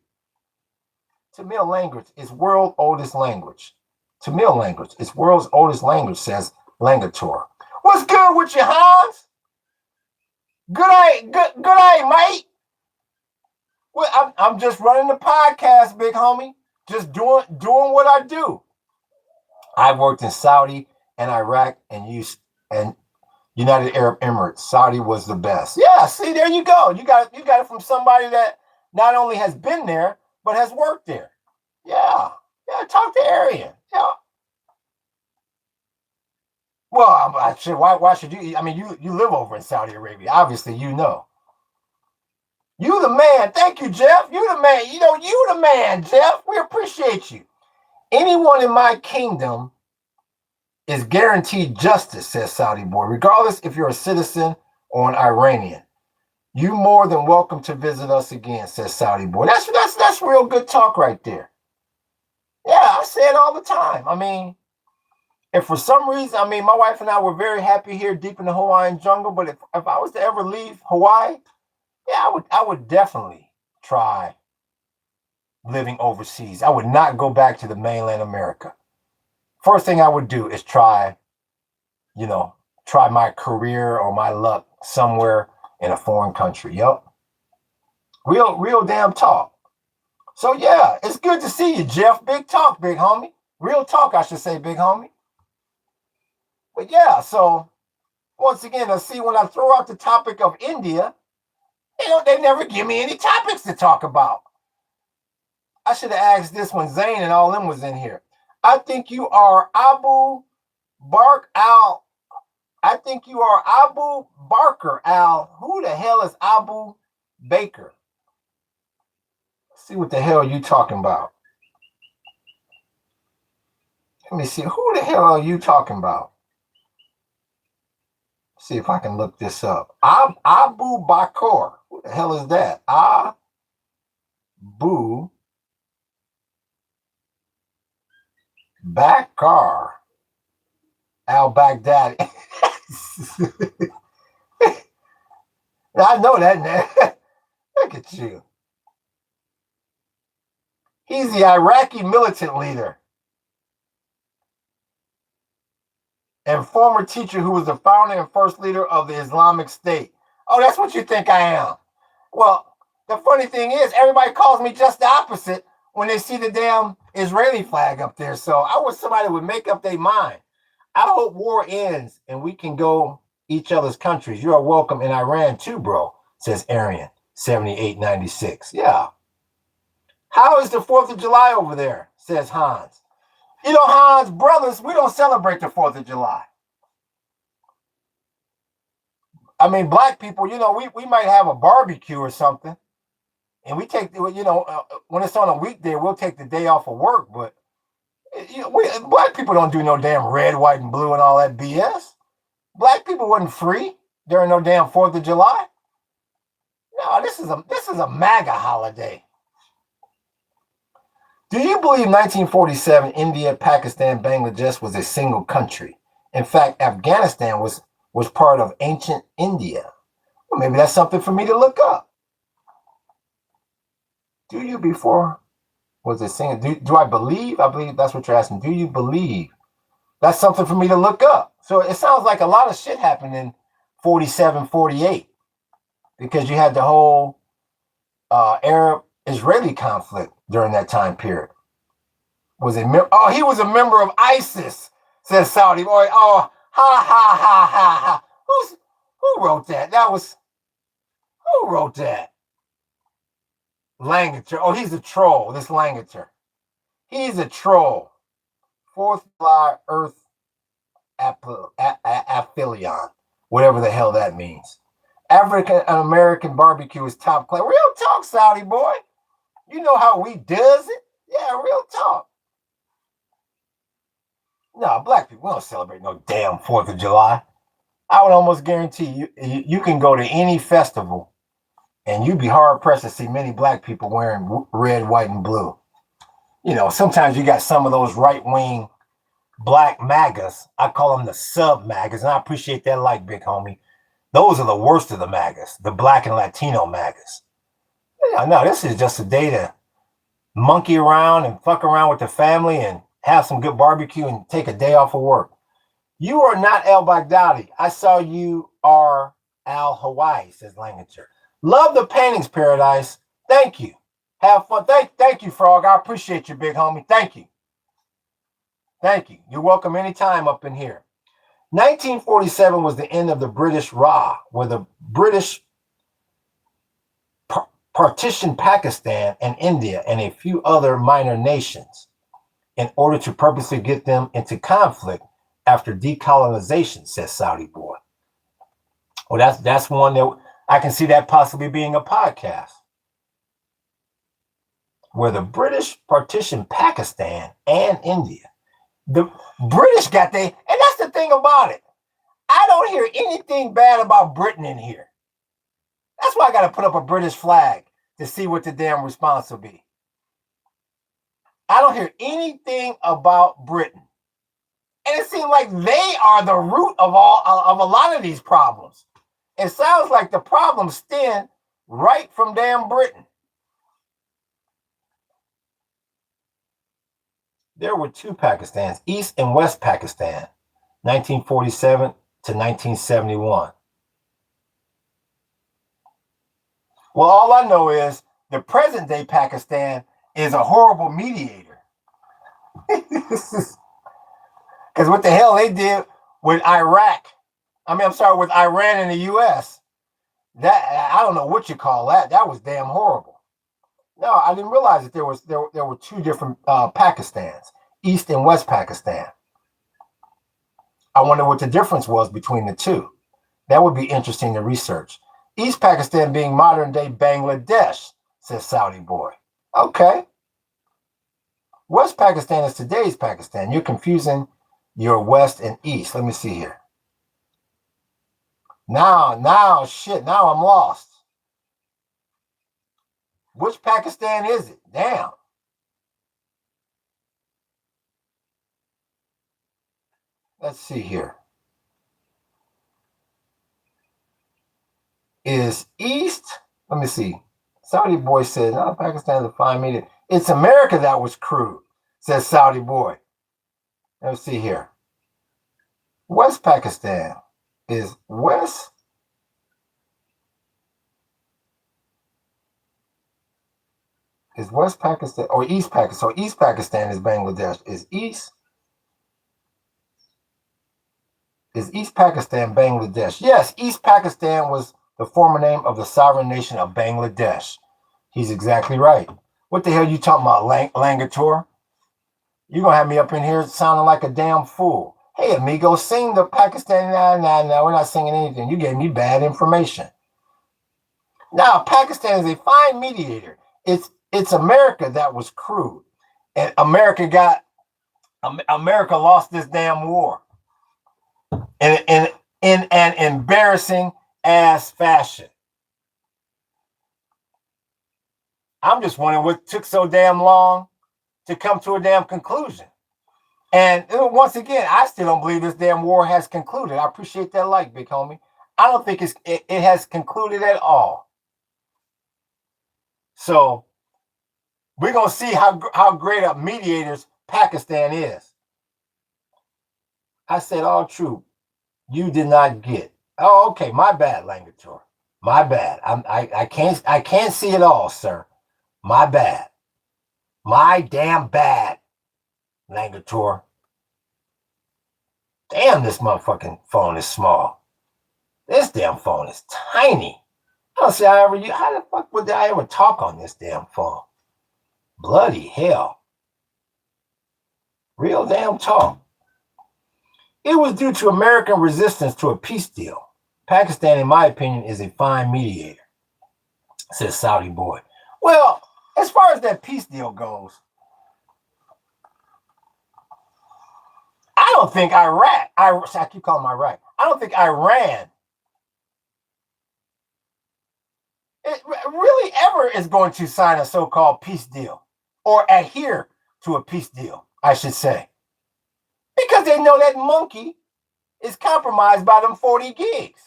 Tamil language is world's oldest language. Tamil language is world's oldest language, says Langator. What's good with you, Hans? Good day, mate. Well, I'm just running the podcast, big homie. Just doing what I do. I worked in Saudi and Iraq and United Arab Emirates. Saudi was the best. Yeah, see, there you go. You got it from somebody that not only has been there but has worked there. Yeah, talk to Arian. Yeah. Well, why should you? I mean, you live over in Saudi Arabia. Obviously, you know. You the man. Thank you, Jeff. You the man. You the man, Jeff. We appreciate you. Anyone in my kingdom is guaranteed justice, says Saudi boy, regardless if you're a citizen or an Iranian. You more than welcome to visit us again, says Saudi boy. That's real good talk right there. Yeah, I say it all the time. I mean, if for some reason, my wife and I were very happy here deep in the Hawaiian jungle, but if I was to ever leave Hawaii, yeah, I would definitely try living overseas. I would not go back to the mainland America. First thing I would do is try my career or my luck somewhere in a foreign country. Yup. Real damn talk. So yeah, it's good to see you, Jeff. Big talk, big homie. Real talk, I should say, big homie. But yeah, so once again, let's see, when I throw out the topic of India, they never give me any topics to talk about. I should have asked this when Zayn and all them was in here. I think you are Abu Bark Al. I think you are Abu Barker Al. Who the hell is Abu Baker? Let's see what the hell you talking about. Let me see. Who the hell are you talking about? See if I can look this up. Abu Bakr. Who the hell is that? Abu Bakr al-Baghdadi. I know that name. Look at you. He's the Iraqi militant leader and former teacher who was the founder and first leader of the Islamic State. Oh, that's what you think I am. Well, the funny thing is, everybody calls me just the opposite when they see the damn Israeli flag up there. So I wish somebody would make up their mind. I hope war ends and we can go each other's countries. You are welcome in Iran too, bro, says Arian, 7896. Yeah. How is the 4th of July over there, says Hans. You know, Hans, brothers, we don't celebrate the 4th of July. I mean, black people, you know, we might have a barbecue or something. And we take, you know, when it's on a weekday, we'll take the day off of work. But you know, black people don't do no damn red, white, and blue and all that BS. Black people wasn't free during no damn 4th of July. No, this is a MAGA holiday. Do you believe 1947 India, Pakistan, Bangladesh was a single country? In fact, Afghanistan was part of ancient India. Well, maybe that's something for me to look up. Do you before was it single? Do I believe? I believe that's what you're asking. Do you believe? That's something for me to look up. So it sounds like a lot of shit happened in 47, 48 because you had the whole Arab-Israeli conflict during that time period. Was it? Oh, he was a member of ISIS, says Saudi boy. Oh, ha ha ha ha ha. Who wrote that? Who wrote that? Langater. Oh, he's a troll. This Langater. He's a troll. 4th of July Earth Affilion, whatever the hell that means. African American barbecue is top class. Real talk, Saudi boy. You know how we does it? Yeah, real talk. No, black people, we don't celebrate no damn 4th of July. I would almost guarantee you can go to any festival and you'd be hard pressed to see many black people wearing red, white, and blue. You know, sometimes you got some of those right-wing black MAGAs. I call them the sub-MAGAs, and I appreciate that like, big homie. Those are the worst of the MAGAs, the black and Latino MAGAs. Yeah, no, this is just a day to monkey around and fuck around with the family and have some good barbecue and take a day off of work. You are not al-Baghdadi. I saw you are al-Hawaii, says Langater. Love the paintings, Paradise. Thank you. Have fun. Thank you, Frog. I appreciate you, big homie. Thank you. Thank you. You're welcome anytime up in here. 1947 was the end of the British Raj, where the British partitioned Pakistan and India and a few other minor nations in order to purposely get them into conflict after decolonization, says Saudi boy. Well, that's one that I can see that possibly being a podcast. Where the British partitioned Pakistan and India. The British got and that's the thing about it. I don't hear anything bad about Britain in here. That's why I got to put up a British flag to see what the damn response will be. I don't hear anything about Britain. And it seems like they are the root of a lot of these problems. It sounds like the problems stem right from damn Britain. There were two Pakistans, East and West Pakistan, 1947 to 1971. Well, all I know is the present day Pakistan is a horrible mediator. Because what the hell they did with Iraq. I'm sorry, with Iran and the U.S. That, I don't know what you call that. That was damn horrible. No, I didn't realize that there were two different Pakistans, East and West Pakistan. I wonder what the difference was between the two. That would be interesting to research. East Pakistan being modern day Bangladesh, says Saudi boy. Okay. West Pakistan is today's Pakistan. You're confusing your West and East. Let me see here. Now I'm lost. Which Pakistan is it? Damn. Let's see here. Is East, let me see. Saudi boy says, no, Pakistan is a fine medium. It's America that was crude, says Saudi boy. Let's see here. West Pakistan is West. Is West Pakistan or East Pakistan? So East Pakistan is Bangladesh. Is East Pakistan Bangladesh? Yes, East Pakistan was the former name of the sovereign nation of Bangladesh. He's exactly right. What the hell you talking about, Langator? You're going to have me up in here sounding like a damn fool. Hey, amigo, sing the Pakistan. No, we're not singing anything. You gave me bad information. Now, Pakistan is a fine mediator. It's America that was crude. And America lost this damn war. In an embarrassing ass fashion. I'm just wondering what took so damn long to come to a damn conclusion. And once again, I still don't believe this damn war has concluded. I appreciate that like, big homie. I don't think it has concluded at all. So we're going to see how great a mediator Pakistan is. I said all true. You did not get. Oh, okay. My bad, Langator. My bad. I can't see it all, sir. My bad. My damn bad, Langator. Damn, this motherfucking phone is small. This damn phone is tiny. I don't see how the fuck would I ever talk on this damn phone? Bloody hell. Real damn talk. It was due to American resistance to a peace deal. Pakistan, in my opinion, is a fine mediator, says Saudi boy. Well, as far as that peace deal goes, I don't think I keep calling them Iraq. I don't think Iran really ever is going to sign a so-called peace deal or adhere to a peace deal, I should say. Because they know that monkey is compromised by them 40 gigs.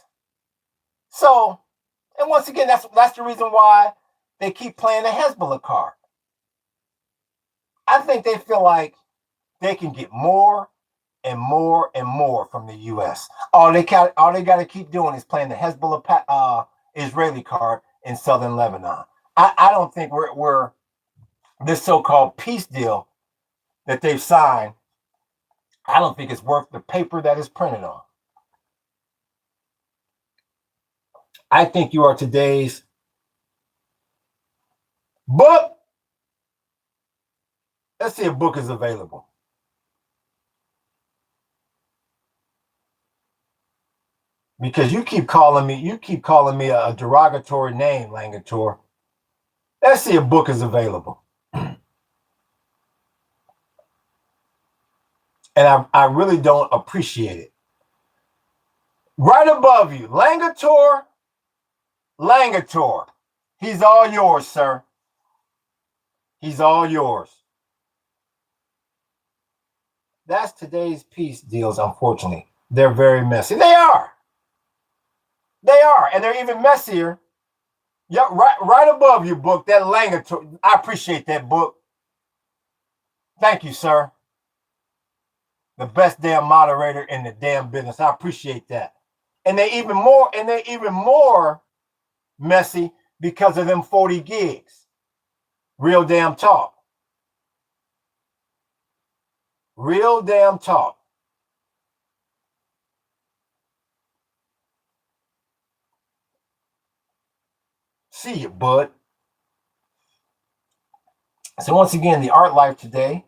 So, and once again, that's the reason why they keep playing the Hezbollah card. I think they feel like they can get more and more and more from the U.S. All they got to keep doing is playing the Hezbollah Israeli card in southern Lebanon. I don't think we're this so-called peace deal that they've signed. I don't think it's worth the paper that it's printed on. I think you are today's book. Let's see if book is available. Because you keep calling me a derogatory name, Langator. Let's see if book is available. And I really don't appreciate it. Right above you, Langator. He's all yours, sir. He's all yours. That's today's peace deals, unfortunately. They're very messy. They are. And they're even messier. Yeah, right above you, book, that Langator. I appreciate that, book. Thank you, sir. The best damn moderator in the damn business. I appreciate that. And they're even more messy because of them 40 gigs. Real damn talk. Real damn talk. See you, bud. So once again, the art life today,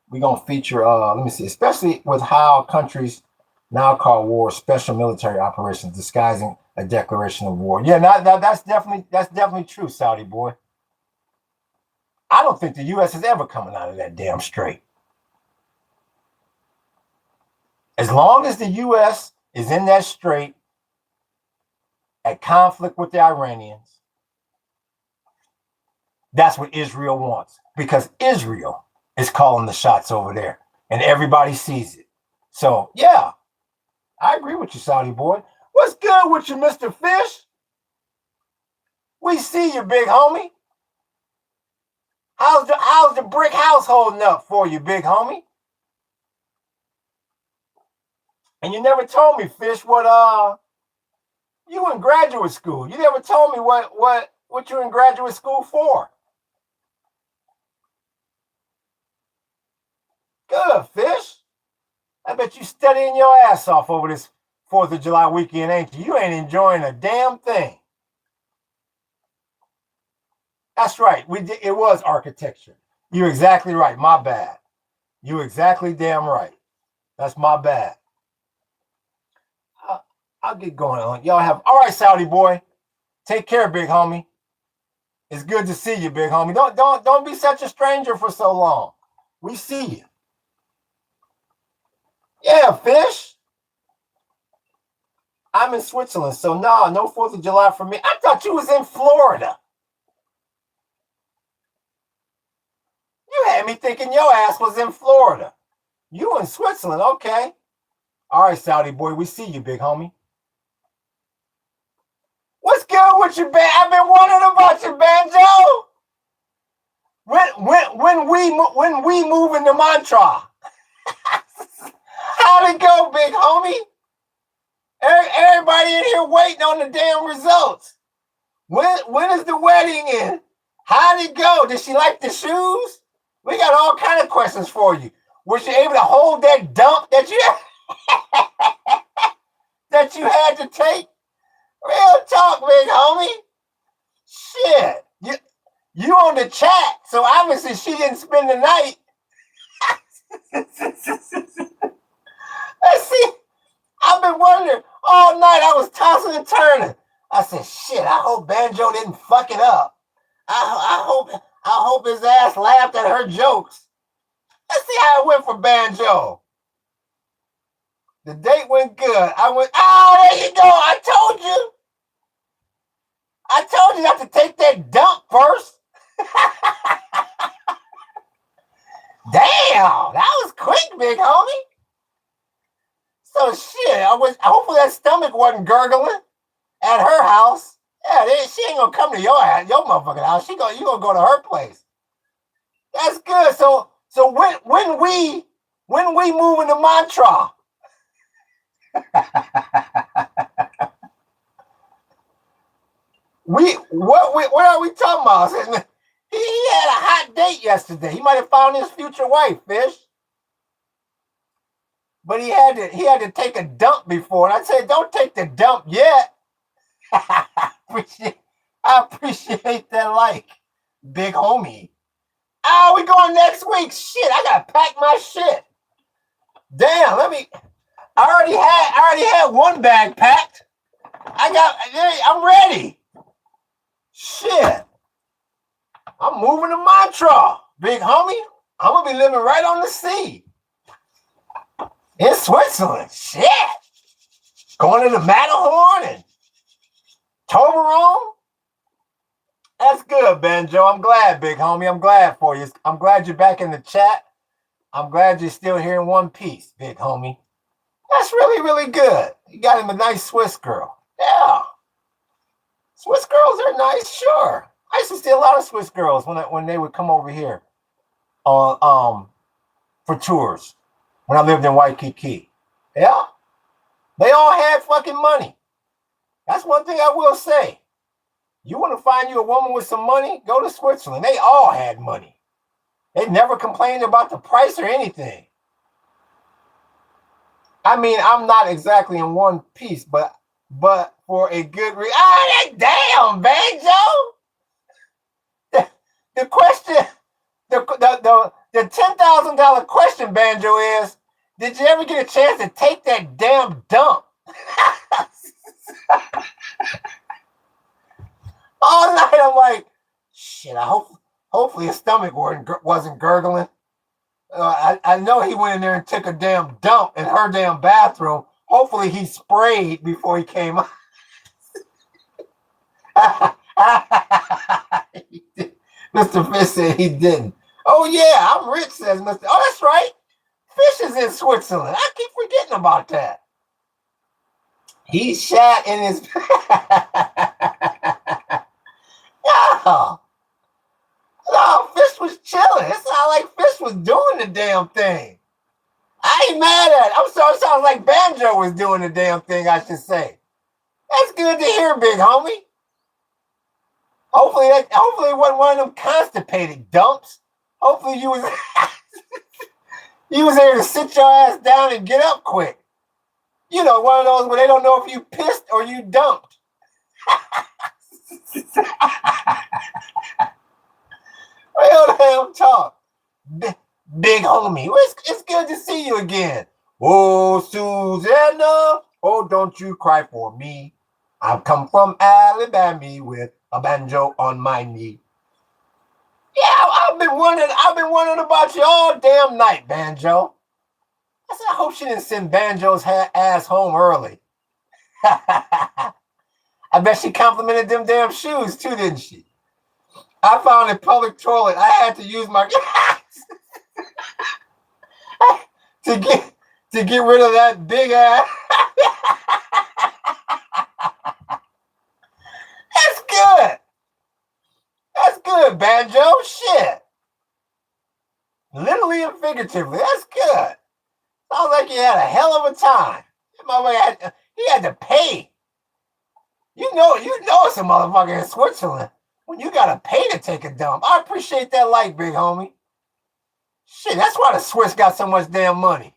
we're going to feature, let me see, especially with how countries now call war special military operations disguising a declaration of war. Yeah, that's definitely true, Saudi boy. I don't think the U.S. is ever coming out of that damn strait. As long as the U.S. is in that strait at conflict with the Iranians, that's what Israel wants, because Israel is calling the shots over there and everybody sees it. So, yeah, I agree with you, Saudi boy. What's good with you, Mr. Fish? We see you, big homie. How's the brick house holding up for you, big homie? And you never told me, Fish, what you in graduate school. You never told me what you're in graduate school for. Good, Fish. I bet you studying your ass off over this 4th of July weekend, ain't you? You ain't enjoying a damn thing. That's right. It was architecture. You're exactly right. My bad. You're exactly damn right. That's my bad. I'll get going on. Y'all have all right, Saudi boy. Take care, big homie. It's good to see you, big homie. Don't be such a stranger for so long. We see you. Yeah, Fish. I'm in Switzerland, so no 4th of July for me. I thought you was in Florida. You had me thinking your ass was in Florida. You in Switzerland, okay. All right, Saudi boy, we see you, big homie. What's good with you, I've been wondering about you, Banjo. When we move into Mantra? How'd it go, big homie? Everybody in here waiting on the damn results. When is the wedding in? How'd it go? Did she like the shoes? We got all kind of questions for you. Was you able to hold that dump that you that you had to take? Real talk, big homie. Shit. You on the chat, so obviously she didn't spend the night. Let's see. I've been wondering all night. I was tossing and turning. I said, shit, I hope Banjo didn't fuck it up. I hope his ass laughed at her jokes. Let's see how it went for Banjo. The date went good. I went, there you go. I told you not to take that dump first. Damn, that was quick, big homie. So shit, hopefully that stomach wasn't gurgling at her house. Yeah, she ain't gonna come to your motherfucking house. You gonna go to her place. That's good. So when we move into Mantra? What are we talking about? He had a hot date yesterday. He might have found his future wife, Fish. But he had to take a dump before. And I said, don't take the dump yet. I appreciate that, like, big homie. We going next week. Shit, I gotta pack my shit. Damn, I already had one bag packed. I'm ready. Shit. I'm moving to Mantra, big homie. I'm gonna be living right on the sea. In Switzerland. Shit. Going to the Matterhorn and Toblerone. That's good, Banjo. I'm glad, big homie. I'm glad for you. I'm glad you're back in the chat. I'm glad you're still here in one piece, big homie. That's really, really good. You got him a nice Swiss girl. Yeah. Swiss girls are nice, sure. I used to see a lot of Swiss girls when they would come over here for tours when I lived in Waikiki. Yeah. They all had fucking money. That's one thing I will say. You want to find you a woman with some money? Go to Switzerland. They all had money. They never complained about the price or anything. I mean, I'm not exactly in one piece, but but for a good reason. Ah, that damn Banjo. The question, the $10,000 question, Banjo, is: did you ever get a chance to take that damn dump? All night I'm like, shit. Hopefully his stomach wasn't gurgling. I know he went in there and took a damn dump in her damn bathroom. Hopefully he sprayed before he came out. Mr. Fish said he didn't. Oh yeah, I'm rich, says Mr. Oh, that's right. Fish is in Switzerland. I keep forgetting about that. He shat in his. No, no, Fish was chilling. It's not like Fish was doing the damn thing. I ain't mad at it. I'm sorry, it sounds like Banjo was doing the damn thing, I should say. That's good to hear, big homie. Hopefully it wasn't one of them constipated dumps. Hopefully you was you was able to sit your ass down and get up quick. You know, one of those where they don't know if you pissed or you dumped. Real damn talk. Big homie, it's good to see you again. Oh, Susanna, oh, don't you cry for me. I've come from Alabama with a banjo on my knee. Yeah, I've been wondering about you all damn night, Banjo. I said, I hope she didn't send Banjo's ass home early. I bet she complimented them damn shoes too, didn't she? I found a public toilet. I had to use my to get rid of that big ass. That's good. That's good, Banjo. Shit. Literally and figuratively. That's good. Sounds like you had a hell of a time. He had to pay. You know it's a motherfucker in Switzerland when you gotta pay to take a dump. I appreciate that light, big homie. Shit, that's why the Swiss got so much damn money.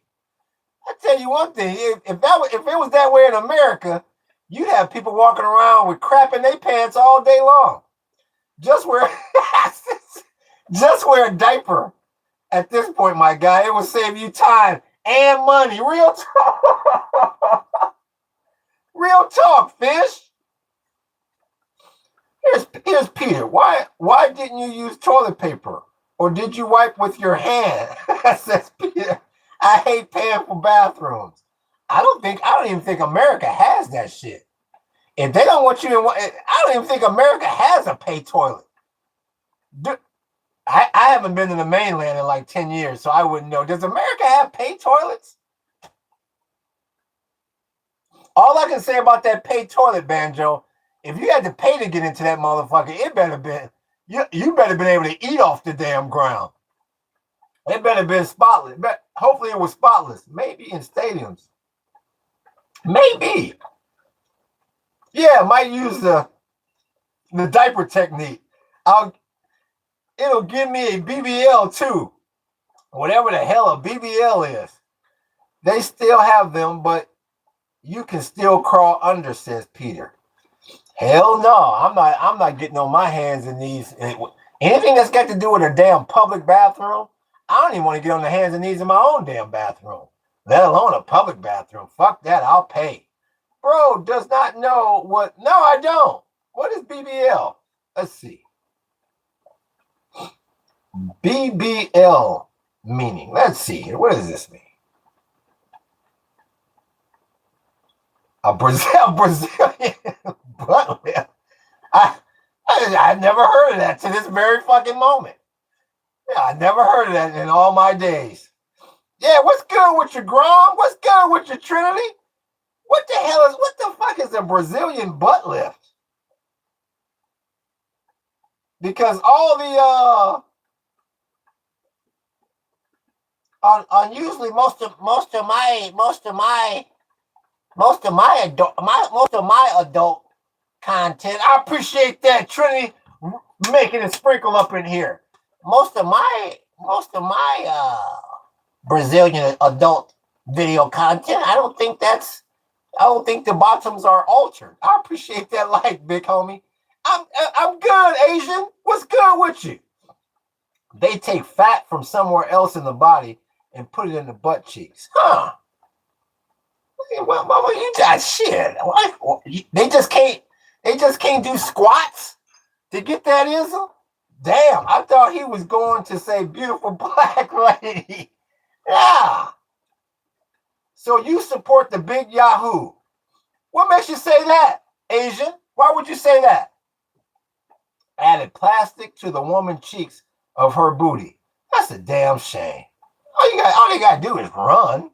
I tell you one thing, if it was that way in America, you'd have people walking around with crap in their pants all day long. Just wear a diaper at this point, my guy. It will save you time and money. Real talk. Real talk, Fish. Here's Peter. Why didn't you use toilet paper? Or did you wipe with your hand? Says Peter. I hate paying for bathrooms. I don't even think America has that shit. If they don't want you to, I don't even think America has a pay toilet. I haven't been to the mainland in like 10 years, so I wouldn't know. Does America have pay toilets? All I can say about that pay toilet, Banjo, if you had to pay to get into that motherfucker, it better been you better been able to eat off the damn ground. It better been spotless. But hopefully it was spotless. Maybe in stadiums. Maybe. Yeah, might use the diaper technique. It'll give me a BBL too. Whatever the hell a BBL is. They still have them, but you can still crawl under, says Peter. Hell no, I'm not getting on my hands in these. Anything that's got to do with a damn public bathroom, I don't even want to get on the hands and knees in my own damn bathroom, let alone a public bathroom. Fuck that, I'll pay. Bro does not know what. No, I don't. What is BBL? Let's see. BBL meaning. Let's see here. What does this mean? A Brazilian butt lift. I never heard of that to this very fucking moment. Yeah, I never heard of that in all my days. Yeah, what's good with your Grom? What's good with your Trinity? What the fuck is a Brazilian butt lift? Because all the on usually most of my adult content. I appreciate that, Trinity, making a sprinkle up in here. Most of my Brazilian adult video content, I don't think that's I don't think the bottoms are altered. I appreciate that like, big homie. I'm good, Asian. What's good with you? They take fat from somewhere else in the body and put it in the butt cheeks. Huh? Well, you got shit. What? They just can't do squats to get that ism? Damn, I thought he was going to say beautiful black lady. Yeah. So you support the big Yahoo. What makes you say that, Asian? Why would you say that? Added plastic to the woman's cheeks of her booty. That's a damn shame. All they gotta do is run. All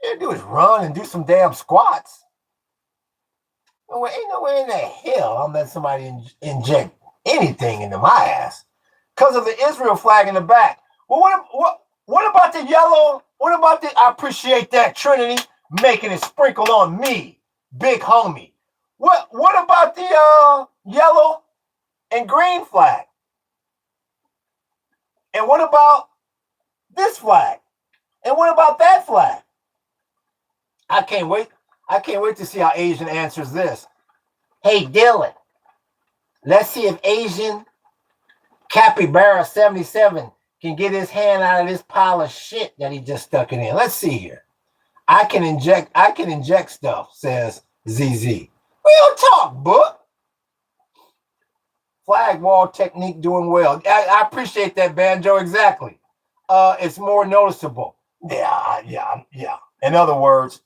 they do is run and do some damn squats. Ain't no way in the hell I'm letting somebody inject anything into my ass because of the Israel flag in the back. Well, what about the yellow? What about the? I appreciate that, Trinity, making it sprinkle on me, big homie. What about the yellow and green flag? And what about this flag? And what about that flag? I can't wait to see how Asian answers this. Hey, Dylan, let's see if Asian Capybara 77 can get his hand out of this pile of shit that he just stuck it in. Let's see here. I can inject stuff, says ZZ. Real talk, book. Flag wall technique doing well. I appreciate that, Banjo. Exactly. It's more noticeable. Yeah. In other words,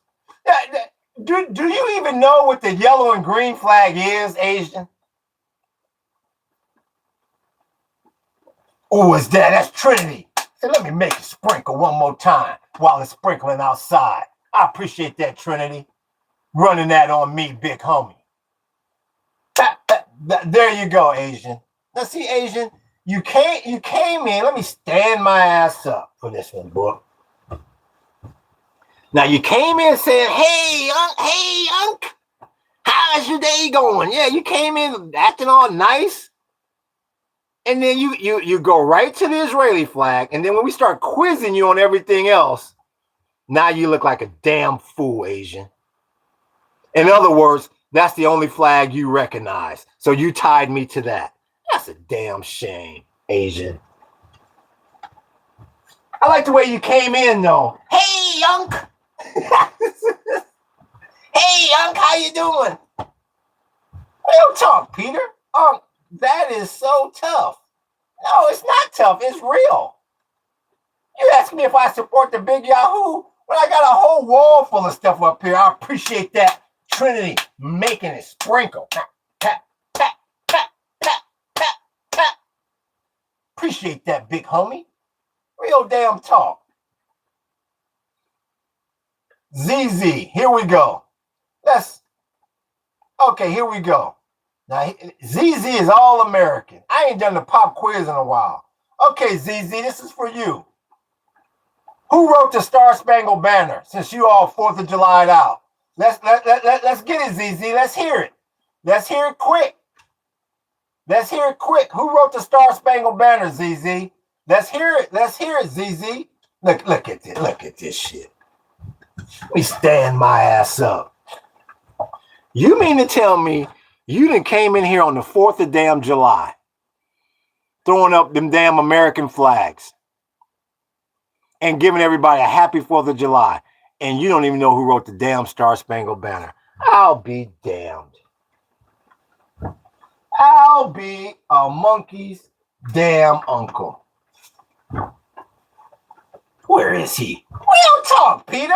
do you even know what the yellow and green flag is, Asian? Oh, is that's Trinity. So let me make it sprinkle one more time while it's sprinkling outside. I appreciate that, Trinity. Running that on me, big homie. There you go, Asian. Now see, Asian, you came in. Let me stand my ass up for this one, boy. Now you came in saying, hey, Unc, how's your day going? Yeah, you came in acting all nice. And then you go right to the Israeli flag. And then when we start quizzing you on everything else, now you look like a damn fool, Asian. In other words, that's the only flag you recognize. So you tied me to that. That's a damn shame, Asian. I like the way you came in, though. Hey, Unc. Hey, Unc, how you doing? Real talk, Peter. That is so tough. No, it's not tough. It's real. You asked me if I support the big Yahoo, but I got a whole wall full of stuff up here. I appreciate that, Trinity, making it sprinkle. Pat, pat, pat, pat, pat, pat, pat. Appreciate that, big homie. Real damn talk. ZZ, here we go. Here we go. Now, ZZ is all American. I ain't done the pop quiz in a while. Okay, ZZ, this is for you. Who wrote the Star Spangled Banner? Since you all 4th of July'd out, let's get it, ZZ. Let's hear it. Let's hear it quick. Let's hear it quick. Who wrote the Star Spangled Banner, ZZ? Let's hear it. Let's hear it, ZZ. Look at this. Look at this shit. Let me stand my ass up. You mean to tell me you done came in here on the 4th of damn July, throwing up them damn American flags and giving everybody a happy 4th of July, and you don't even know who wrote the damn Star Spangled Banner? I'll be damned. I'll be a monkey's damn uncle. Where is he? Real talk, Peter.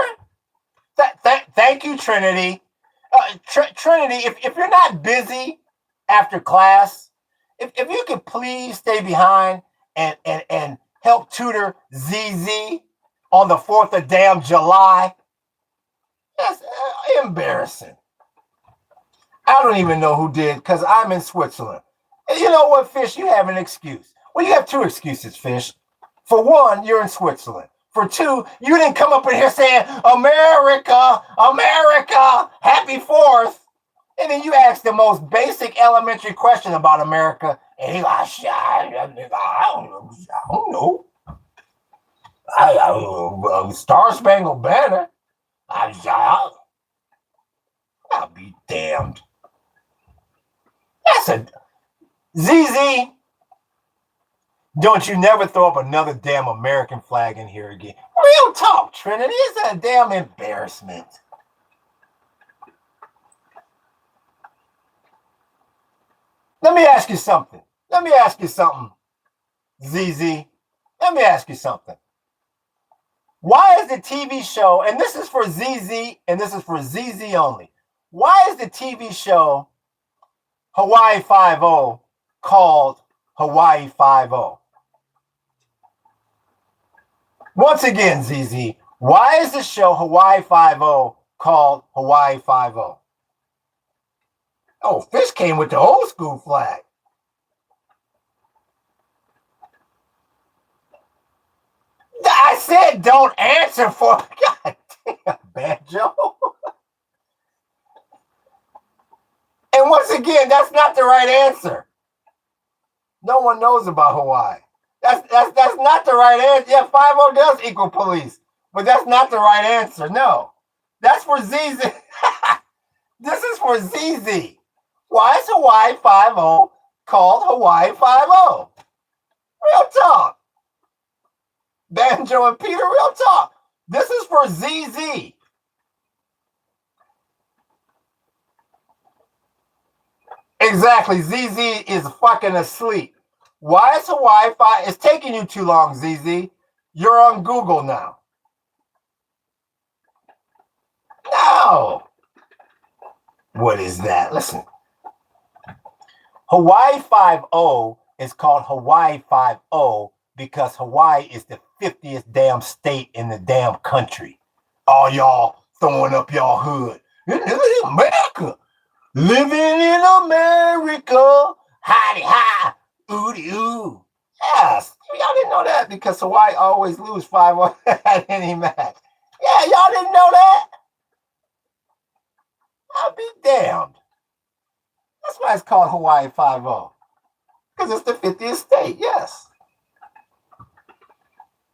Thank you, Trinity. Trinity, if you're not busy after class, if you could please stay behind and help tutor ZZ on the 4th of damn July. That's embarrassing. I don't even know who did because I'm in Switzerland. And you know what, Fish? You have an excuse. Well, you have 2 excuses, Fish. For one, you're in Switzerland. For 2, you didn't come up in here saying, America, America, happy 4th. And then you ask the most basic elementary question about America. And he's like, I don't know. Star Spangled Banner. damned. That's a ZZ. Don't you never throw up another damn American flag in here again. Real talk, Trinity. It's a damn embarrassment. Let me ask you something. ZZ. Let me ask you something. Why is the TV show, and this is for ZZ, and this is for ZZ only. Why is the TV show Hawaii Five-0 called Hawaii Five-0? Once again, ZZ, why is the show Hawaii Five-0 called Hawaii Five-0? Oh, Fish came with the old school flag. I said don't answer for God damn, Banjo. And once again, that's not the right answer. No one knows about Hawaii. That's not the right answer. Yeah, 5-0 does equal police, but that's not the right answer. No. That's for ZZ. This is for ZZ. Why is Hawaii 5-0 called Hawaii 5-0? Real talk. Banjo and Peter, real talk. This is for ZZ. Exactly. ZZ is fucking asleep. Why is Hawaii 5? It's taking you too long, ZZ. You're on Google now. No. What is that? Listen. Hawaii 5-0 is called Hawaii 5-0 because Hawaii is the 50th damn state in the damn country. All y'all throwing up y'all hood. America. Living in America. Howdy hi. Ooty ooh. Yes. Y'all didn't know that because Hawaii always lose 5-0 at any match. Yeah, y'all didn't know that? I'll be damned. That's why it's called Hawaii 5-0. Because it's the 50th state, yes.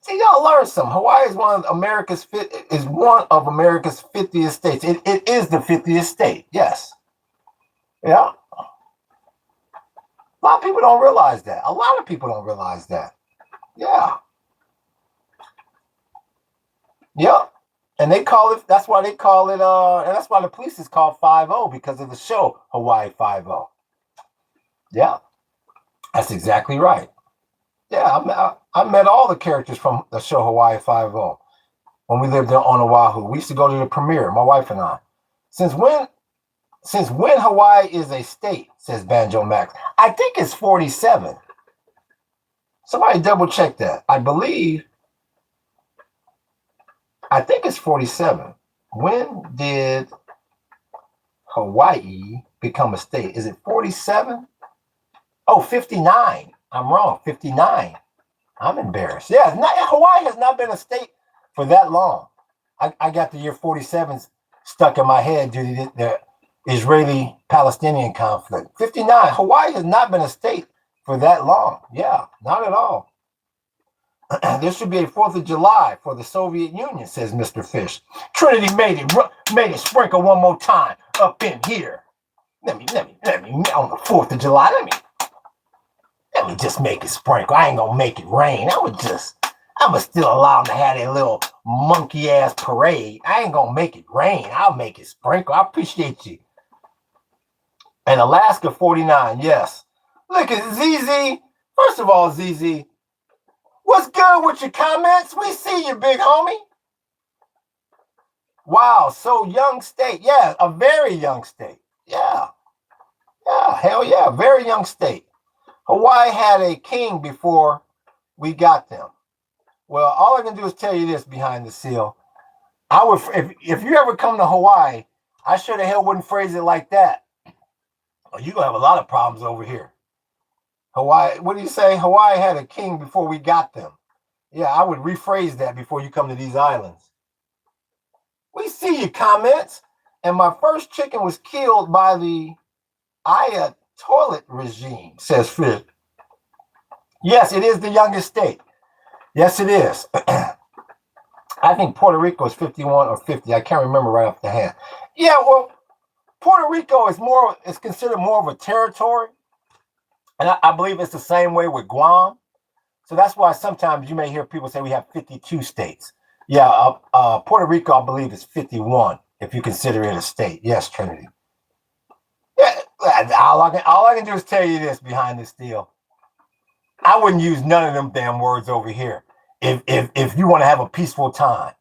See, y'all learn something. Hawaii is one of America's 50th states. It is the 50th state, yes. Yeah. A lot of people don't realize that. A lot of people don't realize that. Yeah. Yep. And they call it, that's why they call it, and that's why the police is called 5-0 because of the show Hawaii 5-0. Yeah. That's exactly right. Yeah, I met all the characters from the show Hawaii 5-0 when we lived on Oahu. We used to go to the premiere, my wife and I. Since when Hawaii is a state, says Banjo Max? I think it's 47. Somebody double check that. I think it's 47. When did Hawaii become a state? Is it 47? Oh, 59. I'm wrong. 59. I'm embarrassed. Yeah, Hawaii has not been a state for that long. I got the year 47 stuck in my head due to the Israeli-Palestinian conflict. 59. Hawaii has not been a state for that long. Yeah, not at all. There should be a 4th of July for the Soviet Union, says Mr. Fish. Trinity made it sprinkle one more time up in here. Let me on the 4th of July. Let me just make it sprinkle. I ain't gonna make it rain. I'ma still allow them to have their little monkey ass parade. I ain't gonna make it rain. I'll make it sprinkle. I appreciate you. And Alaska 49, yes. Look at ZZ. First of all, ZZ, what's good with your comments? We see you, big homie. Wow, so young state. Yeah, a very young state. Yeah. Yeah, hell yeah, very young state. Hawaii had a king before we got them. Well, all I can do is tell you this behind the seal. I would, if you ever come to Hawaii, I sure the hell wouldn't phrase it like that. Oh, you're going to have a lot of problems over here. Hawaii, what do you say? Hawaii had a king before we got them. Yeah, I would rephrase that before you come to these islands. We see your comments. And my first chicken was killed by the Ayatollah regime, says Fish. Yes, it is the youngest state. Yes, it is. I think Puerto Rico is 51 or 50. I can't remember right off the hand. Yeah, well, Puerto Rico is considered more of a territory, and I believe it's the same way with Guam. So that's why sometimes you may hear people say we have 52 states. Yeah, Puerto Rico, I believe, is 51 if you consider it a state. Yes, Trinity. Yeah, all I can do is tell you this behind this deal. I wouldn't use none of them damn words over here if you want to have a peaceful time.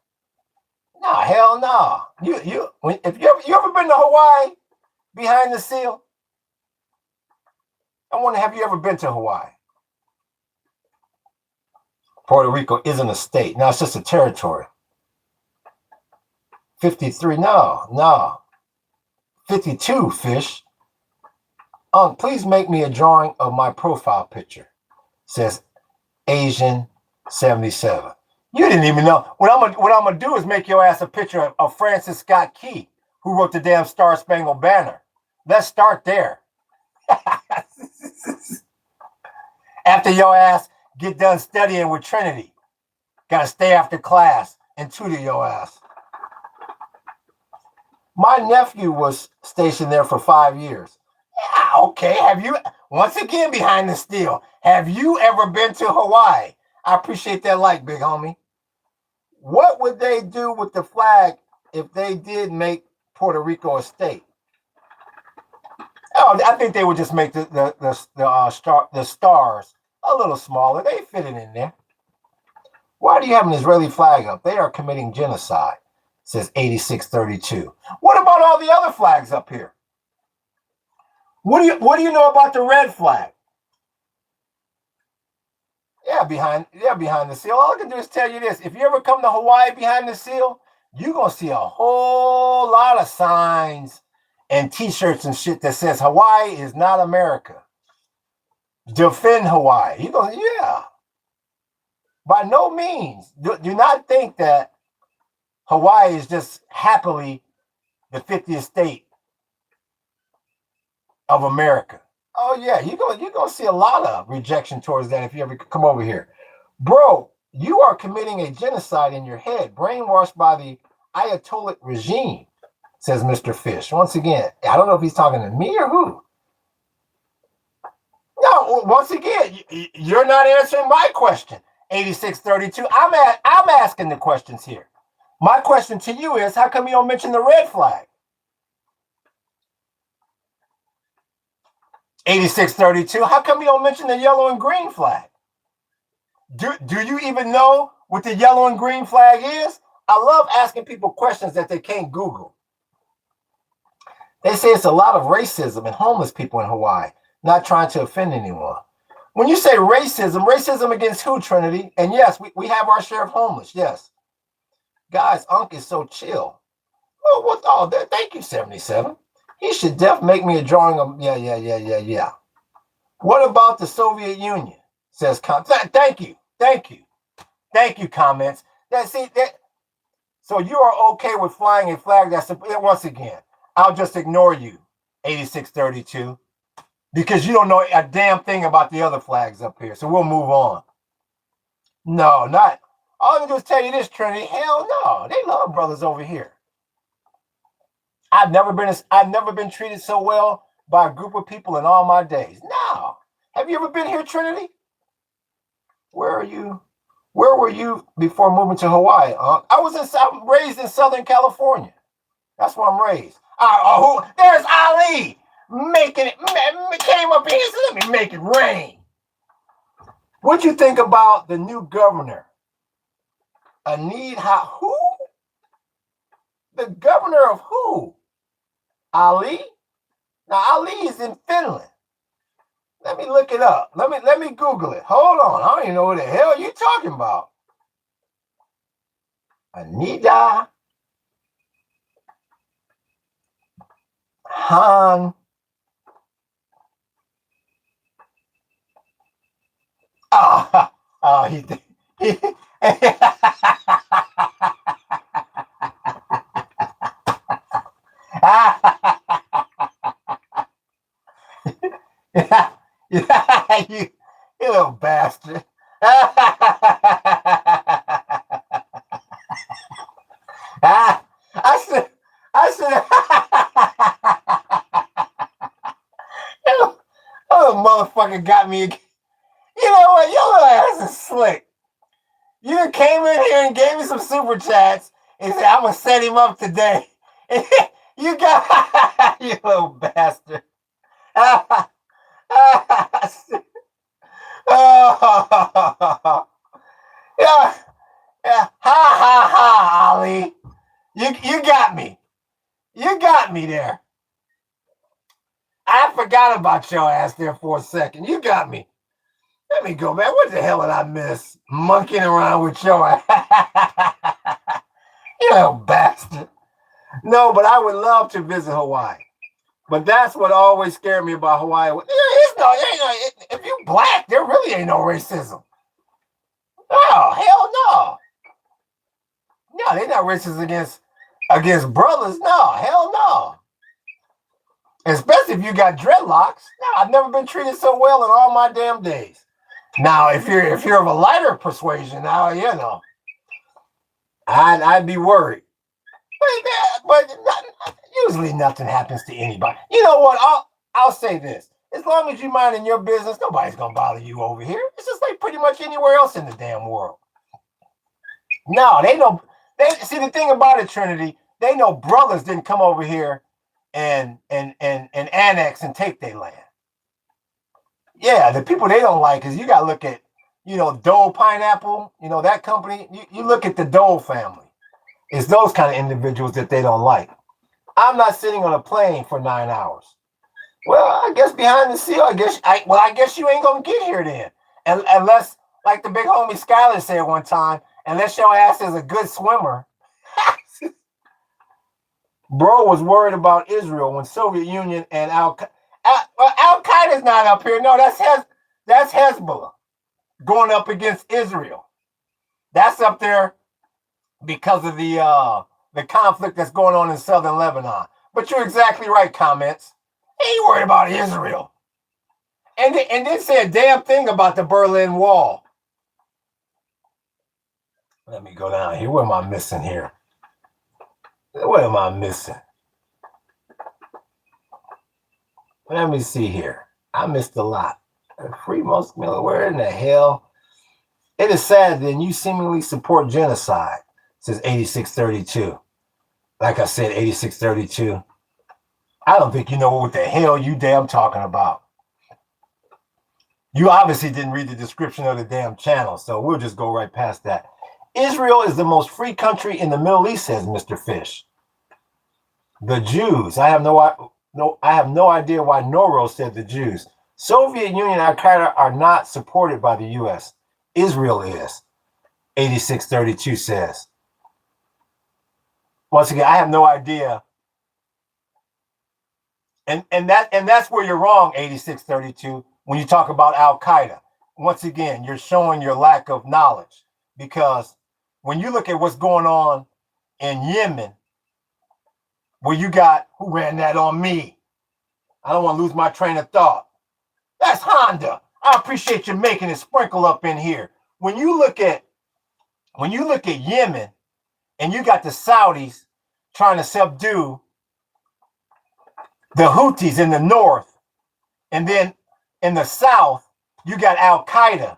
No, hell no. If you ever been to Hawaii behind the seal? I wonder, have you ever been to Hawaii? Puerto Rico isn't a state. No, it's just a territory. 53, no. 52, fish. Please make me a drawing of my profile picture, says Asian 77. You didn't even know. What I'm gonna do is make your ass a picture of Francis Scott Key, who wrote the damn Star Spangled Banner. Let's start there. After your ass get done studying with Trinity, gotta stay after class and tutor your ass. My nephew was stationed there for 5 years. Yeah, okay. Have you, once again behind the steel, have you ever been to Hawaii? I appreciate that like, big homie. What would they do with the flag if they did make Puerto Rico a state? Oh, I think they would just make the stars a little smaller. They fit it in there. Why do you have an Israeli flag up? They are committing genocide, says 8632. What about all the other flags up here? What do you know about the red flag? Yeah, behind the seal. All I can do is tell you this. If you ever come to Hawaii behind the seal, you're going to see a whole lot of signs and t-shirts and shit that says Hawaii is not America. Defend Hawaii. You go, yeah. By no means. Do not think that Hawaii is just happily the 50th state of America. Oh yeah, you're gonna see a lot of rejection towards that if you ever come over here. Bro, you are committing a genocide in your head, brainwashed by the Ayatollah regime, says Mr. Fish. Once again, I don't know if he's talking to me or who. No, once again, you're not answering my question. 8632. I'm asking the questions here. My question to you is, how come you don't mention the red flag? 8632. How come you don't mention the yellow and green flag? Do you even know what the yellow and green flag is? I love asking people questions that they can't Google. They say it's a lot of racism and homeless people in Hawaii, not trying to offend anyone. When you say racism against who, Trinity? And yes, we have our share of homeless, yes. Guys, Unc is so chill. Oh, what? Oh, thank you, 77. He should make me a drawing of, yeah. What about the Soviet Union? Says, thank you, comments. So you are okay with flying a flag that's, once again, I'll just ignore you, 8632, because you don't know a damn thing about the other flags up here. So we'll move on. No, not, all I'm going to tell you this, Trinity, hell no, they love brothers over here. I've never been treated so well by a group of people in all my days. No. Have you ever been here, Trinity? Where are you? Where were you before moving to Hawaii? I'm raised in Southern California. That's where I'm raised. There's Ali making it. Came up here, so let me make it rain. What'd you think about the new governor? Who? The governor of who? Ali? Now Ali is in Finland. Let me look it up. Let me Google it. Hold on. I don't even know what the hell you're talking about. Anida Han. He you little bastard. I said motherfucker got me again. You know what? Your little ass is slick. You done came in here and gave me some super chats and said, I'm going to set him up today. You got, you little bastard. Oh, yeah, yeah. Ha, ha, ha, Ali. You got me. You got me there. I forgot about your ass there for a second. You got me. Let me go, man. What the hell did I miss? Monkeying around with your ass. You little bastard. No, but I would love to visit Hawaii. But that's what always scared me about Hawaii. If you black, there really ain't no racism. Oh, hell no. No, they're not racist against brothers. No, hell no. Especially if you got dreadlocks. No, I've never been treated so well in all my damn days. Now, if you're of a lighter persuasion, now you know, I'd be worried. But usually nothing happens to anybody. You know what? I'll say this: as long as you minding your business, nobody's gonna bother you over here. It's just like pretty much anywhere else in the damn world. No, they know. They see the thing about it, Trinity. They know brothers didn't come over here and annex and take their land. Yeah, the people they don't like is you got to look at, Dole Pineapple. That company. You look at the Dole family. It's those kind of individuals that they don't like. I'm not sitting on a plane for 9 hours. Well, I guess behind the seal, I guess you ain't gonna get here then, unless, like the big homie Skyler said one time, unless your ass is a good swimmer. Bro was worried about Israel when Soviet Union and Al Qaeda's not up here. No, that's Hezbollah going up against Israel. That's up there because of the conflict that's going on in southern Lebanon. But you're exactly right, comments. Ain't worried about Israel. And didn't say a damn thing about the Berlin Wall. Let me go down here. What am I missing here? What am I missing? Let me see here. I missed a lot. Free Most Miller, where in the hell? It is sad that you seemingly support genocide, says 8632. Like I said, 8632. I don't think you know what the hell you damn talking about. You obviously didn't read the description of the damn channel, so we'll just go right past that. Israel is the most free country in the Middle East, says Mr. Fish. The Jews. I have no idea why Noro said the Jews. Soviet Union and Al Qaeda are not supported by the U.S. Israel is. 8632 says. Once again, I have no idea. And that's where you're wrong, 8632, when you talk about Al Qaeda. Once again, you're showing your lack of knowledge, because when you look at what's going on in Yemen, where you got, who ran that on me? I don't want to lose my train of thought. That's Honda. I appreciate you making it sprinkle up in here. When you look at Yemen, and you got the Saudis trying to subdue the Houthis in the north, and then in the south, you got Al Qaeda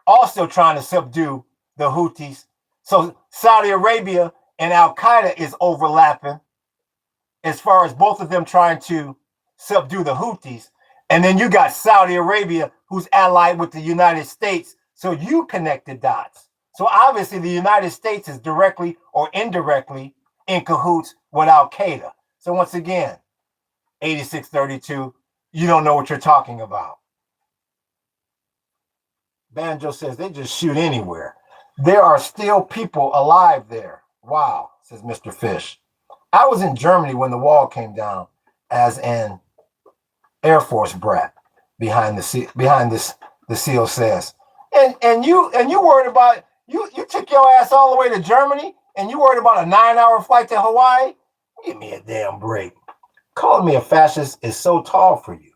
also trying to subdue the Houthis. So Saudi Arabia and Al Qaeda is overlapping as far as both of them trying to subdue the Houthis. And then you got Saudi Arabia, who's allied with the United States. So you connect the dots. So obviously the United States is directly or indirectly in cahoots with Al Qaeda. So once again, 8632, you don't know what you're talking about. Banjo says they just shoot anywhere. There are still people alive there. Wow, says Mr. Fish. I was in Germany when the wall came down as an Air Force brat behind this, the seal says. And you worried about, you took your ass all the way to Germany and you worried about a 9-hour flight to Hawaii? Give me a damn break. Calling me a fascist is so tall for you.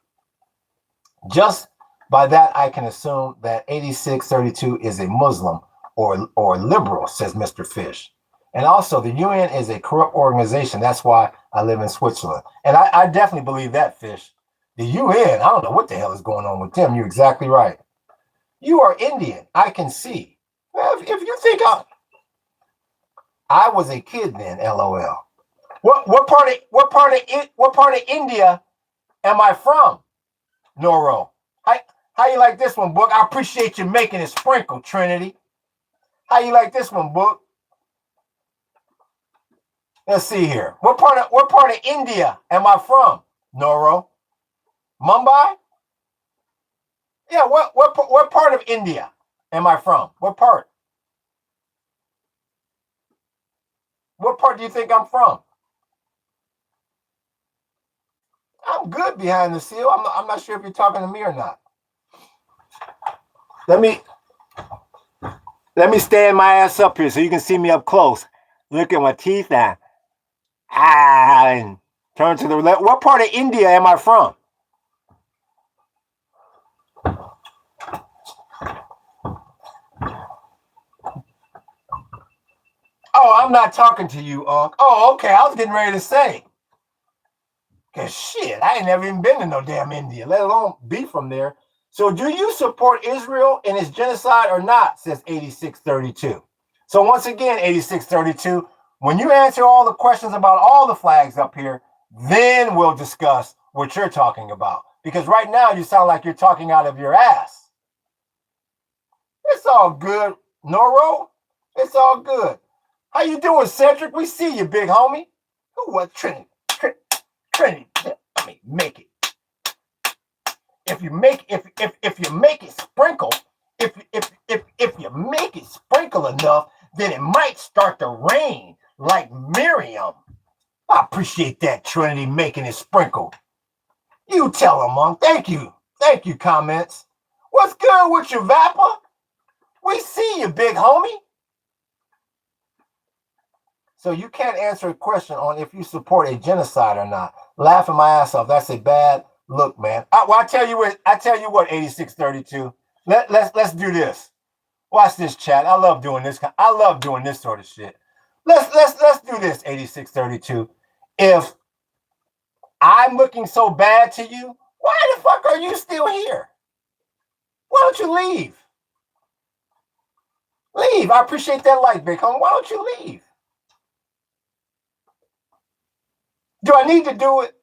Just by that, I can assume that 8632 is a Muslim or liberal, says Mr. Fish. And also, the UN is a corrupt organization. That's why I live in Switzerland. And I definitely believe that, Fish. The UN, I don't know what the hell is going on with them. You're exactly right. You are Indian. I can see. Well, if you think I was a kid then, LOL. What part of India am I from? Noro. How you like this one, Book? I appreciate you making it sprinkle, Trinity. How you like this one, Book? Let's see here. What part of India am I from? Noro. Mumbai? Yeah, what part of India am I from? What part? What part do you think I'm from? I'm good behind the seal. I'm not sure if you're talking to me or not. Let me stand my ass up here so you can see me up close. Look at my teeth now. And turn to the left. What part of India am I from? Oh, I'm not talking to you, Unc. Oh, okay. I was getting ready to say. Cause shit, I ain't never even been to no damn India, let alone be from there. So do you support Israel in its genocide or not? Says 8632. So once again, 8632, when you answer all the questions about all the flags up here, then we'll discuss what you're talking about. Because right now you sound like you're talking out of your ass. It's all good, Noro. It's all good. How you doing, Cedric? We see you, big homie. Who was Trinity? Trinity. I mean, make it. If you make it sprinkle, if you make it sprinkle enough, then it might start to rain like Miriam. I appreciate that, Trinity, making it sprinkle. You tell them, Mom. Thank you, comments. What's good with you, Vapor? We see you, big homie. So you can't answer a question on if you support a genocide or not. Laughing my ass off. That's a bad look, man. I tell you what, 8632. Let's do this. Watch this, chat. I love doing this. I love doing this sort of shit. Let's do this, 8632. If I'm looking so bad to you, why the fuck are you still here? Why don't you leave? Leave. I appreciate that like, big homie. Why don't you leave? Do I need to do it?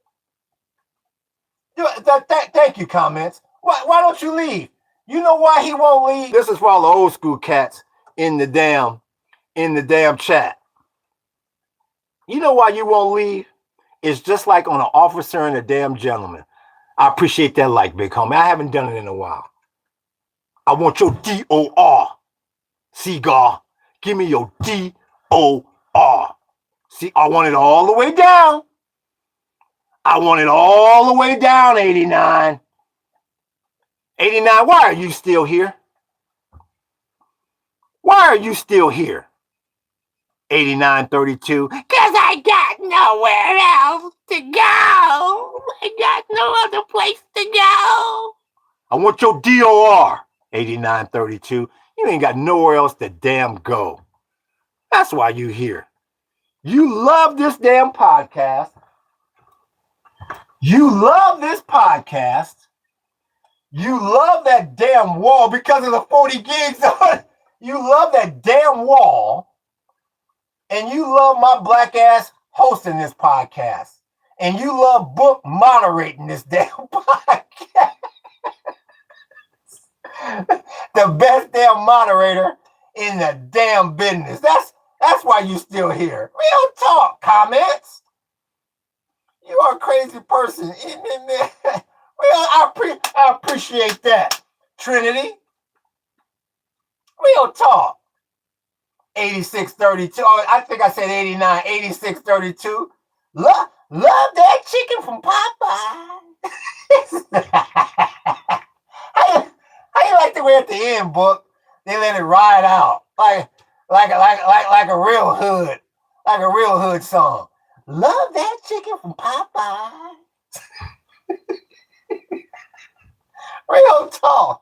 Thank you, comments. Why don't you leave? You know why he won't leave? This is for all the old school cats in the damn chat. You know why you won't leave? It's just like on an officer and a damn gentleman. I appreciate that like, big homie. I haven't done it in a while. I want your DOR. Seagull, give me your DOR. See, I want it all the way down. I want it all the way down, 89. 89, why are you still here? Why are you still here? 8932, because I got nowhere else to go. I got no other place to go. I want your DOR, 8932. You ain't got nowhere else to damn go. That's why you here. You love this damn podcast. You love this podcast. You love that damn wall because of the 40 gigs on it. You love that damn wall. And you love my black ass hosting this podcast. And you love Book moderating this damn podcast. The best damn moderator in the damn business. That's why you still here. Real talk, comments. You are a crazy person. I appreciate that, Trinity. Real talk. 8632. Oh, I think I said 89. 8632. Love that chicken from Popeye. How you like the way at the end, Book? They let it ride out like a real hood, like a real hood song. Love that chicken from Popeye. Real talk.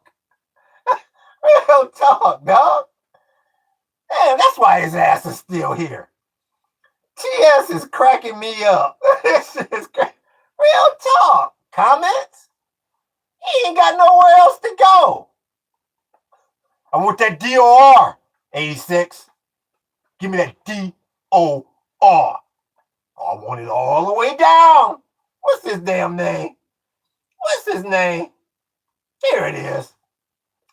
Real talk, dog. Man, that's why his ass is still here. TS is cracking me up. This is real talk. Comments? He ain't got nowhere else to go. I want that DOR, 86. Give me that DOR. I want it all the way down. What's his damn name? What's his name? Here it is.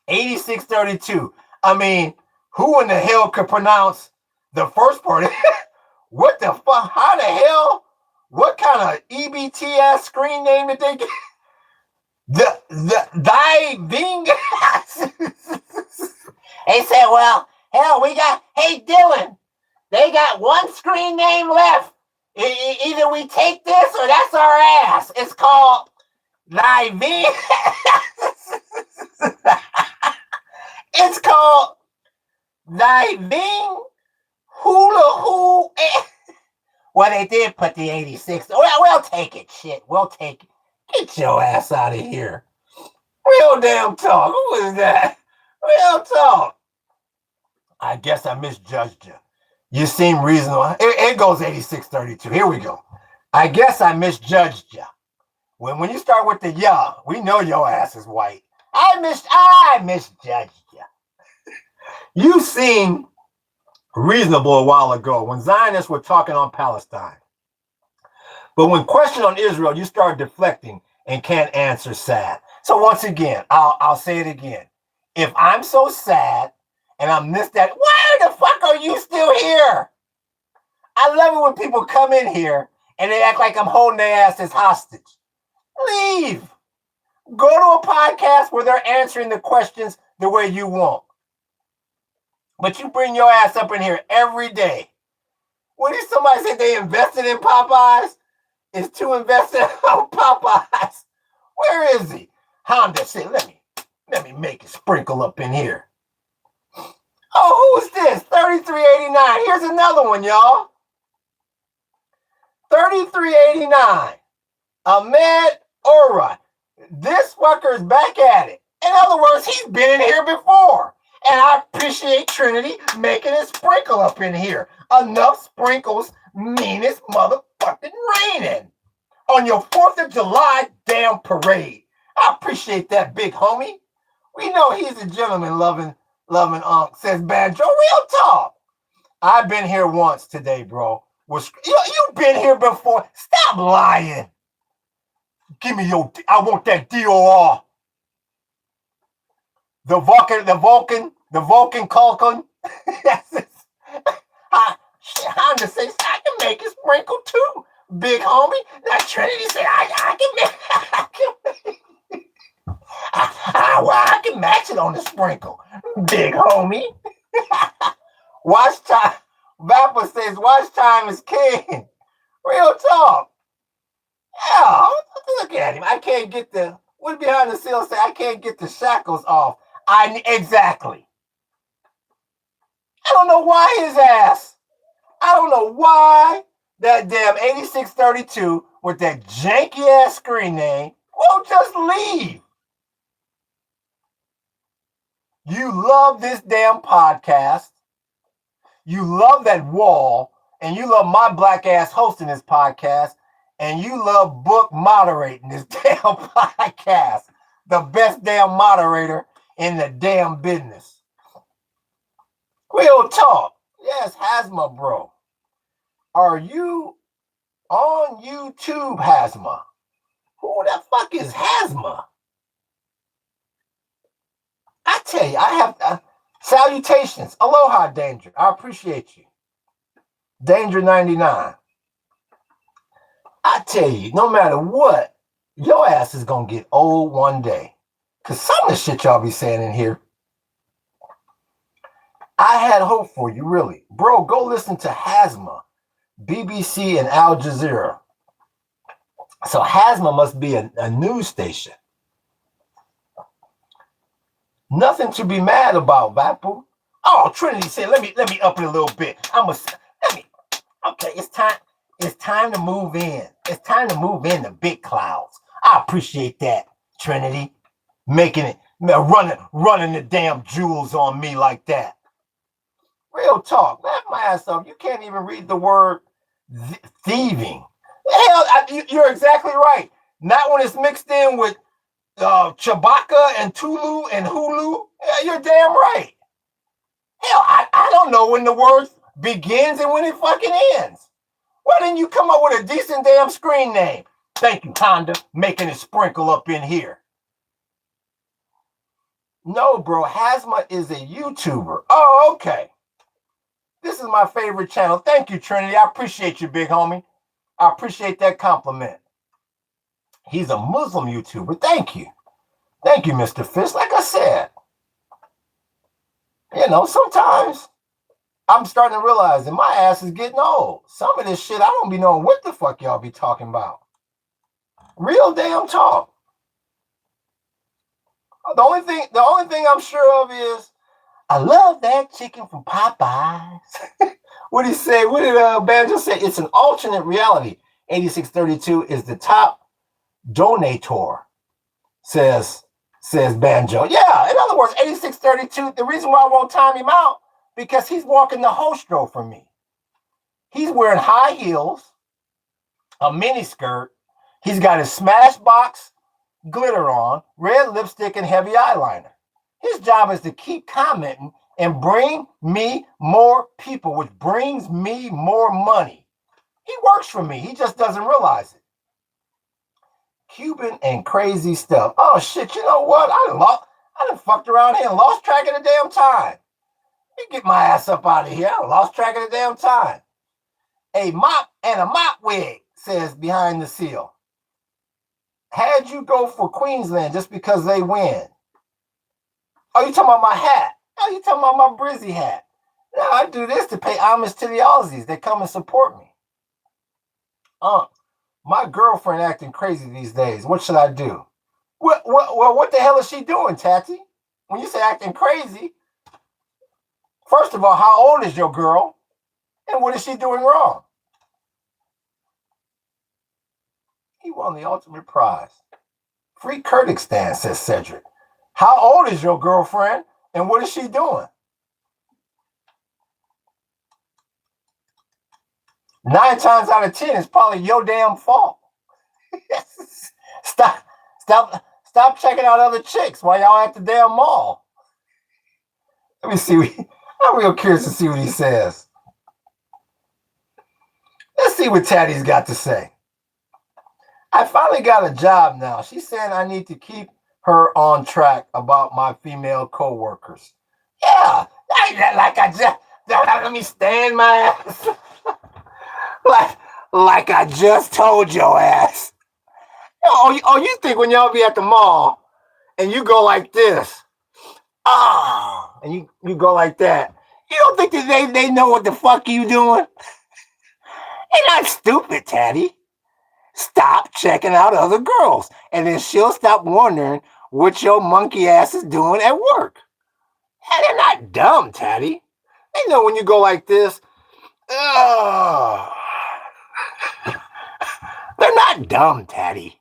8632. I mean, who in the hell could pronounce the first part? What the fuck? How the hell? What kind of EBT ass screen name did they get? Thy Bing. They said, well, hell, hey, Dylan, they got one screen name left. Either we take this or that's our ass. It's called Thy Bing. It's called Thy Bing Hula Hoo. Well, they did put the 86. We'll take it, shit. We'll take it. Get your ass out of here. Real damn talk. Who is that? Real talk. I guess I misjudged you. You seem reasonable. It goes 8632. Here we go. I guess I misjudged you. When you start with the yeah, we know your ass is white. I misjudged you. You seemed reasonable a while ago when Zionists were talking on Palestine. But when questioned on Israel, you start deflecting and can't answer sad. So once again, I'll say it again. If I'm so sad and I missed that, why the fuck are you still here? I love it when people come in here and they act like I'm holding their asses hostage. Leave. Go to a podcast where they're answering the questions the way you want. But you bring your ass up in here every day. When did somebody say they invested in Popeyes? Is to invest in Popeyes. Where is he? Honda said, let me make it sprinkle up in here. Oh, who's this? 3389. Here's another one, y'all. 3389. Ahmed Ora. This fucker's back at it. In other words, he's been in here before. And I appreciate Trinity making it sprinkle up in here. Enough sprinkles mean it's motherfucking raining. On your 4th of July damn parade. I appreciate that, big homie. We know he's a gentleman loving says Banjo. Real talk. I've been here once today, bro. You've been here before. Stop lying. Give me I want that DOR. The Vulcan Culkin. Honda says, I can make it sprinkle too, big homie. Now Trinity said, I can match it on the sprinkle, big homie. Watch time. Vapor says, watch time is king. Real talk. Yeah, look at him. I can't get what behind the seal say, I can't get the shackles off. Exactly. I don't know why his ass. I don't know why that damn 8632 with that janky ass screen name won't just leave. You love this damn podcast. You love that wall. And you love my black ass hosting this podcast. And you love book moderating this damn podcast. The best damn moderator in the damn business. Real talk. Yes, Hasma, bro. Are you on YouTube, Hasma? Who the fuck is Hasma? I tell you, I have salutations. Aloha, Danger. I appreciate you. Danger 99. I tell you, no matter what, your ass is going to get old one day. Because some of the shit y'all be saying in here, I had hope for you, really. Bro, go listen to Hasma, BBC and Al Jazeera. So Hasma must be a news station. Nothing to be mad about, Vapu. Oh, Trinity said, let me up it a little bit. Okay, it's time to move in. It's time to move in the big clouds. I appreciate that, Trinity. Making it, running the damn jewels on me like that. Real talk. Laugh my ass off. You can't even read the word thieving. Hell, you're exactly right. Not when it's mixed in with Chewbacca and Tulu and Hulu. Yeah, you're damn right. Hell, I don't know when the word begins and when it fucking ends. Why didn't you come up with a decent damn screen name? Thank you, Honda, making it sprinkle up in here. No, bro, Hazma is a YouTuber. Oh, okay. This is my favorite channel. Thank you, Trinity. I appreciate you, big homie. I appreciate that compliment. He's a Muslim YouTuber. Thank you. Thank you, Mr. Fish. Like I said, sometimes I'm starting to realize that my ass is getting old. Some of this shit, I don't be knowing what the fuck y'all be talking about. Real damn talk. The only thing I'm sure of is I love that chicken from Popeyes. What did he say? What did Banjo say? It's an alternate reality. 8632 is the top donator, says Banjo. Yeah, in other words, 8632, the reason why I won't time him out, because he's walking the hostro for me. He's wearing high heels, a mini skirt. He's got his Smashbox glitter on, red lipstick, and heavy eyeliner. His job is to keep commenting and bring me more people, which brings me more money. He works for me. He just doesn't realize it. Cuban and crazy stuff. Oh, shit, you know what? I done fucked around here and lost track of the damn time. You get my ass up out of here. I lost track of the damn time. A mop and a mop wig, says Behind the Seal. Had you go for Queensland just because they win? Oh, you talking about my hat? Oh, you talking about my Brizzy hat? No, I do this to pay homage to the Aussies. They come and support me. My girlfriend acting crazy these days. What should I do? What the hell is she doing, Tati? When you say acting crazy, first of all, how old is your girl? And what is she doing wrong? He won the ultimate prize. Free Kurdistan, says Cedric. How old is your girlfriend? And what is she doing? 9 times out of 10, it's probably your damn fault. Stop checking out other chicks while y'all at the damn mall. Let me see. I'm real curious to see what he says. Let's see what Taddy's got to say. I finally got a job now. She's saying I need to keep her on track about my female co-workers. Yeah, like I just, let me stand my ass. like I just told your ass. Oh, you think when y'all be at the mall and you go like this, and you go like that, you don't think that they know what the fuck you doing? They're not stupid, Taddy. Stop checking out other girls, and then she'll stop wondering what your monkey ass is doing at work. And they're not dumb, Taddy. They know when you go like this. They're not dumb, Taddy.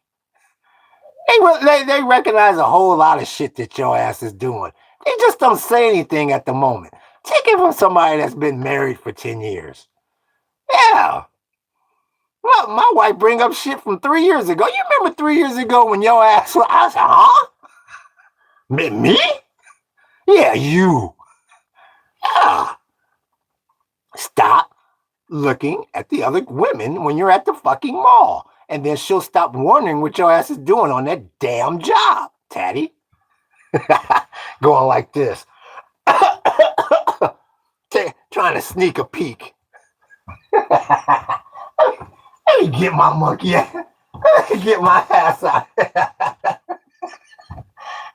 They recognize a whole lot of shit that your ass is doing. They just don't say anything at the moment. Take it from somebody that's been married for 10 years. Yeah. Well, my wife bring up shit from 3 years ago. You remember 3 years ago when your ass was, I said, huh? Me? Yeah, you. Yeah. Stop looking at the other women when you're at the fucking mall. And then she'll stop wondering what your ass is doing on that damn job, Taddy. Going like this. Trying to sneak a peek. Let me get my monkey ass. Let me get my ass out.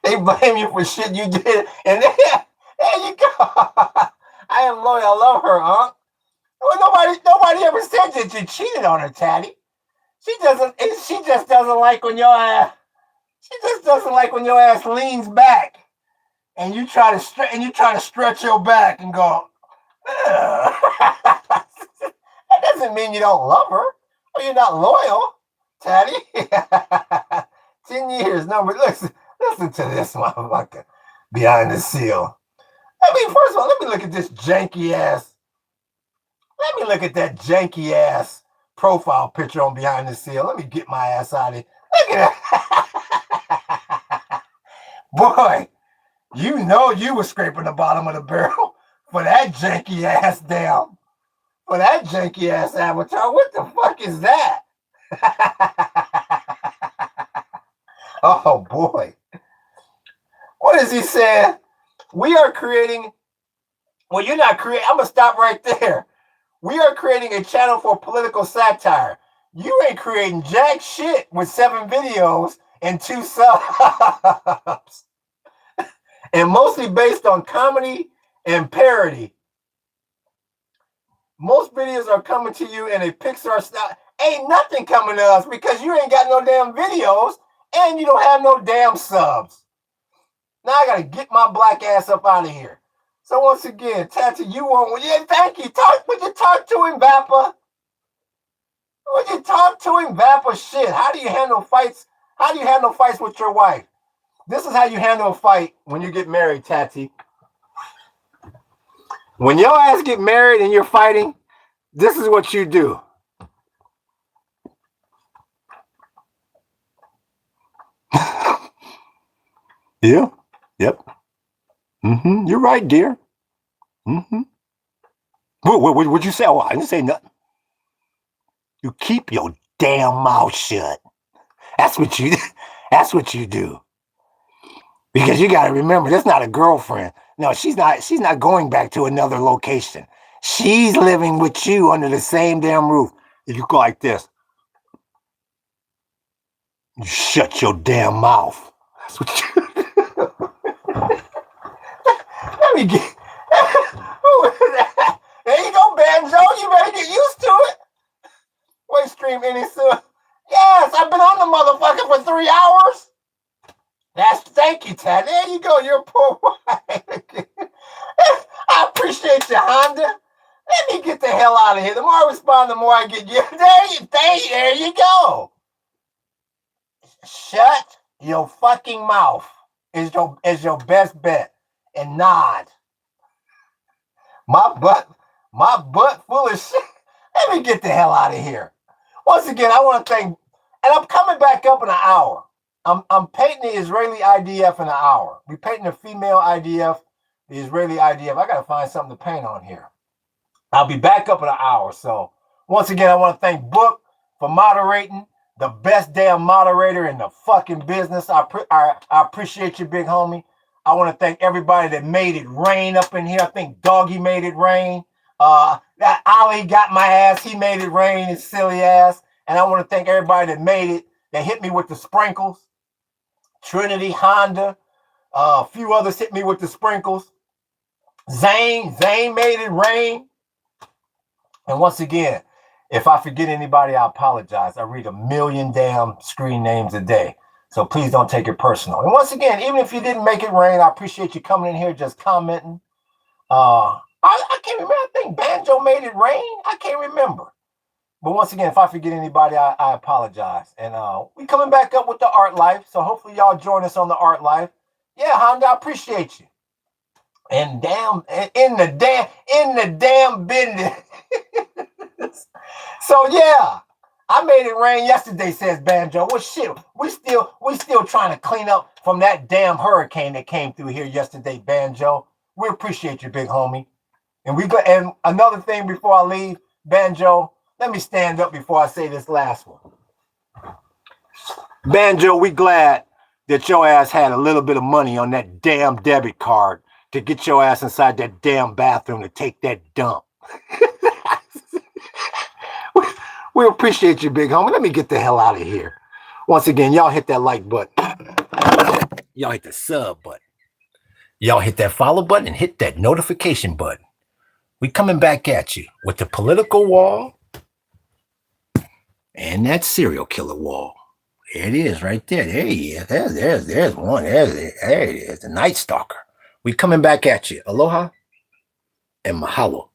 They blame you for shit you did. And there you go. I am loyal. I love her, huh? Well, nobody ever said that you cheated on her, Taddy. She just doesn't like when your ass. She just doesn't like when your ass leans back, and you try to stretch your back and go. That doesn't mean you don't love her or you're not loyal, Taddy. 10 years. No, but listen to this motherfucker behind the seal. I mean, first of all, let me look at this janky ass. Let me look at that janky ass profile picture on Behind the Seal. Let me get my ass out of here. Look at that. Boy, you know you were scraping the bottom of the barrel for that janky ass damn, for that janky ass avatar. What the fuck is that? Oh boy. What is he saying? We are creating, well, you're not creating, I'm gonna stop right there. We are creating a channel for political satire. You ain't creating jack shit with 7 videos and 2 subs. And mostly based on comedy and parody. Most videos are coming to you in a Pixar style. Ain't nothing coming to us because you ain't got no damn videos and you don't have no damn subs. Now I gotta get my black ass up out of here. So once again, Tati, you want, yeah, thank you. Would you talk to him, Vappa? Would you talk to him, Vappa? Shit, how do you handle fights? How do you handle fights with your wife? This is how you handle a fight when you get married, Tati. When your ass get married and you're fighting, this is what you do. Yeah. Yep. Mm-hmm. You're right, dear. Mm-hmm. What would you say? Oh, I didn't say nothing. You keep your damn mouth shut. That's what you do. Because you gotta remember, that's not a girlfriend. No, she's not going back to another location. She's living with you under the same damn roof. If you go like this, you shut your damn mouth. That's what you do. Let me get. Who is that? There you go, Banjo. You better get used to it. Wait, stream any soon? Yes, I've been on the motherfucker for 3 hours. Thank you, Tad. There you go. You're a poor wife. I appreciate you, Honda. Let me get the hell out of here. The more I respond, the more I get you. There you go. Shut your fucking mouth is your best bet. And nod. My butt full of shit. Let me get the hell out of here. Once again, I want to thank, and I'm coming back up in an hour. I'm painting the Israeli IDF in an hour. We're painting the female IDF, the Israeli IDF. I got to find something to paint on here. I'll be back up in an hour. So once again, I want to thank Book for moderating, the best damn moderator in the fucking business. I appreciate you, big homie. I want to thank everybody that made it rain up in here. I think Doggy made it rain. That Ali got my ass. He made it rain, his silly ass. And I want to thank everybody that made it, that hit me with the sprinkles. Trinity, Honda, a few others hit me with the sprinkles. Zane made it rain. And once again, if I forget anybody, I apologize. I read 1 million damn screen names a day. So please don't take it personal. And once again, even if you didn't make it rain, I appreciate you coming in here just commenting. I can't remember. I think Banjo made it rain. I can't remember. But once again, if I forget anybody, I apologize. And we coming back up with the Art Life. So hopefully y'all join us on the Art Life. Yeah, Honda, I appreciate you. And in the damn business. So yeah, I made it rain yesterday, says Banjo. Well, shit, we still trying to clean up from that damn hurricane that came through here yesterday, Banjo. We appreciate you, big homie. And another thing before I leave, Banjo, let me stand up before I say this last one. Banjo, we glad that your ass had a little bit of money on that damn debit card to get your ass inside that damn bathroom to take that dump. We appreciate you, big homie. Let me get the hell out of here. Once again, y'all hit that like button. Y'all hit the sub button. Y'all hit that follow button and hit that notification button. We coming back at you with the political wall and that serial killer wall. There it is right there. There he is. There's one. There it is. The Night Stalker. We coming back at you. Aloha and mahalo.